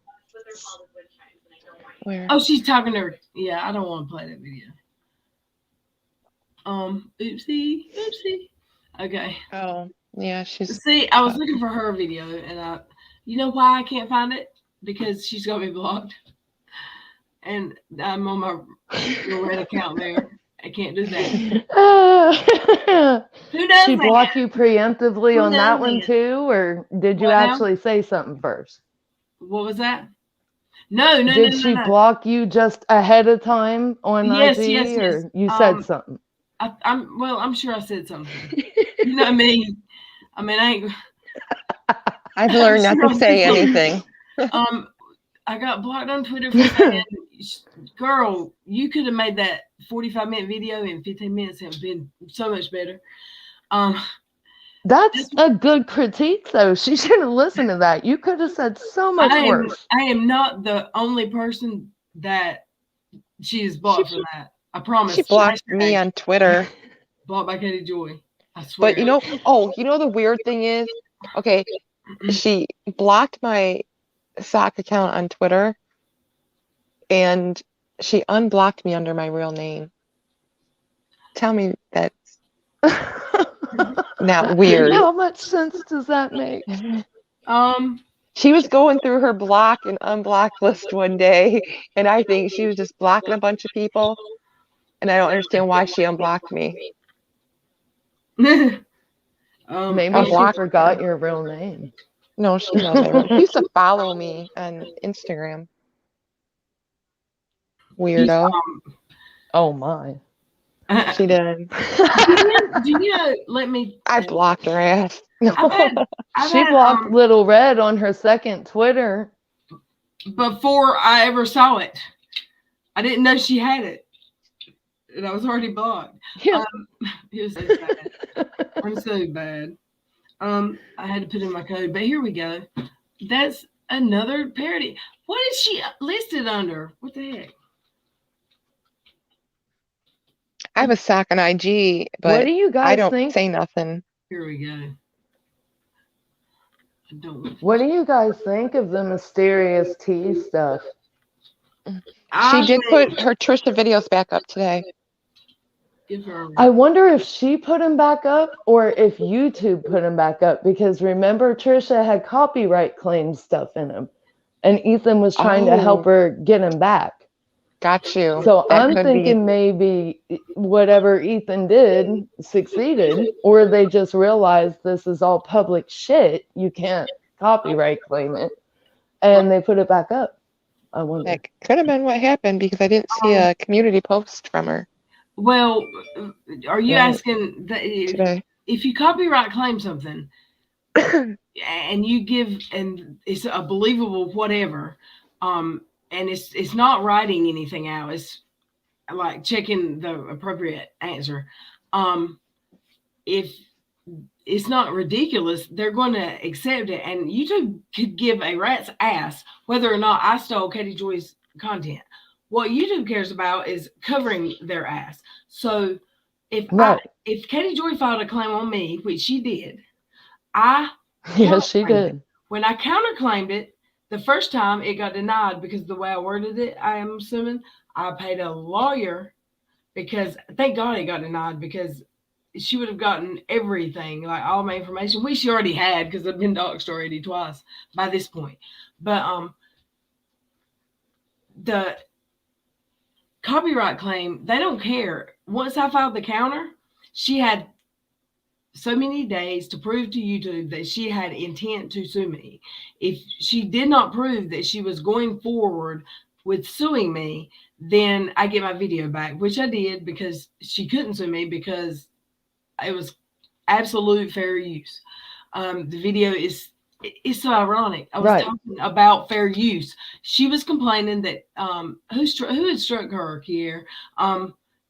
Where? Oh, she's talking to her. Yeah, I don't want to play that video. Oopsie. Okay. Oh, yeah, she's. See, I was looking for her video, and you know why I can't find it? Because she's got me blocked, and I'm on my red account there. I can't do that. Who does she that? block you preemptively on that one too, or did you actually say something first? What was that? No. Did she block you just ahead of time on IG, yes. or you said something? I'm sure I said something. You know what I mean? I mean, I've learned not to say anything. I got blocked on Twitter for saying, girl, you could have made that 45-minute video in 15 minutes and been so much better. That's a good critique, though. She should have listened to that. You could have said so much worse. I am not the only person that she is blocked for that. I promise. She blocked me on Twitter. Blocked by Katie Joy. I swear. But the weird thing is, okay, she blocked my sock account on Twitter and she unblocked me under my real name. Tell me that's not weird. How much sense does that make? She was going through her block and unblock list one day, and I think she was just blocking a bunch of people, and I don't understand why she unblocked me. Maybe she blocked forgot your real name. No, she knows my real. She used to follow me on Instagram. Weirdo. Oh my. She did. Do you know, let me. I blocked her ass. She blocked Little Red on her second Twitter. Before I ever saw it. I didn't know she had it. And I was already blocked. Yeah. It was so bad. I'm so bad. I had to put in my code, but here we go. That's another parody. What is she listed under? What the heck? I have a sock on IG, but what do you guys I don't think? say nothing. Here we go. I don't. What do you guys think of the mysterious tea stuff? She did put her Trisha videos back up today. I wonder if she put them back up or if YouTube put them back up, because remember Trisha had copyright claim stuff in them and Ethan was trying to help her get them back. Got you. So I'm thinking maybe whatever Ethan did succeeded, or they just realized this is all public shit. You can't copyright claim it. And they put it back up. I wonder. That could have been what happened because I didn't see a community post from her. Well, are you asking that today? If you copyright claim something and you give, and it's a believable whatever, and it's not writing anything out, it's like checking the appropriate answer. If it's not ridiculous, they're going to accept it, and YouTube could give a rat's ass whether or not I stole Katie Joy's content. What YouTube cares about is covering their ass. So if Katie Joy filed a claim on me, which she did, yes, she did. When I counterclaimed it, the first time it got denied because of the way I worded it, I am assuming I paid a lawyer because thank God it got denied, because she would have gotten everything, like all my information, which she already had because I've been doxxed already twice by this point. But the copyright claim, they don't care. Once I filed the counter, she had so many days to prove to YouTube that she had intent to sue me. If she did not prove that she was going forward with suing me, then I get my video back, which I did because she couldn't sue me because it was absolute fair use. The video it's so ironic. I was talking about fair use. She was complaining that who had struck her, Kier?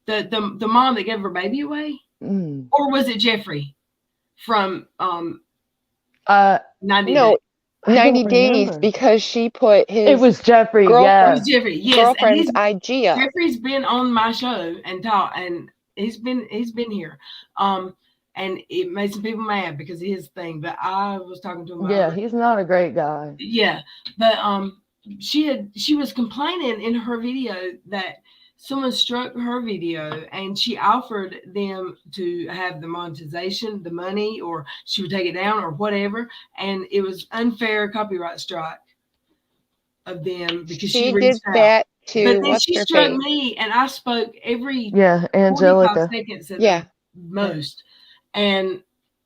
The mom that gave her baby away, or was it Jeffrey from 90 no, Days? 90 Days, because she put his. It was Jeffrey. It was Jeffrey. Yes, girlfriend's IG up. Jeffrey's been on my show and talk, and he's been here. And it made some people mad because of his thing. But I was talking to him. Yeah, he's not a great guy. Yeah, but she was complaining in her video that someone struck her video, and she offered them to have the monetization, the money, or she would take it down or whatever. And it was unfair copyright strike of them because she did that too. But then she struck me, and I spoke every Angelica 45 seconds at the most. And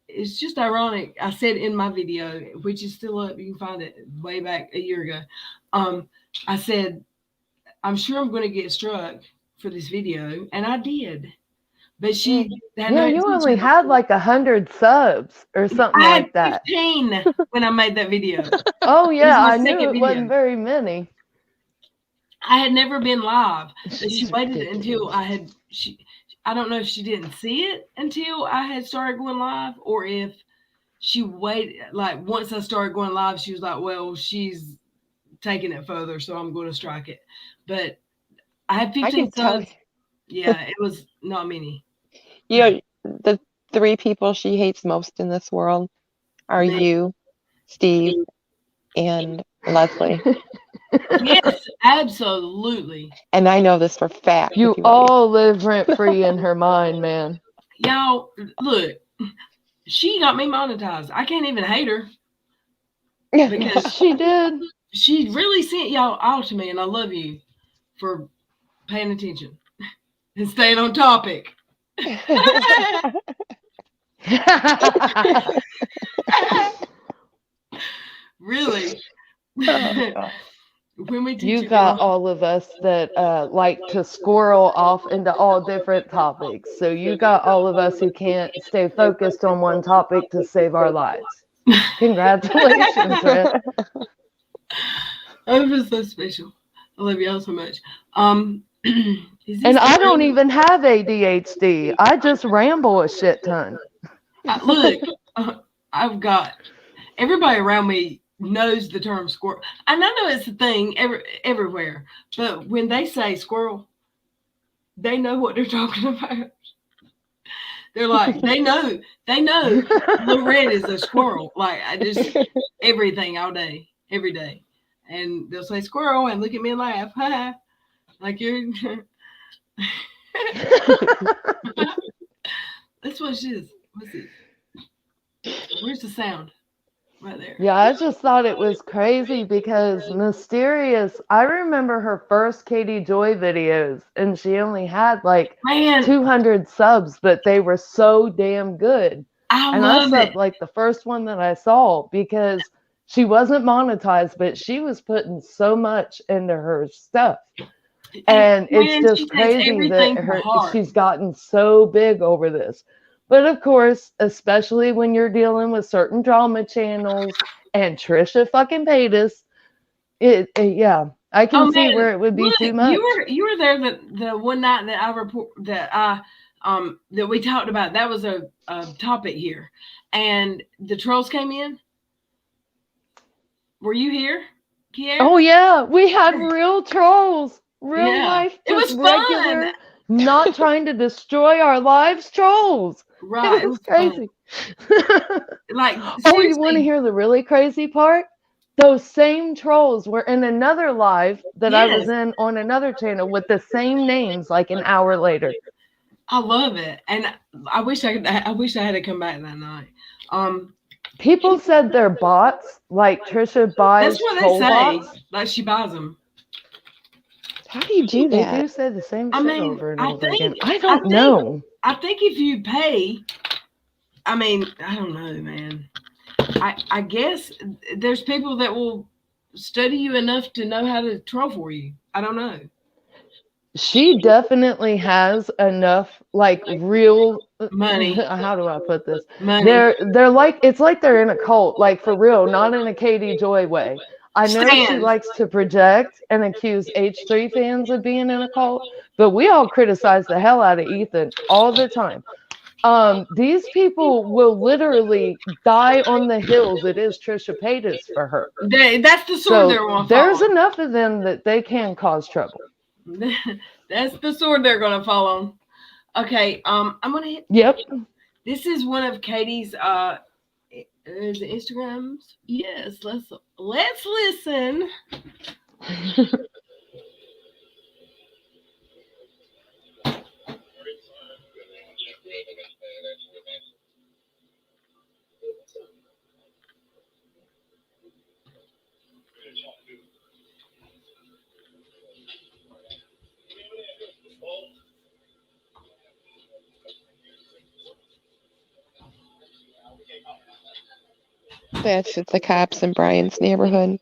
it's just ironic. I said in my video, which is still up, you can find it way back a year ago. I said, I'm sure I'm going to get struck for this video, and I did. But she had you only had like 100 subs or something like that. 15 when I made that video. Oh yeah, I knew it wasn't very many. I had never been live, but she waited until I don't know if she didn't see it until I had started going live, or if she waited, like once I started going live, she was like, well, she's taking it further, so I'm going to strike it. But I had 15 subs. Yeah, it was not many. You know, the 3 people she hates most in this world are Me. you, Steve, and Leslie. Yes, absolutely. And I know this for fact. You if you want me all live rent free in her mind, man. Y'all, look, she got me monetized. I can't even hate her because She did. she really sent y'all all to me, and I love you for paying attention and staying on topic. Really. Oh, God. When we teach You you got wrong. all of us that like to squirrel off into all different topics. So you got all of us who can't stay focused on one topic to save our lives. Congratulations, Red. Oh, it was so special. I love y'all so much. Is this And I the don't room? even have ADHD. I just ramble a shit ton. Look, I've got everybody around me knows the term squirrel, and I know it's a thing everywhere. But when they say squirrel, they know what they're talking about. They're like, they know Little Red is a squirrel. Like I just everything all day, every day, and they'll say squirrel and look at me and laugh, ha, like you're. That's what she is. What's it? Where's the sound? Right there. Yeah, I just thought it was crazy because Mysterious, I remember her first Katie Joy videos and she only had like Man, 200 subs, but they were so damn good. I And I love it. subbed like the first one that I saw because she wasn't monetized, but she was putting so much into her stuff. And it's man, she just takes crazy everything that to heart. she's gotten so big over this. But of course, especially when you're dealing with certain drama channels and Trisha fucking Paytas, yeah, I Oh can see man, where it would be look, too much. you were there the one night that that we talked about. That was a topic here, and the trolls came in. Were you here, Kier? Oh yeah, we had real trolls, real Yeah. life, It was just fun. regular, not trying to destroy our lives trolls. Right, It was crazy. Like Oh, you want to seriously, hear the really crazy part? Those same trolls were in another live that I was yes, in on another channel with the same names like an hour later. I love it, and I wish I had to come back that night. People said they're bots, like Trisha buys That's what they troll say. bots. Like she buys them. How do you do They that? do say the same I shit mean, over and I over again. think I don't know. I think if you pay, I mean, I don't know, man. I guess there's people that will study you enough to know how to troll for you. I don't know. She definitely has enough like real Money, how do I put this? money, They're like it's like they're in a cult, like for real, not in a Katie Joy way. I know she stands. likes to project and accuse H3 fans of being in a cult, but we all criticize the hell out of Ethan all the time. These people will literally die on the hills. It is Trisha Paytas for her. That's the sword they're So going to there's follow. enough of them that they can cause trouble. That's the sword they're going to fall on. Okay, I'm gonna hit. Yep. This is one of Katie's is it Instagrams. Yes, let's listen. That's just the cops in Brian's neighborhood.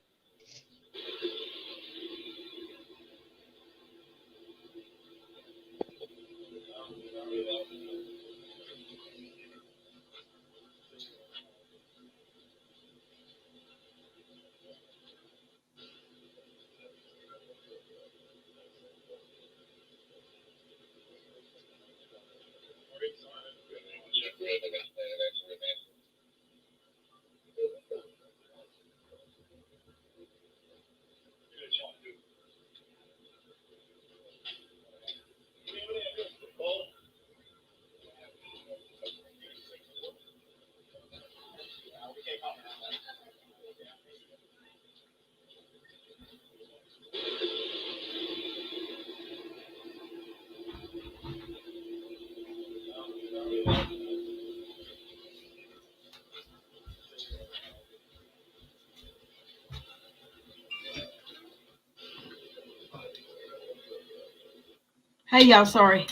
Hey, y'all, sorry.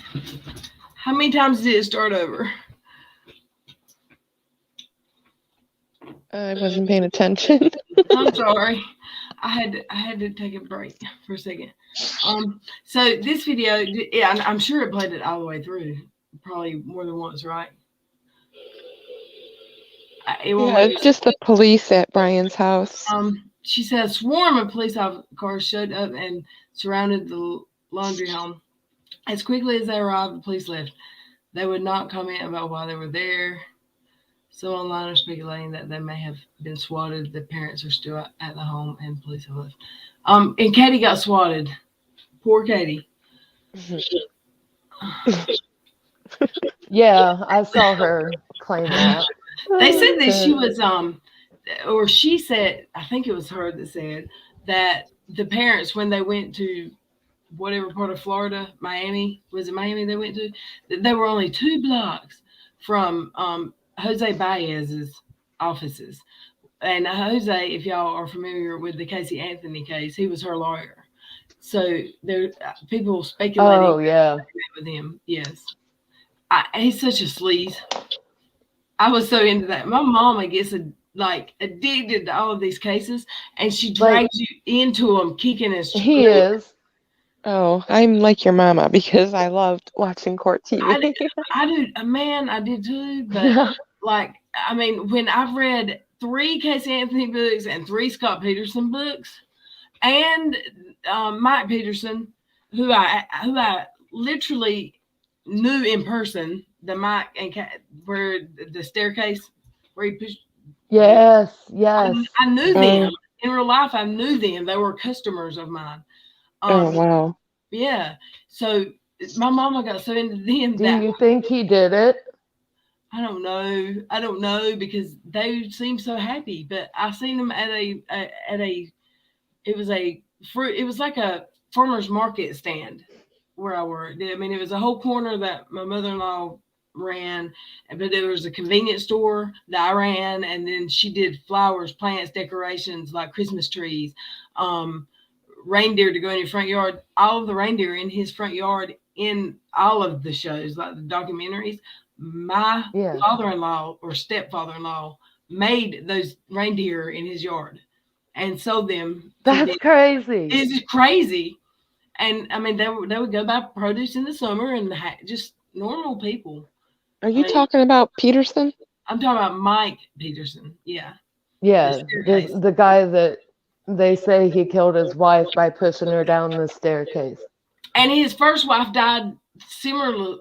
How many times did it start over? I wasn't paying attention. I'm sorry. I had to take a break for a second. So this video, yeah, I'm sure it played it all the way through, probably more than once, right? It won't Yeah, let me. just the police at Brian's house. She said a swarm of police cars showed up and surrounded the laundry home. As quickly as they arrived, the police left. They would not comment about why they were there. Some online are speculating that they may have been swatted. The parents are still at the home and police have left. And Katie got swatted. Poor Katie. Yeah, I saw her claim that. They said that she was or she said, I think it was her that said that the parents, when they went to whatever part of Florida, Miami, was it Miami they went to? They were only 2 blocks from Jose Baez's offices. And Jose, if y'all are familiar with the Casey Anthony case, he was her lawyer. So there, people speculating Oh, yeah. with him. Yes, he's such a sleaze. I was so into that. My mama gets addicted to all of these cases, and she drags you into them, kicking and screaming. He is. Oh, I'm like your mama because I loved watching court TV. I do, man. I did too, but I mean, when I've read 3 Casey Anthony books and 3 Scott Peterson books, and Mike Peterson, who I literally knew in person, the Mike and where the staircase where he pushed. Yes. I knew them in real life. I knew them. They were customers of mine. Oh, wow. Yeah. So my mama got so into them. Do you think he did it? I don't know because they seem so happy. But I seen them at a it was like a farmer's market stand where I worked. I mean, it was a whole corner that my mother-in-law ran, but there was a convenience store that I ran, and then she did flowers, plants, decorations like Christmas trees, reindeer to go in your front yard. All of the reindeer in his front yard in all of the shows, like the documentaries. My father-in-law or stepfather-in-law made those reindeer in his yard and sold them. That's crazy. It's crazy. And I mean, they would go buy produce in the summer and just normal people. Are you talking about Peterson? I'm talking about Mike Peterson. Yeah. Yeah, the guy that they say he killed his wife by pushing her down the staircase. And his first wife died similar,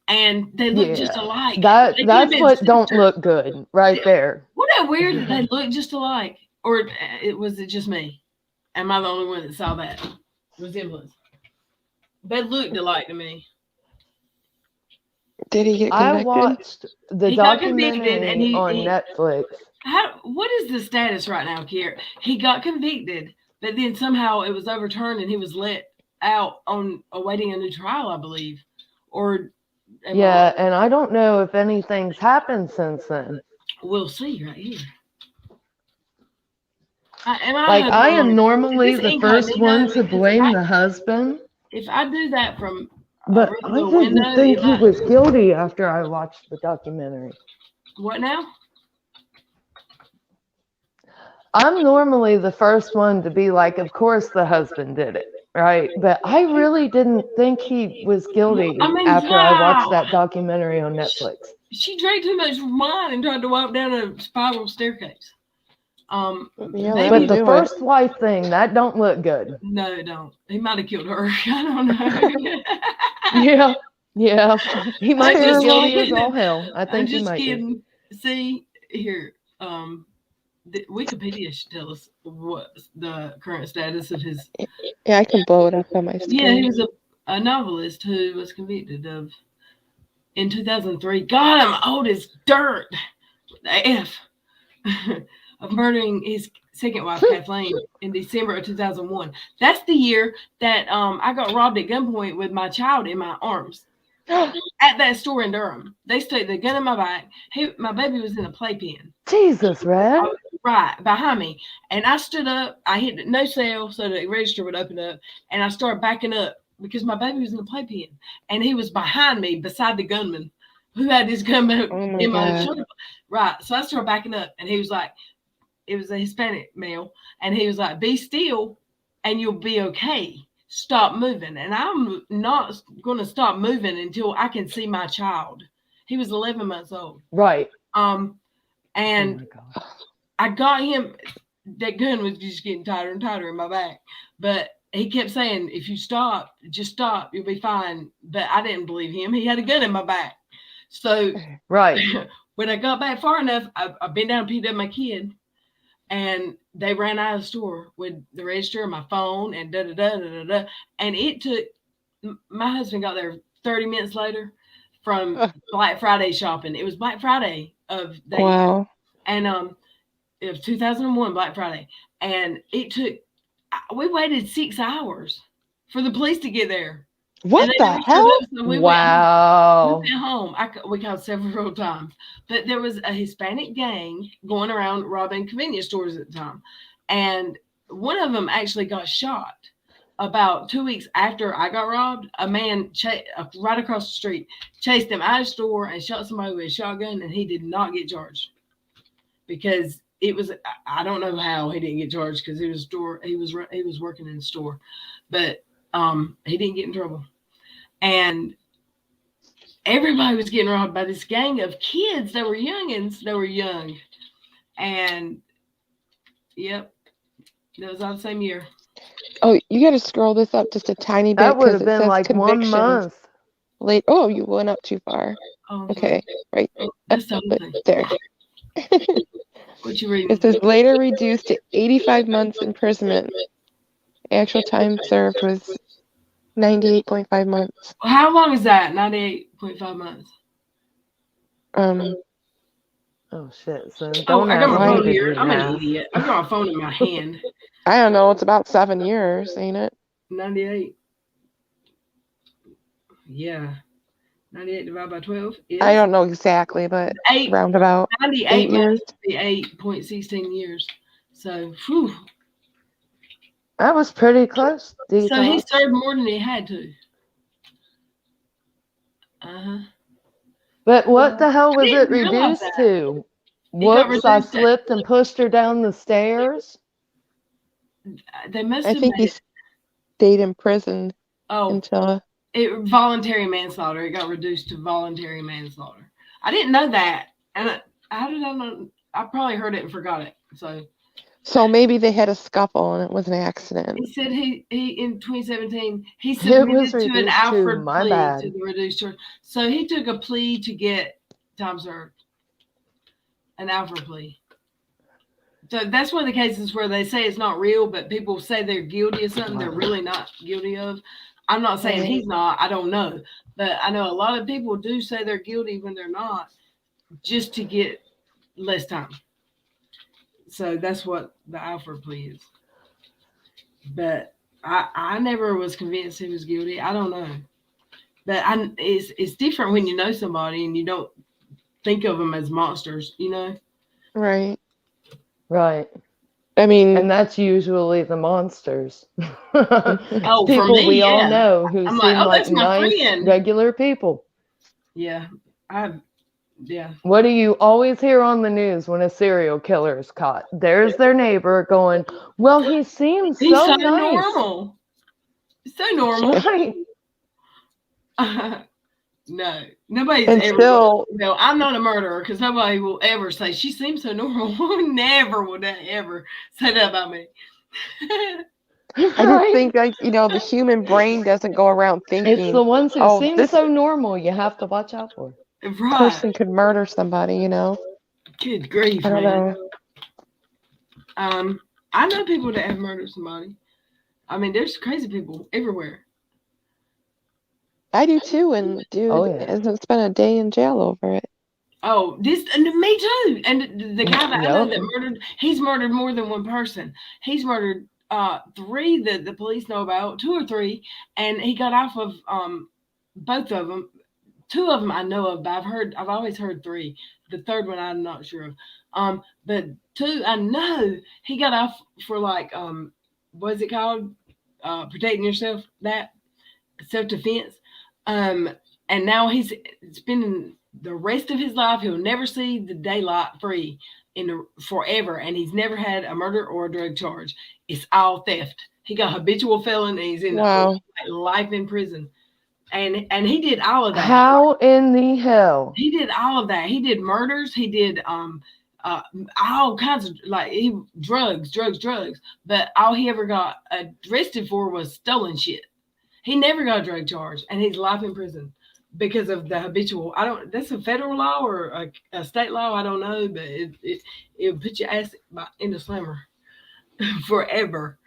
and they look just alike. That's what don't look good right there. Wasn't that weird that they look just alike? Or was it just me? Am I the only one that saw that resemblance? They looked alike to me. Did he get convicted? I watched the documentary on Netflix. What is the status right now, Kier? He got convicted, but then somehow it was overturned and he was let out on awaiting a new trial, I believe. And I don't know if anything's happened since then. We'll see right here. I am normally the first one to blame the husband. If I do that from but I didn't think he was guilty after I watched the documentary. What now? I'm normally the first one to be like, of course the husband did it, right? But I really didn't think he was guilty after I watched that documentary on Netflix. She drank too much wine and tried to walk down a spiral staircase. But the first wife thing, that don't look good. No, it don't. He might have killed her. I don't know. Yeah. He might be as guilty as all hell. I think he might be. See, here, Wikipedia should tell us what the current status of his... Yeah, I can blow it up on my screen. Yeah, he was a novelist who was convicted of, in 2003, God, I'm old as dirt, the F, of murdering his second wife, Kathleen, in December of 2001. That's the year that I got robbed at gunpoint with my child in my arms at that store in Durham. They stuck the gun in my back. My baby was in a playpen. Jesus, Red. right behind me. And I stood up. I hit no cell so the register would open up. And I started backing up because my baby was in the playpen. And he was behind me beside the gunman who had his gun Oh my in my God. shoulder. Right. So I started backing up. And he was like, it was a Hispanic male. And he was like, be still and you'll be okay. Stop moving. And I'm not going to stop moving until I can see my child. He was 11 months old. Right. And Oh my God. I got him. That gun was just getting tighter and tighter in my back. But he kept saying, if you stop, just stop, you'll be fine. But I didn't believe him. He had a gun in my back. So Right. when I got back far enough, I bent down and picked up my kid. And they ran out of the store with the register and my phone and da-da-da-da-da-da. And it took, my husband got there 30 minutes later from Black Friday shopping. It was Black Friday of that year. Wow. And it was 2001 Black Friday. And it took, we waited 6 hours for the police to get there. What the hell? So we Wow. went home. We called several times. But there was a Hispanic gang going around robbing convenience stores at the time. And one of them actually got shot. About 2 weeks after I got robbed, a man right across the street chased him out of the store and shot somebody with a shotgun, and he did not get charged. Because it was, I don't know how he didn't get charged because he was working in the store. But he didn't get in trouble. And everybody was getting robbed by this gang of kids that were youngins. They were young. And yep, that was all the same year. Oh, you got to scroll this up just a tiny bit. That would have 'cause it been says like 1 convictions month. Late. Oh, you went up too far. Oh, Okay, right. that's the whole thing. There. What you reading? It says later reduced to 85 months imprisonment. Actual time served was 98.5 months. How long is that? 98.5 months. Oh shit, son. Oh, Don't I got ask my me phone to here. do I'm an math. idiot. I got my phone in my hand. I don't know. It's about 7 years, ain't it? 98. Yeah. 98 divided by 12 is I don't know exactly, but 8. roundabout 98 8 years. months would be 8.16 years. So, whew. That was pretty close. So he Detox. served more than he had to. Uh-huh. But what the hell was didn't it realize reduced that. to? It got Whoops, I reduced to- slipped and pushed her down the stairs. They must I have think made he stayed in prison Oh, until. voluntary manslaughter. It got reduced to voluntary manslaughter. I didn't know that. And how did I know? I probably heard it and forgot it. So maybe they had a scuffle and it was an accident. he said he in 2017 he It submitted was to an reduced to Alfred my plea bad. to the reduced charge. So he took a plea to get time served. An Alfred plea. So that's one of the cases where they say it's not real, but people say they're guilty of something they're really not guilty of. I'm not saying he's not. I don't know. But I know a lot of people do say they're guilty when they're not, just to get less time. So that's what the Alfred plea is. But I never was convinced he was guilty. I don't know. But it's different when you know somebody and you don't think of them as monsters, you know? Right. Right. I mean, And that's usually the monsters. Oh, for People me, we all yeah. know who I'm seem like, oh, like that's my nice, friend. regular people. Yeah. Yeah. What do you always hear on the news when a serial killer is caught? There's their neighbor going, well, he seems He's so so nice. normal. So normal. Right. No, nobody's and ever. still, No, I'm not a murderer because nobody will ever say she seems so normal. Never would that ever say that about me. I just think the human brain doesn't go around thinking It's the ones who oh, seem this so normal you have to watch out for. Right. person could murder somebody, Good grief, I don't man. know. I know people that have murdered somebody. I mean, there's crazy people everywhere. I do too, and dude hasn't spent a day in jail over it. Oh, and me too. And the guy that I know that Yep. murdered, he's murdered more than one person. He's murdered 3 that the police know about, 2 or 3, and he got off of both of them. two of them I know of, but I've always heard three. The third one I'm not sure of. But two I know he got off for like what's it called? Protecting yourself, that self-defense. And now he's spending the rest of his life, he'll never see the daylight free forever, and he's never had a murder or a drug charge. It's all theft. He got habitual felon and he's in life in prison. And he did all of that. How in the hell? He did all of that. He did murders. He did all kinds of drugs. But all he ever got arrested for was stolen shit. He never got a drug charge, and he's life in prison because of the habitual. That's a federal law or a state law. I don't know, but it put your ass in the slammer forever.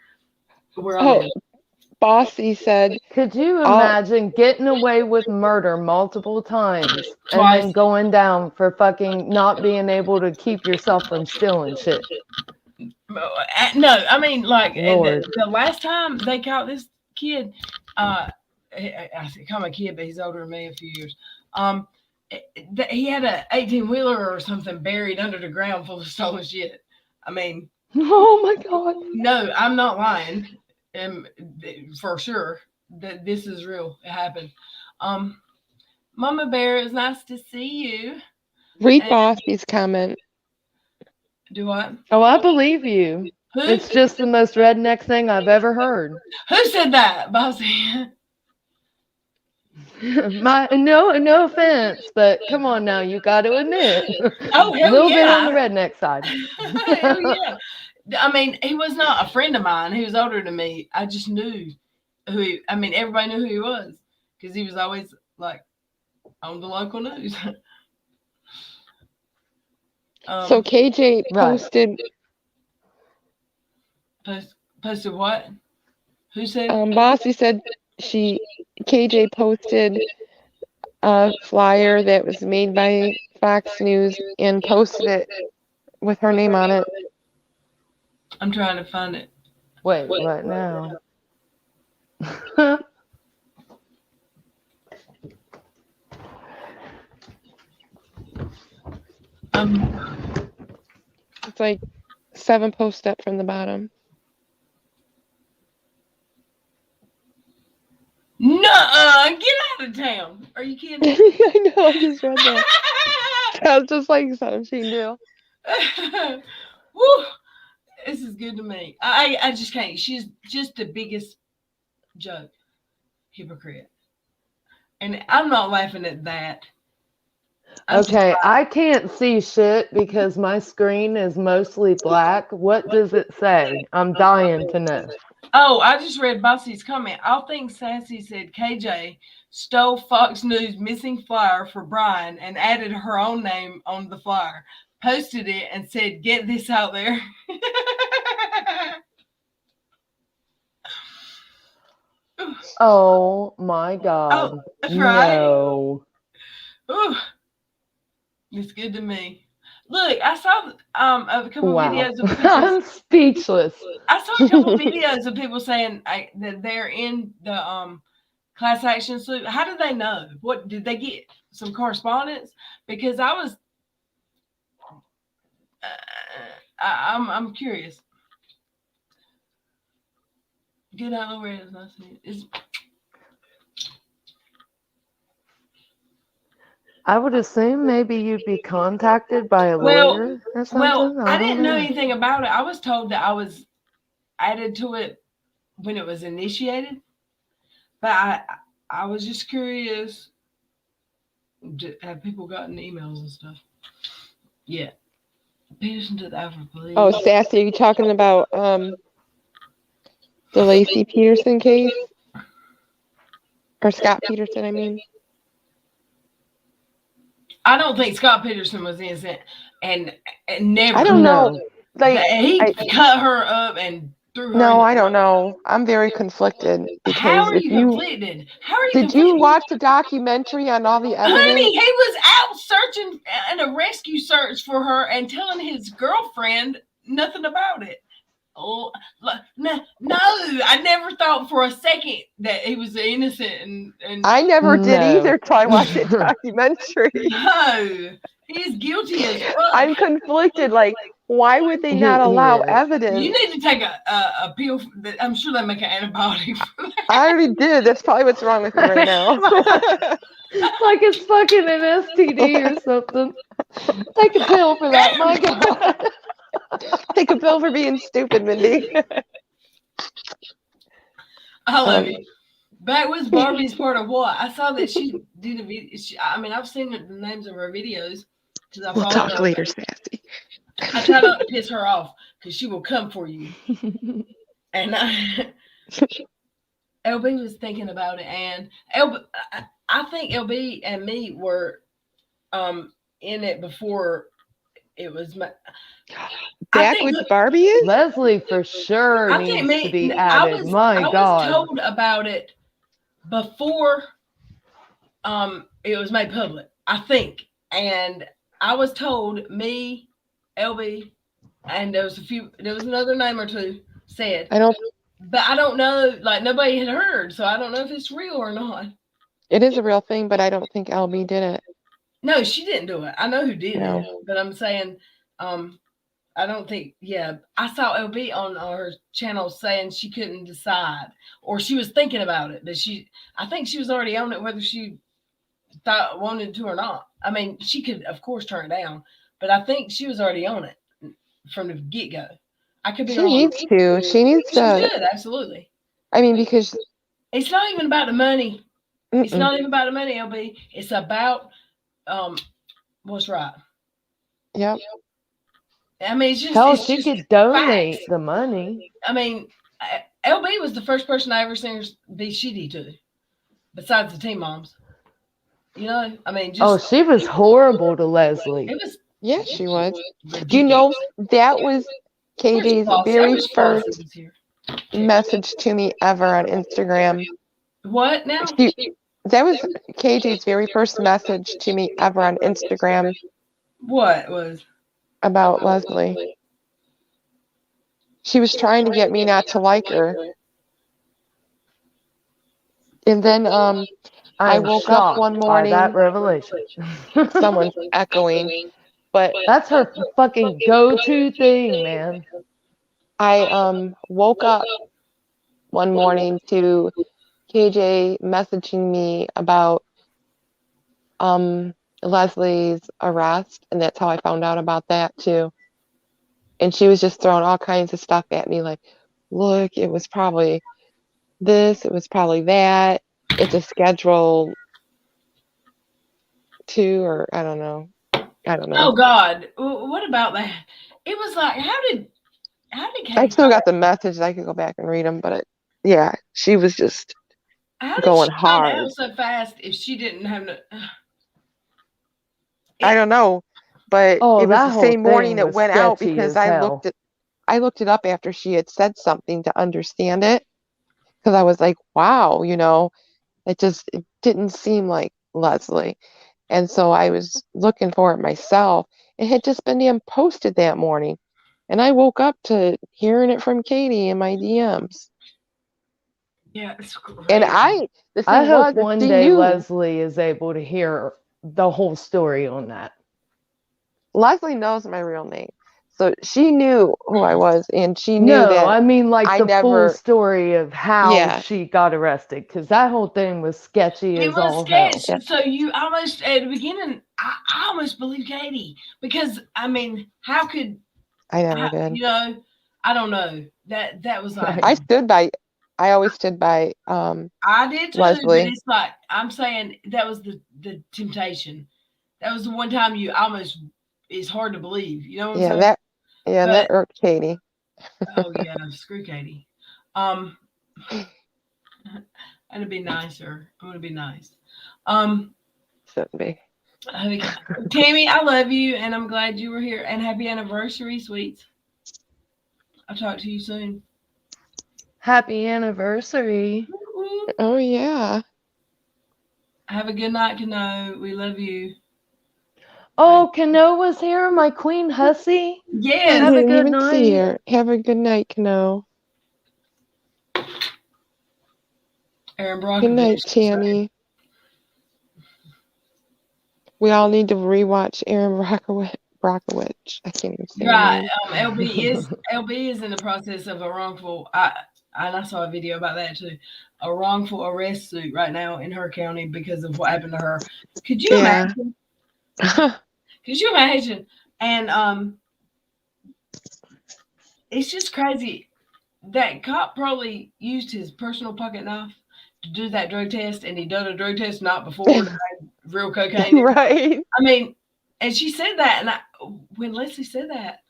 Bossy said, could you imagine getting away with murder multiple times and then going down for fucking not being able to keep yourself from stealing shit? No, I mean, like the last time they caught this kid, I call him a kid, but he's older than me a few years. He had a 18-wheeler or something buried under the ground full of stolen shit. I mean, oh my God. No, I'm not lying. For sure that this is real. It happened. Mama Bear, it's nice to see you. Read Bossy's comment. Do what? Oh, I believe you. Who? It's just the most redneck thing I've ever heard. Who said that, Bossy? No offense, but come on now, you got to admit. Oh, hell a little bit yeah. on the redneck side. Hell yeah. I mean, he was not a friend of mine. He was older than me. I just knew everybody knew who he was because he was always like on the local news. So KJ posted. Posted what? Who said? Bossy said KJ posted a flyer that was made by Fox News and posted it with her name on it. I'm trying to find it. Wait, what now? It's like 7 posts up from the bottom. Nuh-uh, get out of town. Are you kidding? I know, I just read that. Sounds just like something she knew. Woo! This is good to me. I just can't. She's just the biggest joke. Hypocrite. And I'm not laughing at that. Okay, I can't see shit because my screen is mostly black. What does it say? I'm dying to know. Oh, I just read Bossy's comment. All things sassy said KJ stole Fox News missing flyer for Brian and added her own name on the flyer. Posted it and said, "Get this out there." Oh my God. Oh, that's right. No. Ooh. It's good to me. Look, I saw a couple of videos of people. I'm speechless. I saw a couple of videos of people saying that they're in the class action suit. How did they know? What did they get? Some correspondence? Because I was I'm curious. Get out of where it's not seen. I would assume maybe you'd be contacted by a lawyer or something. Well, I didn't know anything about it. I was told that I was added to it when it was initiated, but I was just curious. Have people gotten emails and stuff? Yeah. Peterson to the Alpha Police. Oh, Sassy, are you talking about the Lacey Peterson case? Or Scott Peterson, I mean. I don't think Scott Peterson was innocent, and never. I don't know. He cut her up and threw her. No, I don't know. I'm very conflicted. How are you conflicted? Did you watch the documentary on all the evidence? Honey, he was out searching in a rescue search for her and telling his girlfriend nothing about it. Oh, no, I nenever thought for a second that he was innocent. And I never did No. either till I watched that documentary. no, he's guilty as fuck. I'm conflicted. Like, why would they not He allow is. evidence? You need to take a pill. I'm sure they make an antibiotic for that. I already did. That's probably what's wrong with me right now. Like it's fucking an STD or something. Take a pill for that. My God. Take a pill for being stupid, Mindy. I love you. Back with Barbie's part of what? I saw that she did a video. I've seen the names of her videos because I We'll follow talk her. later, Sassy. I try not to piss her off because she will come for you. And LB was thinking about it, and I think LB and me were in it before it was my. Back with Barbie is? Leslie for sure I think needs to be I added. was My God. told about it before it was made public, I think. And I was told, me, LB, and there was another name or two said. But I don't know, like nobody had heard, so I don't know if it's real or not. It is a real thing, but I don't think LB did it. No, she didn't do it. I know who did No. it, but I'm saying, I don't think. Yeah, I saw LB on her channel saying she couldn't decide, or she was thinking about it, but I think she was already on it, whether she wanted to or not. I mean, she could, of course, turn it down, but I think she was already on it from the get go. I could be wrong. She needs to. She needs She to. should, absolutely. I mean, because it's not even about the money. It's not even about the money, LB. It's about what's right. Yep. I mean, it's just Hell, it's she just could donate facts. the money. I mean, LB was the first person I ever seen her be shitty to, besides the Teen Moms. You know, I mean, just Oh, she was horrible to Leslie. it was. Yeah, she was. Ridiculous. Do you know that was KJ's very first message to me ever on Instagram? What now? That was KJ's very first message to me ever on Instagram. What was? About Leslie. She was trying to get me not to like her. And then I woke up one morning. By that revelation. Someone's echoing. But that's her fucking go-to thing, man. I woke up one morning to KJ messaging me about Leslie's arrest, and that's how I found out about that too. And she was just throwing all kinds of stuff at me, like, look, it was probably this, it was probably that, it's a schedule 2, or I don't know. Oh God, what about that? It was like, how did Katie I still got the message. I could go back and read them, but yeah, she was just going hard. How did she find out so fast if she didn't have no? I don't know, but it was the same morning it went out because I looked it up after she had said something to understand it, because I was like, wow, it didn't seem like Leslie. And so I was looking for it myself. It had just been posted that morning. And I woke up to hearing it from Katie in my DMs. Yeah, it's great. And I hope one day Leslie is able to hear the whole story on that. Leslie knows my real name. So she knew who I was, and she knew that. No, I mean like full story of how she got arrested, because that whole thing was sketchy as all hell. So you almost, at the beginning, I almost believed Katie, because I mean, how could I never did. I don't know. That was like I always stood by I did too, Leslie. but it's like, I'm saying that was the temptation. That was the one time you almost, it's hard to believe. You know what I'm saying? That irked Katie. Oh yeah, screw Katie. It'd be nicer. I'm gonna be nice. Shouldn't be. Tammy, I love you, and I'm glad you were here. And happy anniversary, sweets. I'll talk to you soon. Happy anniversary. Oh yeah. Have a good night, Kano. We love you. Oh, Kano was here, my queen hussy. I Yes. Have a didn't good even see night. her. Have a good night, Kano. Aaron Good night, Brockovich. Tammy. We all need to rewatch Aaron Brockovich. I can't even say her Right. name. LB is in the process of a wrongful. And I saw a video about that too. A wrongful arrest suit right now in her county because of what happened to her. Could you Yeah. imagine? Could you imagine? And it's just crazy. That cop probably used his personal pocket knife to do that drug test, and he done a drug test not before to find real cocaine. Right. I mean, and she said that, and when Leslie said that,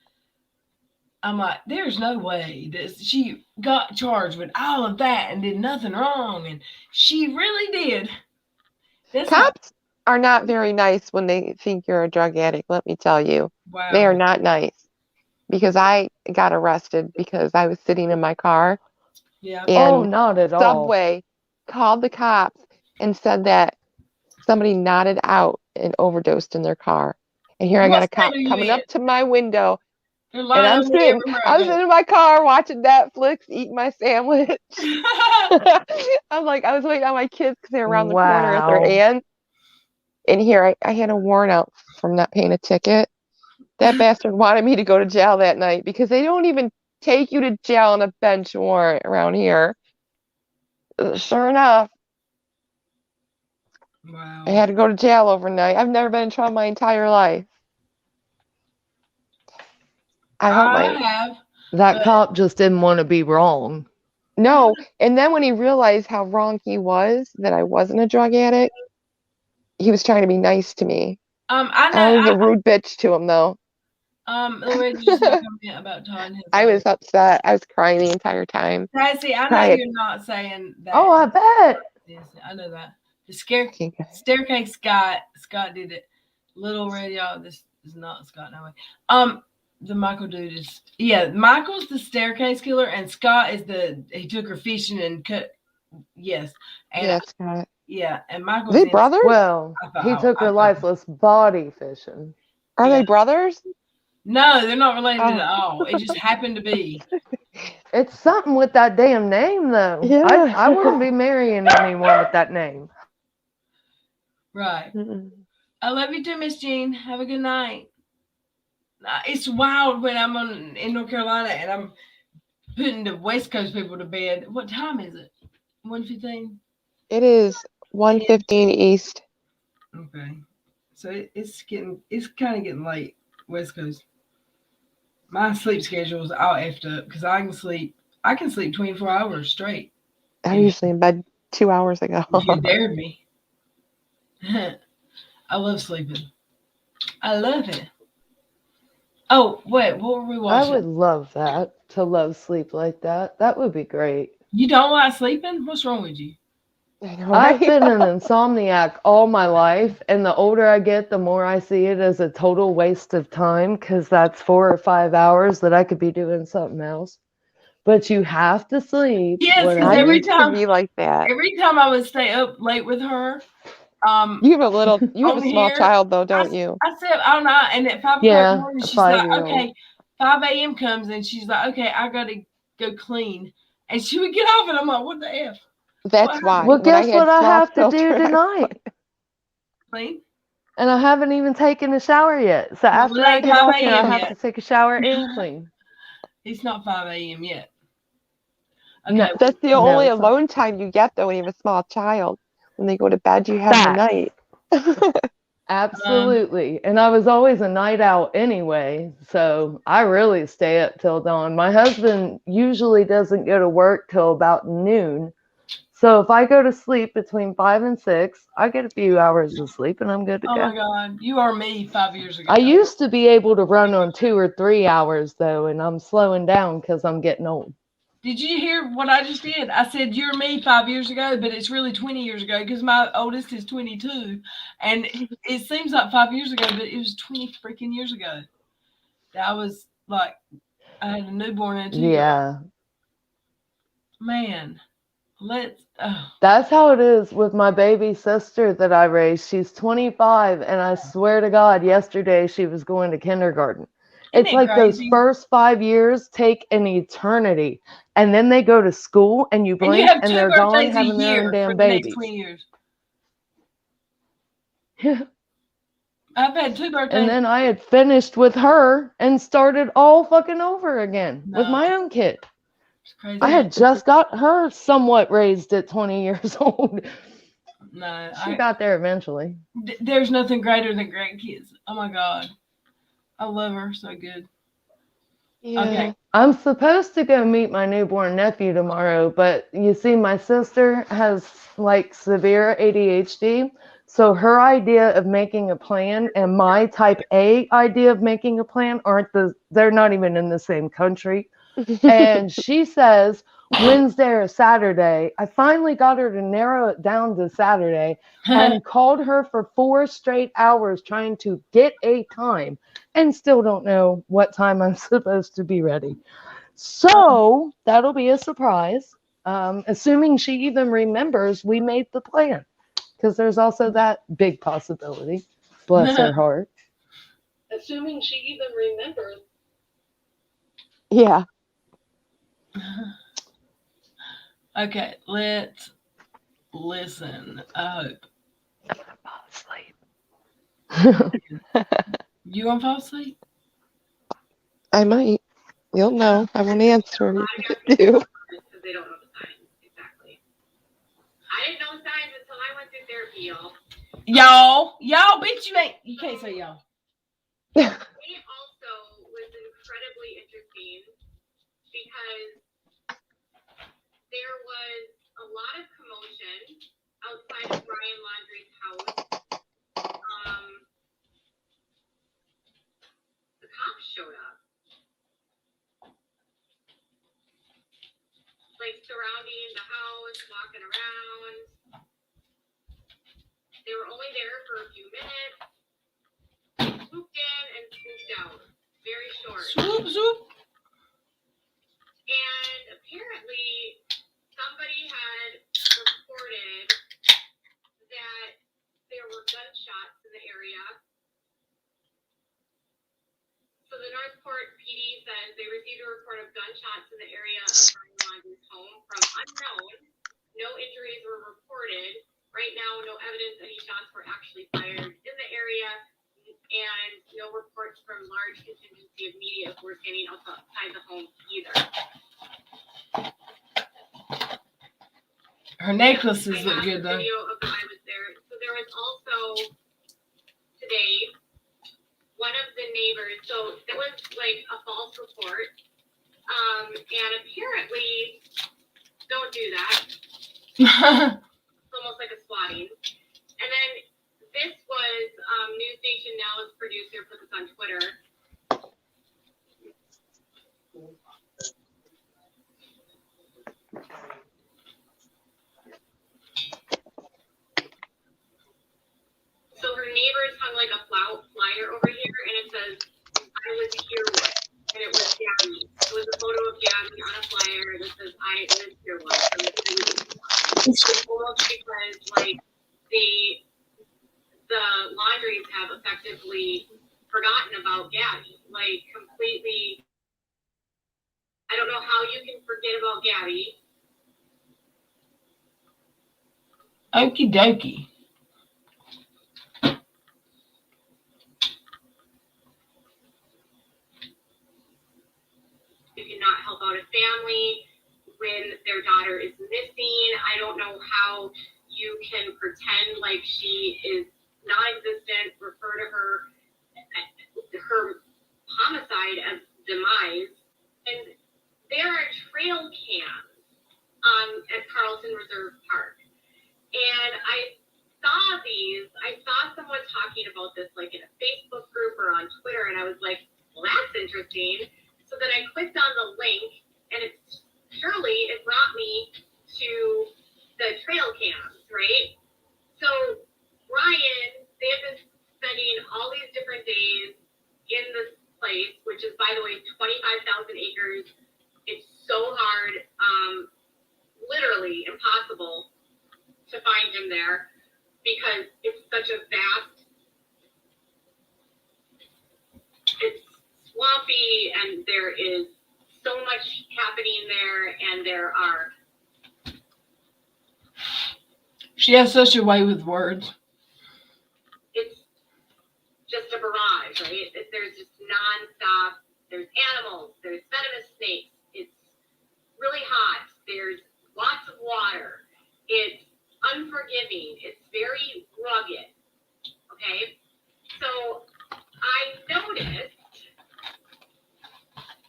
I'm like, there's no way that she got charged with all of that and did nothing wrong, and she really did. That's Cops are not very nice when they think you're a drug addict, let me tell you. wow. They are not nice. Because I got arrested because I was sitting in my car Yeah. Oh, and not at all. Subway called the cops and said that somebody nodded out and overdosed in their car. And here I got a What state cop are you coming in? up to my window, They're and lying I'm on me sitting everywhere I I was go. in my car watching Netflix, eating my sandwich. I'm like, I was waiting on my kids because they're around the corner at their Wow. aunt. And here I had a warrant out from not paying a ticket. That bastard wanted me to go to jail that night because they don't even take you to jail on a bench warrant around here. Sure enough, Wow. I had to go to jail overnight. I've never been in trouble my entire life. I hope I my have. That But- cop just didn't want to be wrong. no. And then when he realized how wrong he was, that I wasn't a drug addict, he was trying to be nice to me. I I was know. a rude bitch to him though. Let me just say a comment about Todd and his I life. was upset. I was crying the entire time. Cassie, I know Cried. you're not saying that. Oh, I bet. Yes, I know that. The Okay, guys. staircase Scott did it. Little Red, y'all. This is not Scott, no way. The Michael dude is Michael's the staircase killer, and Scott is he took her fishing and cut. Yes, and Yeah, Scott. and Are Michael's they in. brothers? Well, I thought- he took I her thought- lifeless body fishing. Are yeah. they brothers? No, they're not related Oh. at all. It just happened to be. It's something with that damn name, though. Yeah. I wouldn't be marrying anyone with that name. Right. Mm-mm. I love you too, Miss Jean. Have a good night. It's wild when I'm in North Carolina and I'm putting the West Coast people to bed. What time is it? 1:15? It is 1:15 East. Okay. So it's kind of getting late, West Coast. My sleep schedule is all effed up because I can sleep 24 hours straight. I'm usually in bed 2 hours ago. If you dared me. I love sleeping. I love it. Oh, wait, what were we I watching? would love that, to love sleep like that. That would be great. You don't like sleeping? What's wrong with you? I know, I've right? been an insomniac all my life, and the older I get, the more I see it as a total waste of time because that's 4 or 5 hours that I could be doing something else. But you have to sleep. Yes, 'cause whatever. I every used to time- be like that. Every time I would stay up late with her, You have you have a on small here, child though, don't you? I said, all night, and at 5 o'clock in Yeah, the morning, a she's like, 5-year-old. okay, 5 a.m. comes, and she's like, okay, I got to go clean. And she would get off, and I'm like, what the F? That's why. Well, when guess had what I small have to do children, tonight? Clean? And I haven't even taken a shower yet. So Well, after it I ain't get 5 off here, I a.m. have yet. to take a shower and clean. It's not 5 a.m. yet. Okay, No. That's the No, only it's not. alone time you get though when you have a small child. When they go to bed, you have the night. Absolutely. And I was always a night out anyway, so I really stay up till dawn. My husband usually doesn't go to work till about noon. So if I go to sleep between 5 and 6, I get a few hours of sleep and I'm good to oh go. my God, you are me 5 years ago. I used to be able to run on 2 or 3 hours though, and I'm slowing down because I'm getting old. Did you hear what I just did? I said, you're me 5 years ago, but it's really 20 years ago because my oldest is 22. And it seems like 5 years ago, but it was 20 freaking years ago. That I was like, I had a newborn and a 2-year-old. Yeah. Man, let's. That's how it is with my baby sister that I raised. She's 25, and I swear to God, yesterday she was going to kindergarten. Isn't It's it like those crazy? first 5 years take an eternity, and then they go to school, and you And you blink, have and two they're gone birthdays a having their own year damn for the next babies. 20 years. I've had two birthdays. And then I had finished with her and started all fucking over again with No. my own kid. It's crazy. I had just got her somewhat raised at 20 years old. No, She got there eventually. There's nothing greater than grandkids. Oh my God. I love her so good. Yeah. Okay. I'm supposed to go meet my newborn nephew tomorrow, but you see, my sister has like severe ADHD. So her idea of making a plan and my type A idea of making a plan they're not even in the same country. And she says Wednesday or Saturday. I finally got her to narrow it down to Saturday and called her for 4 straight hours trying to get a time and still don't know what time I'm supposed to be ready. So that'll be a surprise. Assuming she even remembers we made the plan, because there's also that big possibility. Bless her heart. Assuming she even remembers. Yeah. Okay, let's listen. I hope. I'm gonna fall asleep. You gonna fall asleep? I might. You'll know. I won't answer A it lot of if guys you do. because they don't know the signs. Exactly. I didn't know signs until I went through therapy, y'all. Y'all, bitch, you can't say y'all. It also was incredibly interesting because there was a lot of commotion outside of Brian Laundrie's house. The cops showed up, like surrounding the house, walking around. They were only there for a few minutes. Swooped in and swooped out. Very short. Swoop, swoop. And apparently somebody had reported that there were gunshots in the area. So the Northport PD says they received a report of gunshots in the area of Brian Laundrie's home from unknown. No injuries were reported. Right now, no evidence any shots were actually fired in the area, and no reports from large contingency of media who were standing outside the home either. Her necklaces I look have good a though. video of I was there. So there was also today one of the neighbors. So that was like a false report, and apparently don't do that. It's almost like a swatting. And then this was News Nation Now's producer put this on Twitter. So her neighbors hung like a flyer over here, and it says, "I was here with," and it was Gabby. It was a photo of Gabby on a flyer that says, "I was here with." It's almost because like the Laundries have effectively forgotten about Gabby, like completely. I don't know how you can forget about Gabby. Okie dokie. You cannot help out a family when their daughter is missing. I don't know how you can pretend like she is non-existent, refer to her homicide as demise. And there are trail cams at Carlson Reserve Park. And I saw someone talking about this like in a Facebook group or on Twitter, and I was like, well, that's interesting. So then I clicked on the link, and it brought me to the trail cams, right? So Ryan, they have been spending all these different days in this place, which is, by the way, 25,000 acres. It's so hard. literally impossible to find him there because it's such a vast, it's swampy and there is so much happening there and there are. She has such a way with words. It's just a barrage, right? There's just nonstop. There's animals. There's venomous snakes. It's really hot. There's lots of water. It's unforgiving. It's very rugged. Okay? So I noticed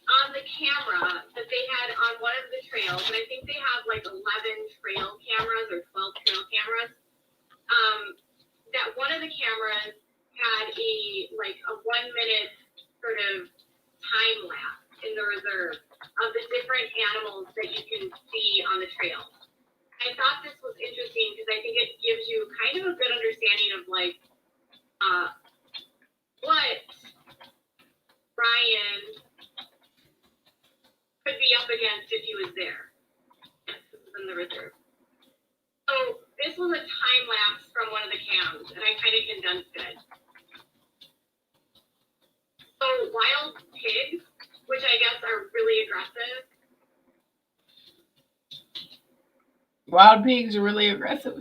on the camera that they had on one of the trails, and I think they have like 11 trail cameras or 12 trail cameras, that one of the cameras had a 1 minute sort of time lapse in the reserve of the different animals that you can see on the trail. I thought this was interesting because I think it gives you kind of a good understanding of what Brian could be up against if he was there. Yes, this is in the reserve. So this was a time lapse from one of the cams, and I kind of condensed it. So wild pigs, which I guess are really aggressive. Wild pigs are really aggressive.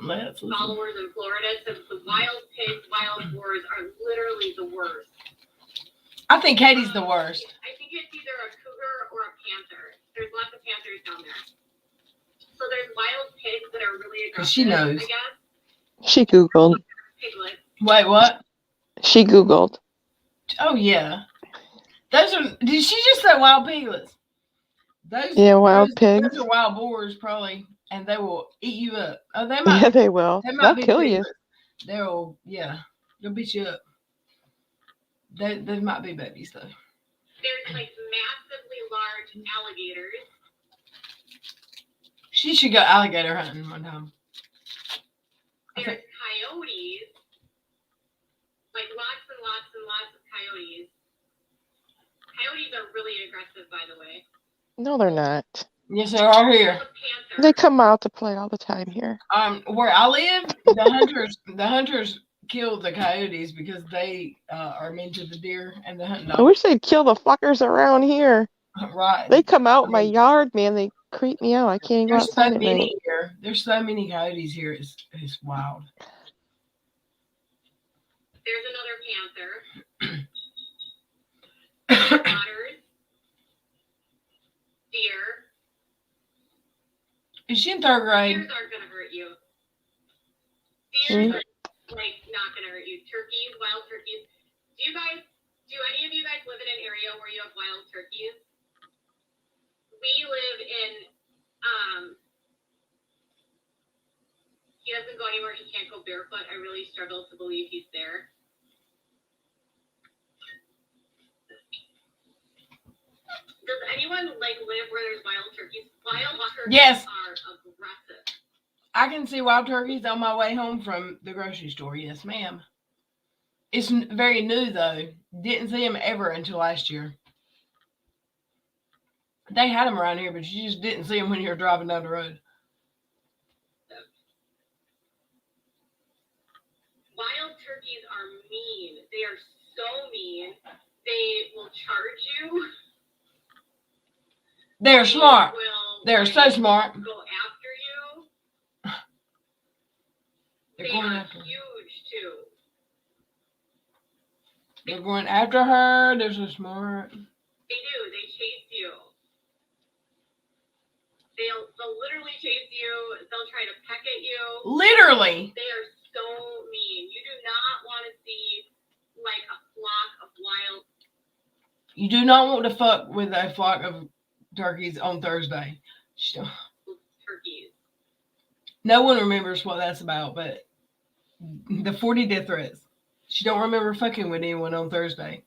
Let's listen. Followers in Florida said the wild pigs, wild boars are literally the worst. I think Katie's the worst. I think it's either a cougar or a panther. There's lots of panthers down there. So there's wild pigs that are really aggressive. She knows. I guess. She Googled. Piglets. Wait, what? She Googled. Oh yeah. Those are. Did she just say wild piglets? Those. Yeah, wild pigs. Those are wild boars, probably, and they will eat you up. Oh, they might. Yeah, they will. They might They'll be kill you. piglets. They'll. Yeah. They'll beat you up. They might be babies though. There's massively large alligators. She should go alligator hunting one time. There's coyotes. Lots and lots and lots of coyotes. Coyotes are really aggressive, by the way. No, they're not. Yes, they are here. There's a panther. They come out to play all the time here. Where I live, the hunters kill the coyotes because they are mean to the deer and the hunting I dogs. wish they'd kill the fuckers around here. Right. They come out my yard, man. They creep me out. I can't even go There's so outside at night. many here. There's so many coyotes here. It's wild. There's another panther. Otters. Deer. Is she in third grade? Deers aren't gonna hurt you. Deers are not gonna hurt you. Turkeys, wild turkeys. Do any of you guys live in an area where you have wild turkeys? We live in he doesn't go anywhere, he can't go barefoot. I really struggle to believe he's there. Does anyone live where there's wild turkeys? Wild turkeys Yes. are aggressive. I can see wild turkeys on my way home from the grocery store. Yes, ma'am. It's very new though. Didn't see them ever until last year. They had them around here, but you just didn't see them when you were driving down the road. Wild turkeys are mean. They are so mean. They will charge you. They're smart. Will, They're so smart. Go after you. They're They going are after her. huge too. They're going after her. They're so smart. They do. They chase you. They'll literally chase you. They'll try to peck at you. Literally. They are so mean. You do not want to see a flock of wild. You do not want to fuck with a flock of turkeys on Thursday. Turkeys. No one remembers what that's about, but the 40 death threats. She don't remember fucking with anyone on Thursday.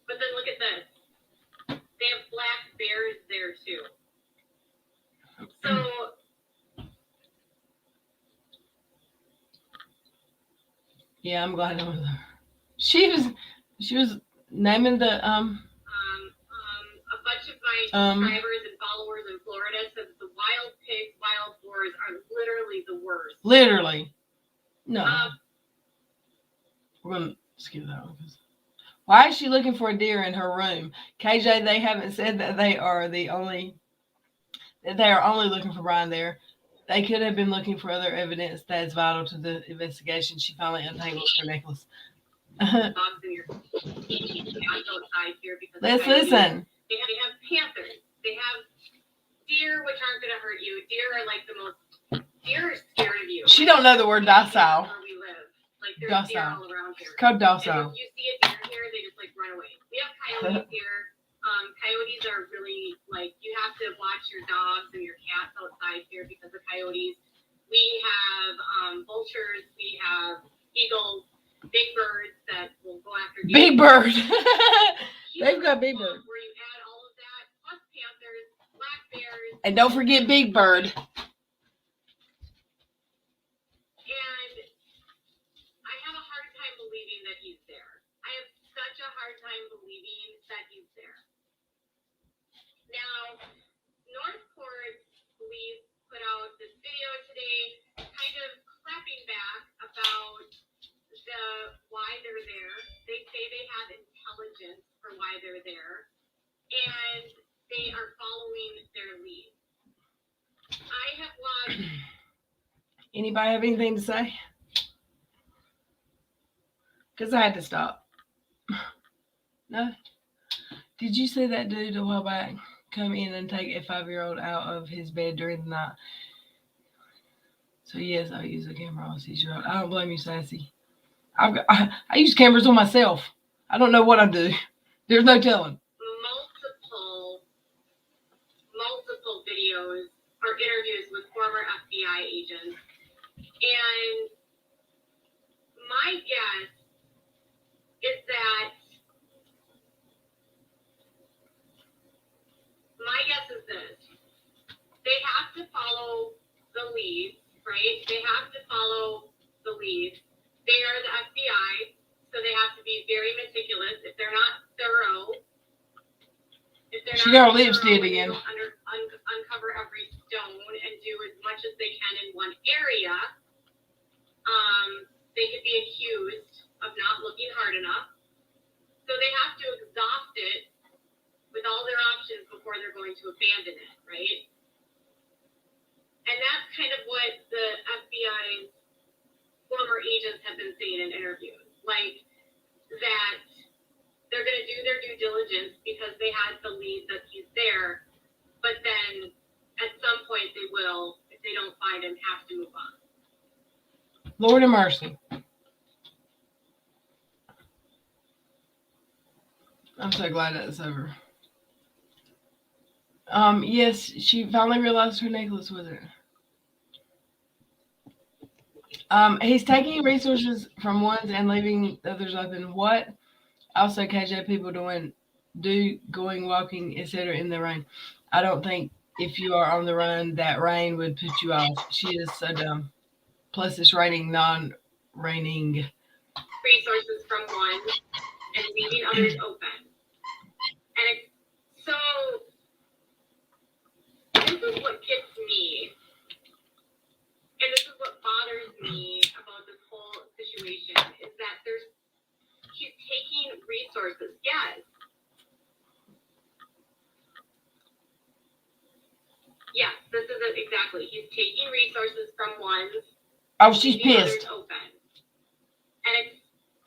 But then look at this. They have black bears there too. So Yeah, I'm glad I was there. She was naming the A bunch of my subscribers and followers in Florida said that the wild pigs, wild boars are literally the worst. literally. No. We're gonna skip that one. Why is she looking for a deer in her room? KJ, they haven't said that they are only looking for Brian there. They could have been looking for other evidence that is vital to the investigation. She finally untangles her necklace. Dogs in your outside here because Let's listen. They have panthers. They have deer, which aren't going to hurt you. Deer are like the most. Deer are scared of you. She don't know the word docile. Where we live, like there's deer Docile. all around here. It's called docile. And if you see a deer here, they just like run away. We have coyotes here. Coyotes are really like you have to watch your dogs and your cats outside here because of coyotes. We have vultures. We have eagles, big birds that will go after deer. Big bird. They've got big bird. Where you add all of that, plus panthers, black bears. And don't forget Big Bird. And I have a hard time believing that he's there. I have such a hard time believing that he's there. Now, Northport police put out this video today kind of clapping back about why they're there. They say they have intelligence for why they're there, and they are following their lead. I have watched. Anybody have anything to say? Because I had to stop. No? Did you see that dude a while back come in and take a 5-year-old out of his bed during the night? So yes, I'll use a camera on a 6-year-old. I don't blame you, Sassy. I use cameras on myself. I don't know what I do. There's no telling. Multiple videos or interviews with former FBI agents. And my guess is this. They have to follow the lead, right? They have to follow the lead. They are the FBI, so they have to be very meticulous. If they're not thorough, She got her lips did again. Uncover every stone and do as much as they can in one area, they could be accused of not looking hard enough. So they have to exhaust it with all their options before they're going to abandon it, right? And that's kind of what the FBI's former agents have been saying in interviews, like that they're going to do their due diligence because they had the lead that he's there, but then at some point they will, if they don't find him, have to move on. Lord of mercy. I'm so glad that's over. Yes, she finally realized her necklace was it. He's taking resources from ones and leaving the others open. What? Also, KJ, people going walking, etc. in the rain. I don't think if you are on the run, that rain would put you off. She is so dumb. Plus, it's raining non-raining. Resources from one and leaving others open. And it's so, this is what gets me, and this is what bothers me about this whole situation, is that he's taking resources, yes. Yes, this is it exactly. He's taking resources from ones. Oh, she's pissed. Open. And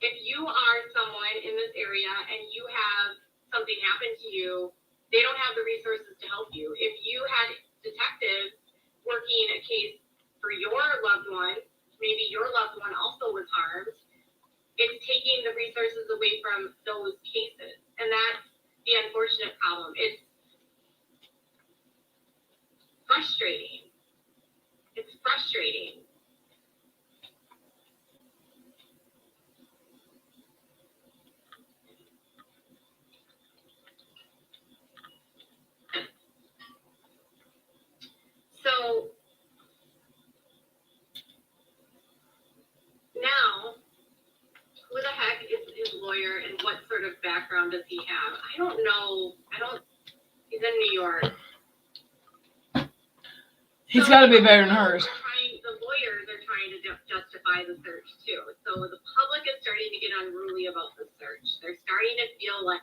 if you are someone in this area and you have something happen to you, they don't have the resources to help you. If you had detectives working a case for your loved one, maybe your loved one also was harmed, it's taking the resources away from those cases. And that's the unfortunate problem. It's frustrating. It's frustrating. So now, who the heck is his lawyer and what sort of background background does he have? I don't know. He's in New York. He's got to be better than hers. The lawyers are trying to justify the search too. So the public is starting to get unruly about the search. They're starting to feel like.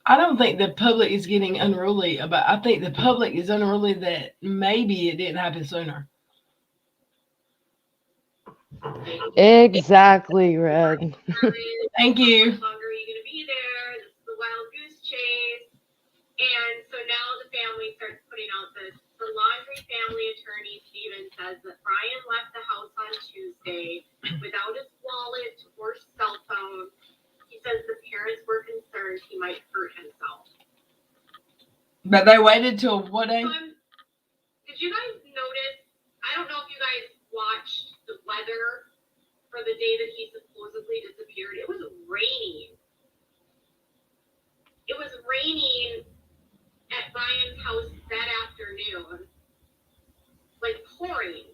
I don't think the public is getting unruly about. I think the public is unruly that maybe it didn't happen sooner. Exactly, Red. Thank you. How longer are you going to be there? This is the wild goose chase. And so now the family starts putting out this. The Laundrie family attorney, Steven, says that Brian left the house on Tuesday without his wallet or cell phone. He says the parents were concerned he might hurt himself. But they waited till what day? Did you guys notice? I don't know if you guys watched the weather for the day that he supposedly disappeared. It was raining. It was raining at Brian's house that afternoon, like pouring.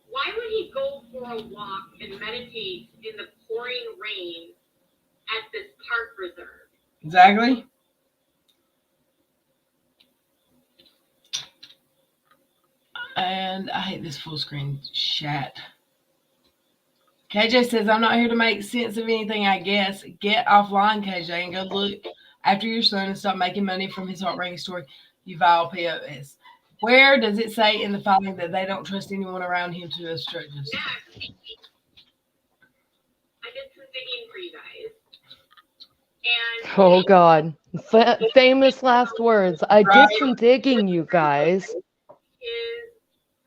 Why would he go for a walk and meditate in the pouring rain at this park reserve? Exactly. And I hate this full screen chat. KJ says, I'm not here to make sense of anything, I guess. Get offline, KJ, and go look after your son and stop making money from his heartbreaking story. Yall POS. Where does it say in the filing that they don't trust anyone around him to obstruct justice? Yeah. I did some digging for you guys. And Oh, God. Famous last words. I did some digging, you guys. His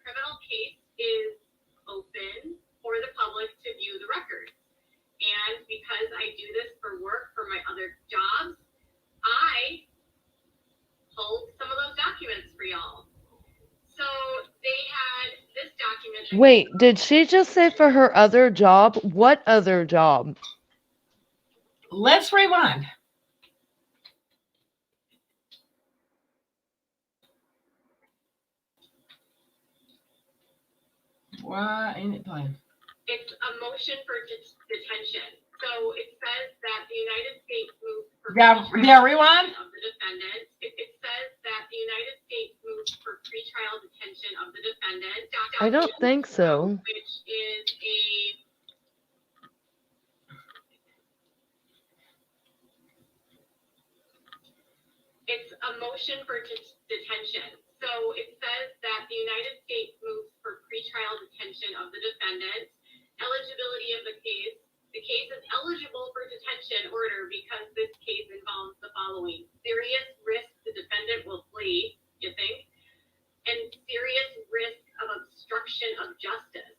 criminal case is open for the public to view the records. And because I do this for work, for my other jobs, I pulled some of those documents for y'all. So they had this document. Wait, did she just say for her other job? What other job? Let's rewind. Why ain't it playing? It's a motion for detention. So it says that the United States moves for rewind? of the defendant. It says that the United States moves for pretrial detention of the defendant. I don't think so. Which is it's a motion for detention. So it says that the United States moves for pretrial detention of the defendant. Eligibility of the case. The case is eligible for detention order because this case involves the following. Serious risk the defendant will flee, you think, and serious risk of obstruction of justice.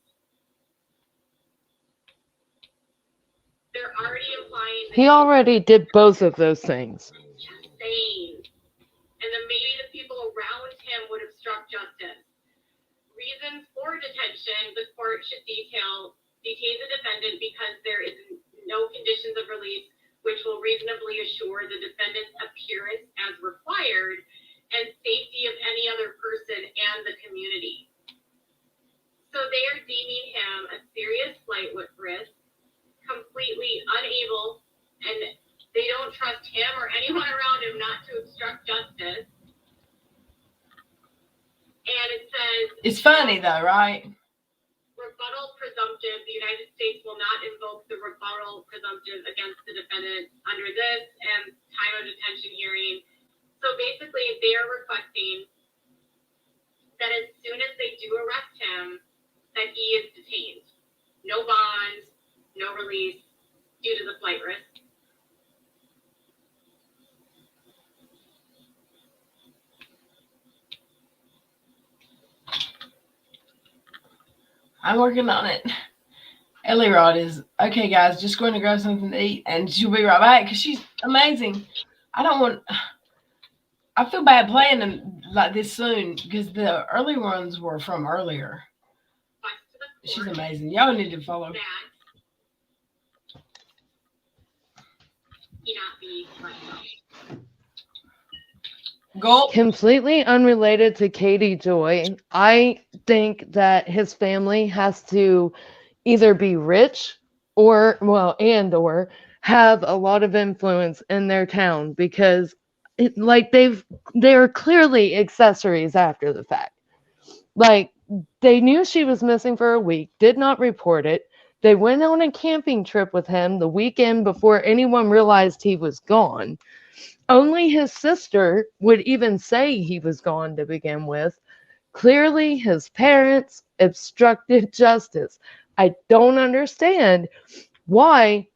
They're already implying He already did both of those things. Just saying. And then maybe the people around him would obstruct justice. Reasons for detention, the court should detain the defendant because there is no conditions of release which will reasonably assure the defendant's appearance as required and safety of any other person and the community. So they are deeming him a serious flight risk, completely unable, and they don't trust him or anyone around him not to obstruct justice. And it says... It's funny though, right? Rebuttal presumptive. The United States will not invoke the rebuttal presumptive against the defendant under this and time of detention hearing. So basically, they are requesting that as soon as they do arrest him, that he is detained. No bond, no release due to the flight risk. I'm working on it. Ellie Rod is, okay, guys, just going to grab something to eat, and she'll be right back because she's amazing. I feel bad playing them like this soon because the early ones were from earlier. She's amazing. Y'all need to follow. Gulp. Completely unrelated to Katie Joy, I think that his family has to either be rich or have a lot of influence in their town because like they're clearly accessories after the fact. Like they knew she was missing for a week, did not report it. They went on a camping trip with him the weekend before anyone realized he was gone. Only his sister would even say he was gone to begin with. Clearly, his parents obstructed justice. I don't understand why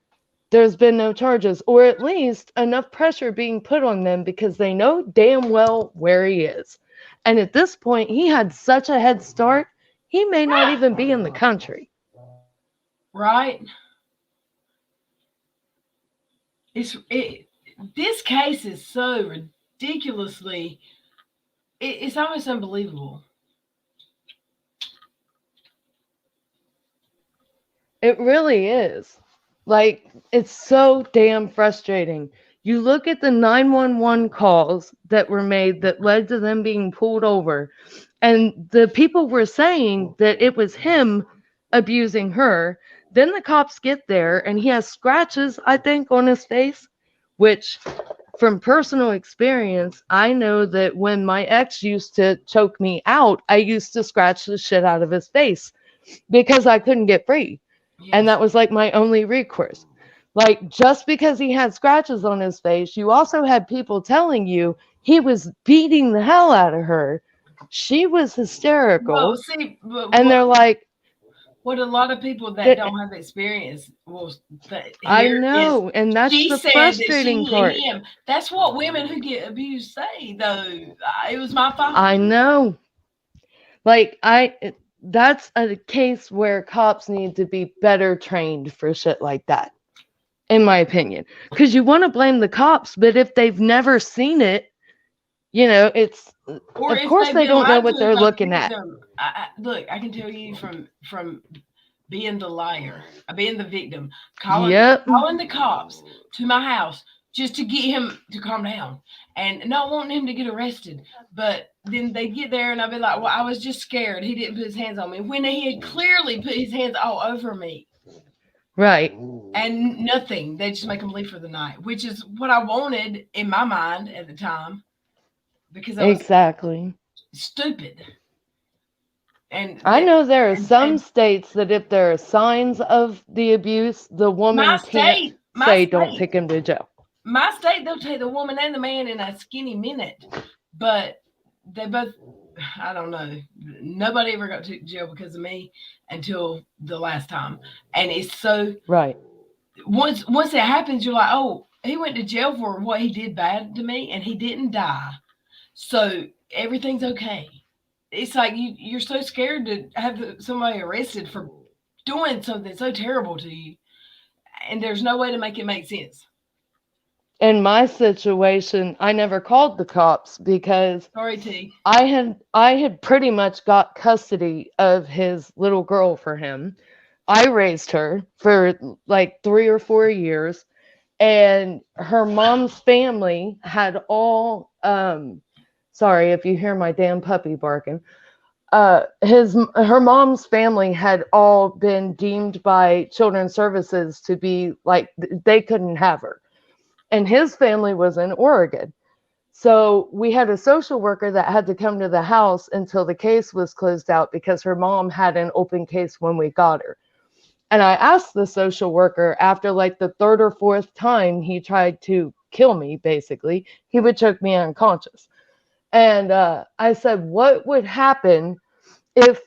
there's been no charges, or at least enough pressure being put on them because they know damn well where he is. And at this point, he had such a head start, he may not even be in the country. Right? This case is so ridiculously, it's almost unbelievable. It really is. Like, it's so damn frustrating. You look at the 911 calls that were made that led to them being pulled over, and the people were saying that it was him abusing her. Then the cops get there, and he has scratches, I think, on his face, which, from personal experience, I know that when my ex used to choke me out, I used to scratch the shit out of his face because I couldn't get free. And Yes. that was like my only recourse. Like, just because he had scratches on his face, you also had people telling you he was beating the hell out of her. She was hysterical. Well, see, And they're like, what a lot of people that don't have experience will I hear is, know. And that's she the said that frustrating she part. hit him. That's what women who get abused say, though. It was my fault. I know. Like, that's a case where cops need to be better trained for shit like that, in my opinion. Because you want to blame the cops, but if they've never seen it, you know, it's, Or of if course they've they been don't know lied what to they're by the looking at. victim. Look, I can tell you from being the liar, being the victim, calling the cops to my house just to get him to calm down and not wanting him to get arrested. But then they get there and I'll be like, well, I was just scared. He didn't put his hands on me when he had clearly put his hands all over me. Right. And nothing. They just make him leave for the night, which is what I wanted in my mind at the time because I was Exactly. stupid. And I know there are and- some and states that if there are signs of the abuse, the woman can't say don't take him to jail. My state, they'll take the woman and the man in a skinny minute. But they both, I don't know. Nobody ever got to jail because of me until the last time. And it's so Right. once it happens, you're like, oh, he went to jail for what he did bad to me and he didn't die. So everything's okay. It's like you're so scared to have somebody arrested for doing something so terrible to you. And there's no way to make it make sense. In my situation, I never called the cops because Sorry, T. I had pretty much got custody of his little girl for him. I raised her for like 3 or 4 years, and her mom's family had all sorry if you hear my damn puppy barking. Her mom's family had all been deemed by Children's Services to be like they couldn't have her. And his family was in Oregon. So we had a social worker that had to come to the house until the case was closed out because her mom had an open case when we got her. And I asked the social worker after like the third or fourth time he tried to kill me, basically, he would choke me unconscious. And I said, what would happen if,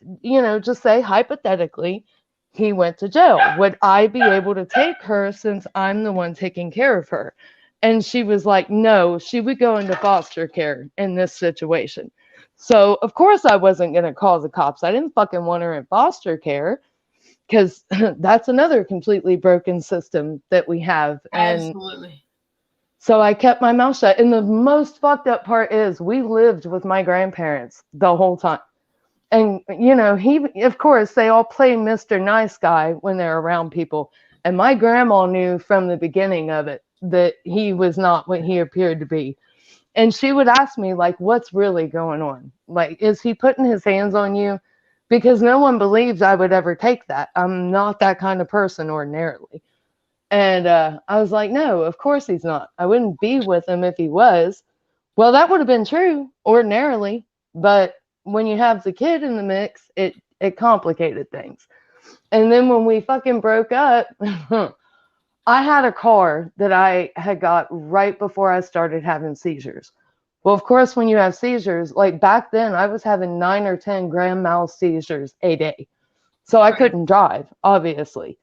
just say hypothetically, he went to jail? Would I be able to take her since I'm the one taking care of her? And she was like, no, she would go into foster care in this situation. So, of course, I wasn't going to call the cops. I didn't fucking want her in foster care because that's another completely broken system that we have. And absolutely. So I kept my mouth shut. And the most fucked up part is we lived with my grandparents the whole time. And, of course, they all play Mr. Nice Guy when they're around people. And my grandma knew from the beginning of it that he was not what he appeared to be. And she would ask me, like, what's really going on? Like, is he putting his hands on you? Because no one believes I would ever take that. I'm not that kind of person ordinarily. And I was like, no, of course he's not. I wouldn't be with him if he was. Well, that would have been true ordinarily, but when you have the kid in the mix, it complicated things. And then when we fucking broke up, I had a car that I had got right before I started having seizures. Well, of course, when you have seizures, like back then, I was having 9 or 10 grand mal seizures a day. So I couldn't drive, obviously.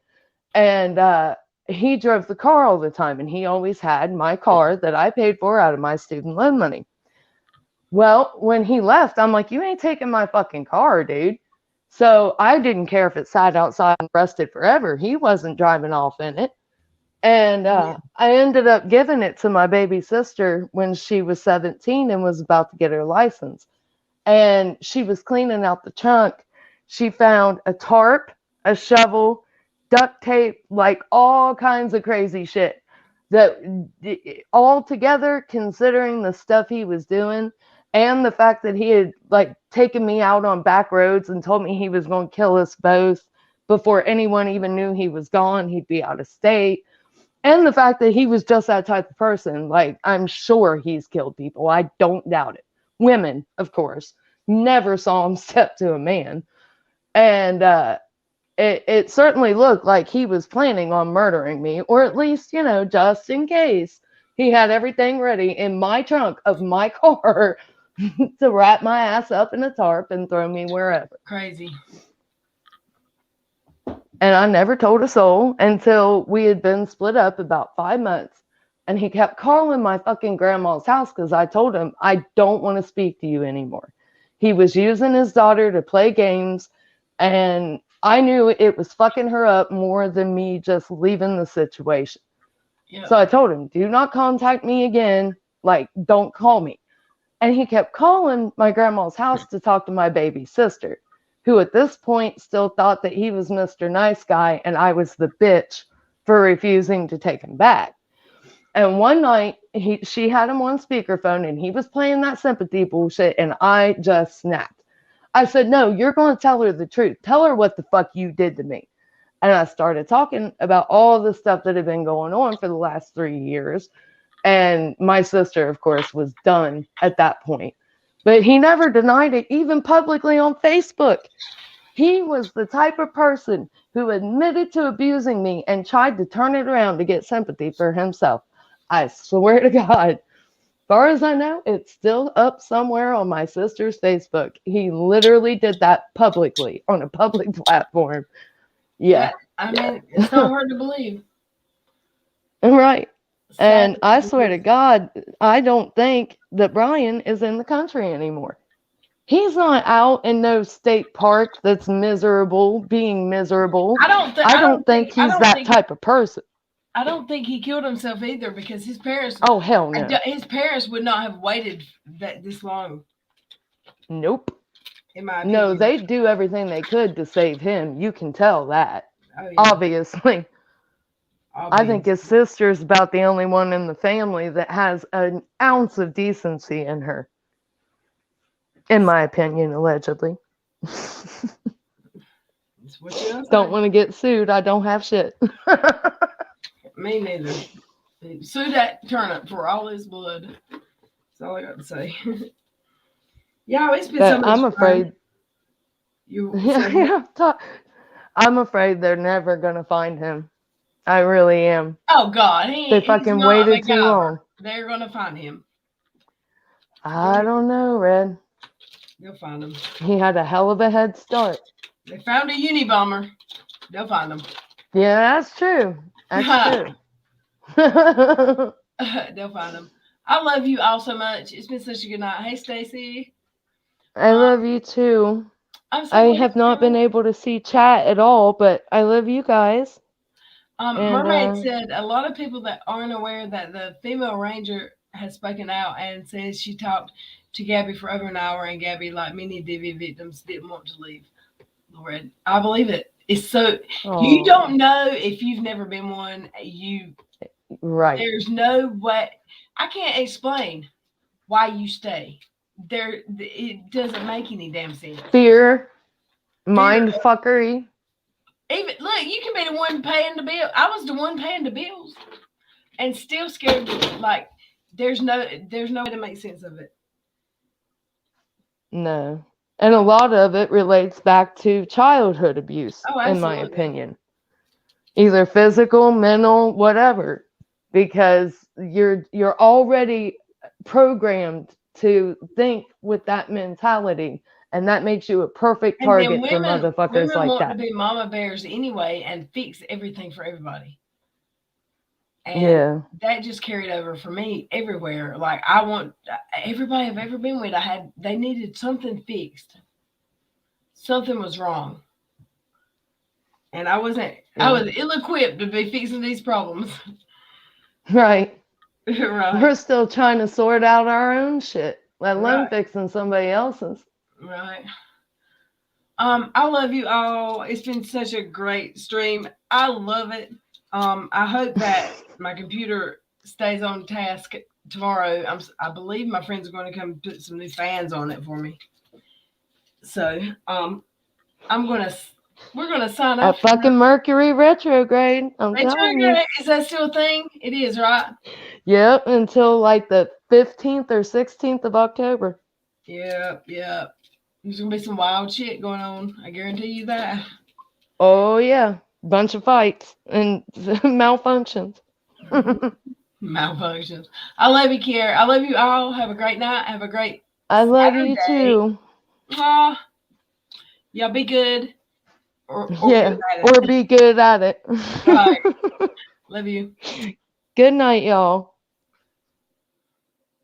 And he drove the car all the time, and he always had my car that I paid for out of my student loan money. Well, when he left, I'm like, you ain't taking my fucking car, dude. So I didn't care if it sat outside and rusted forever. He wasn't driving off in it. And I ended up giving it to my baby sister when she was 17 and was about to get her license. And she was cleaning out the trunk. She found a tarp, a shovel, duct tape, like all kinds of crazy shit. That all together, considering the stuff he was doing and the fact that he had like taken me out on back roads and told me he was going to kill us both before anyone even knew he was gone, he'd be out of state. And the fact that he was just that type of person, like, I'm sure he's killed people. I don't doubt it. Women, of course. Never saw him step to a man. And it certainly looked like he was planning on murdering me, or at least, you know, just in case. He had everything ready in my trunk of my car to wrap my ass up in a tarp and throw me wherever. Crazy. And I never told a soul until we had been split up about 5 months. And he kept calling my fucking grandma's house because I told him, I don't want to speak to you anymore. He was using his daughter to play games. And I knew it was fucking her up more than me just leaving the situation. Yeah. So I told him, do not contact me again. Like, don't call me. And he kept calling my grandma's house to talk to my baby sister, who at this point still thought that he was Mr. Nice Guy and I was the bitch for refusing to take him back. And one night, she had him on speakerphone and he was playing that sympathy bullshit and I just snapped. I said, no, you're going to tell her the truth. Tell her what the fuck you did to me. And I started talking about all the stuff that had been going on for the last 3 years. And my sister, of course, was done at that point. But he never denied it, even publicly on Facebook. He was the type of person who admitted to abusing me and tried to turn it around to get sympathy for himself. I swear to God, as far as I know, it's still up somewhere on my sister's Facebook. He literally did that publicly on a public platform. Yeah. I mean, it's not hard to believe. Right. And Sad I to swear to believe. God, I don't think that Brian is in the country anymore. He's not out in no state park that's miserable, being miserable. I don't think he's that type of person. I don't think he killed himself either because his parents. Oh, hell no. His parents would not have waited this long. Nope. In my opinion. No, they do everything they could to save him. You can tell that. Oh, yeah. Obviously. I think his sister's about the only one in the family that has an ounce of decency in her. In my opinion, allegedly. Don't want to get sued. I don't have shit. Me neither. Sue that turnip for all his blood. That's all I got to say. Yeah, it's been so much I'm afraid. fun. I'm afraid they're never gonna find him. I really am. Oh God, they fucking waited too long. They're gonna find him. I don't know, Red. They'll find him. He had a hell of a head start. They found a Unabomber. They'll find him. Yeah, that's true. That's true. They'll find him. I love you all so much. It's been such a good night. Hey, Stacy. I love you too. I have not been able to see chat at all, but I love you guys. Mermaid said a lot of people that aren't aware that the female ranger has spoken out and says she talked to Gabby for over an hour, and Gabby, like many DV victims, didn't want to leave. Lord, I believe it. It's so you don't know if you've never been one. Right. There's no way. I can't explain why you stay. It doesn't make any damn sense. Fear, mind fuckery. Even look, you can be the one paying the bill. I was the one paying the bills, and still scared. Like there's no way to make sense of it. No. And a lot of it relates back to childhood abuse, Oh, in my absolutely. opinion. Either physical, mental, whatever. Because you're already programmed to think with that mentality. And that makes you a perfect And then target for motherfuckers like want that. to be mama bears anyway and fix everything for everybody. And Yeah. that just carried over for me everywhere. Like I want everybody I've ever been with, they needed something fixed. Something was wrong. And I was ill-equipped to be fixing these problems. Right. Right. We're still trying to sort out our own shit, let alone Right. fixing somebody else's. Right. I love you all. It's been such a great stream. I love it. I hope that my computer stays on task tomorrow. I believe my friends are going to come put some new fans on it for me. So, we're gonna sign A off. fucking Mercury retrograde. I'm telling you. Is that still a thing? It is, right? Yep, until like the 15th or 16th of October. Yep. There's gonna be some wild shit going on. I guarantee you that. Oh yeah, bunch of fights and malfunctions. Malfunctions. I love you, Kier. I love you all. Have a great night. Have a great I love Saturday. you too. Y'all be good. Or Yeah, good at it. or be good at it. Right. Love you. Good night, y'all.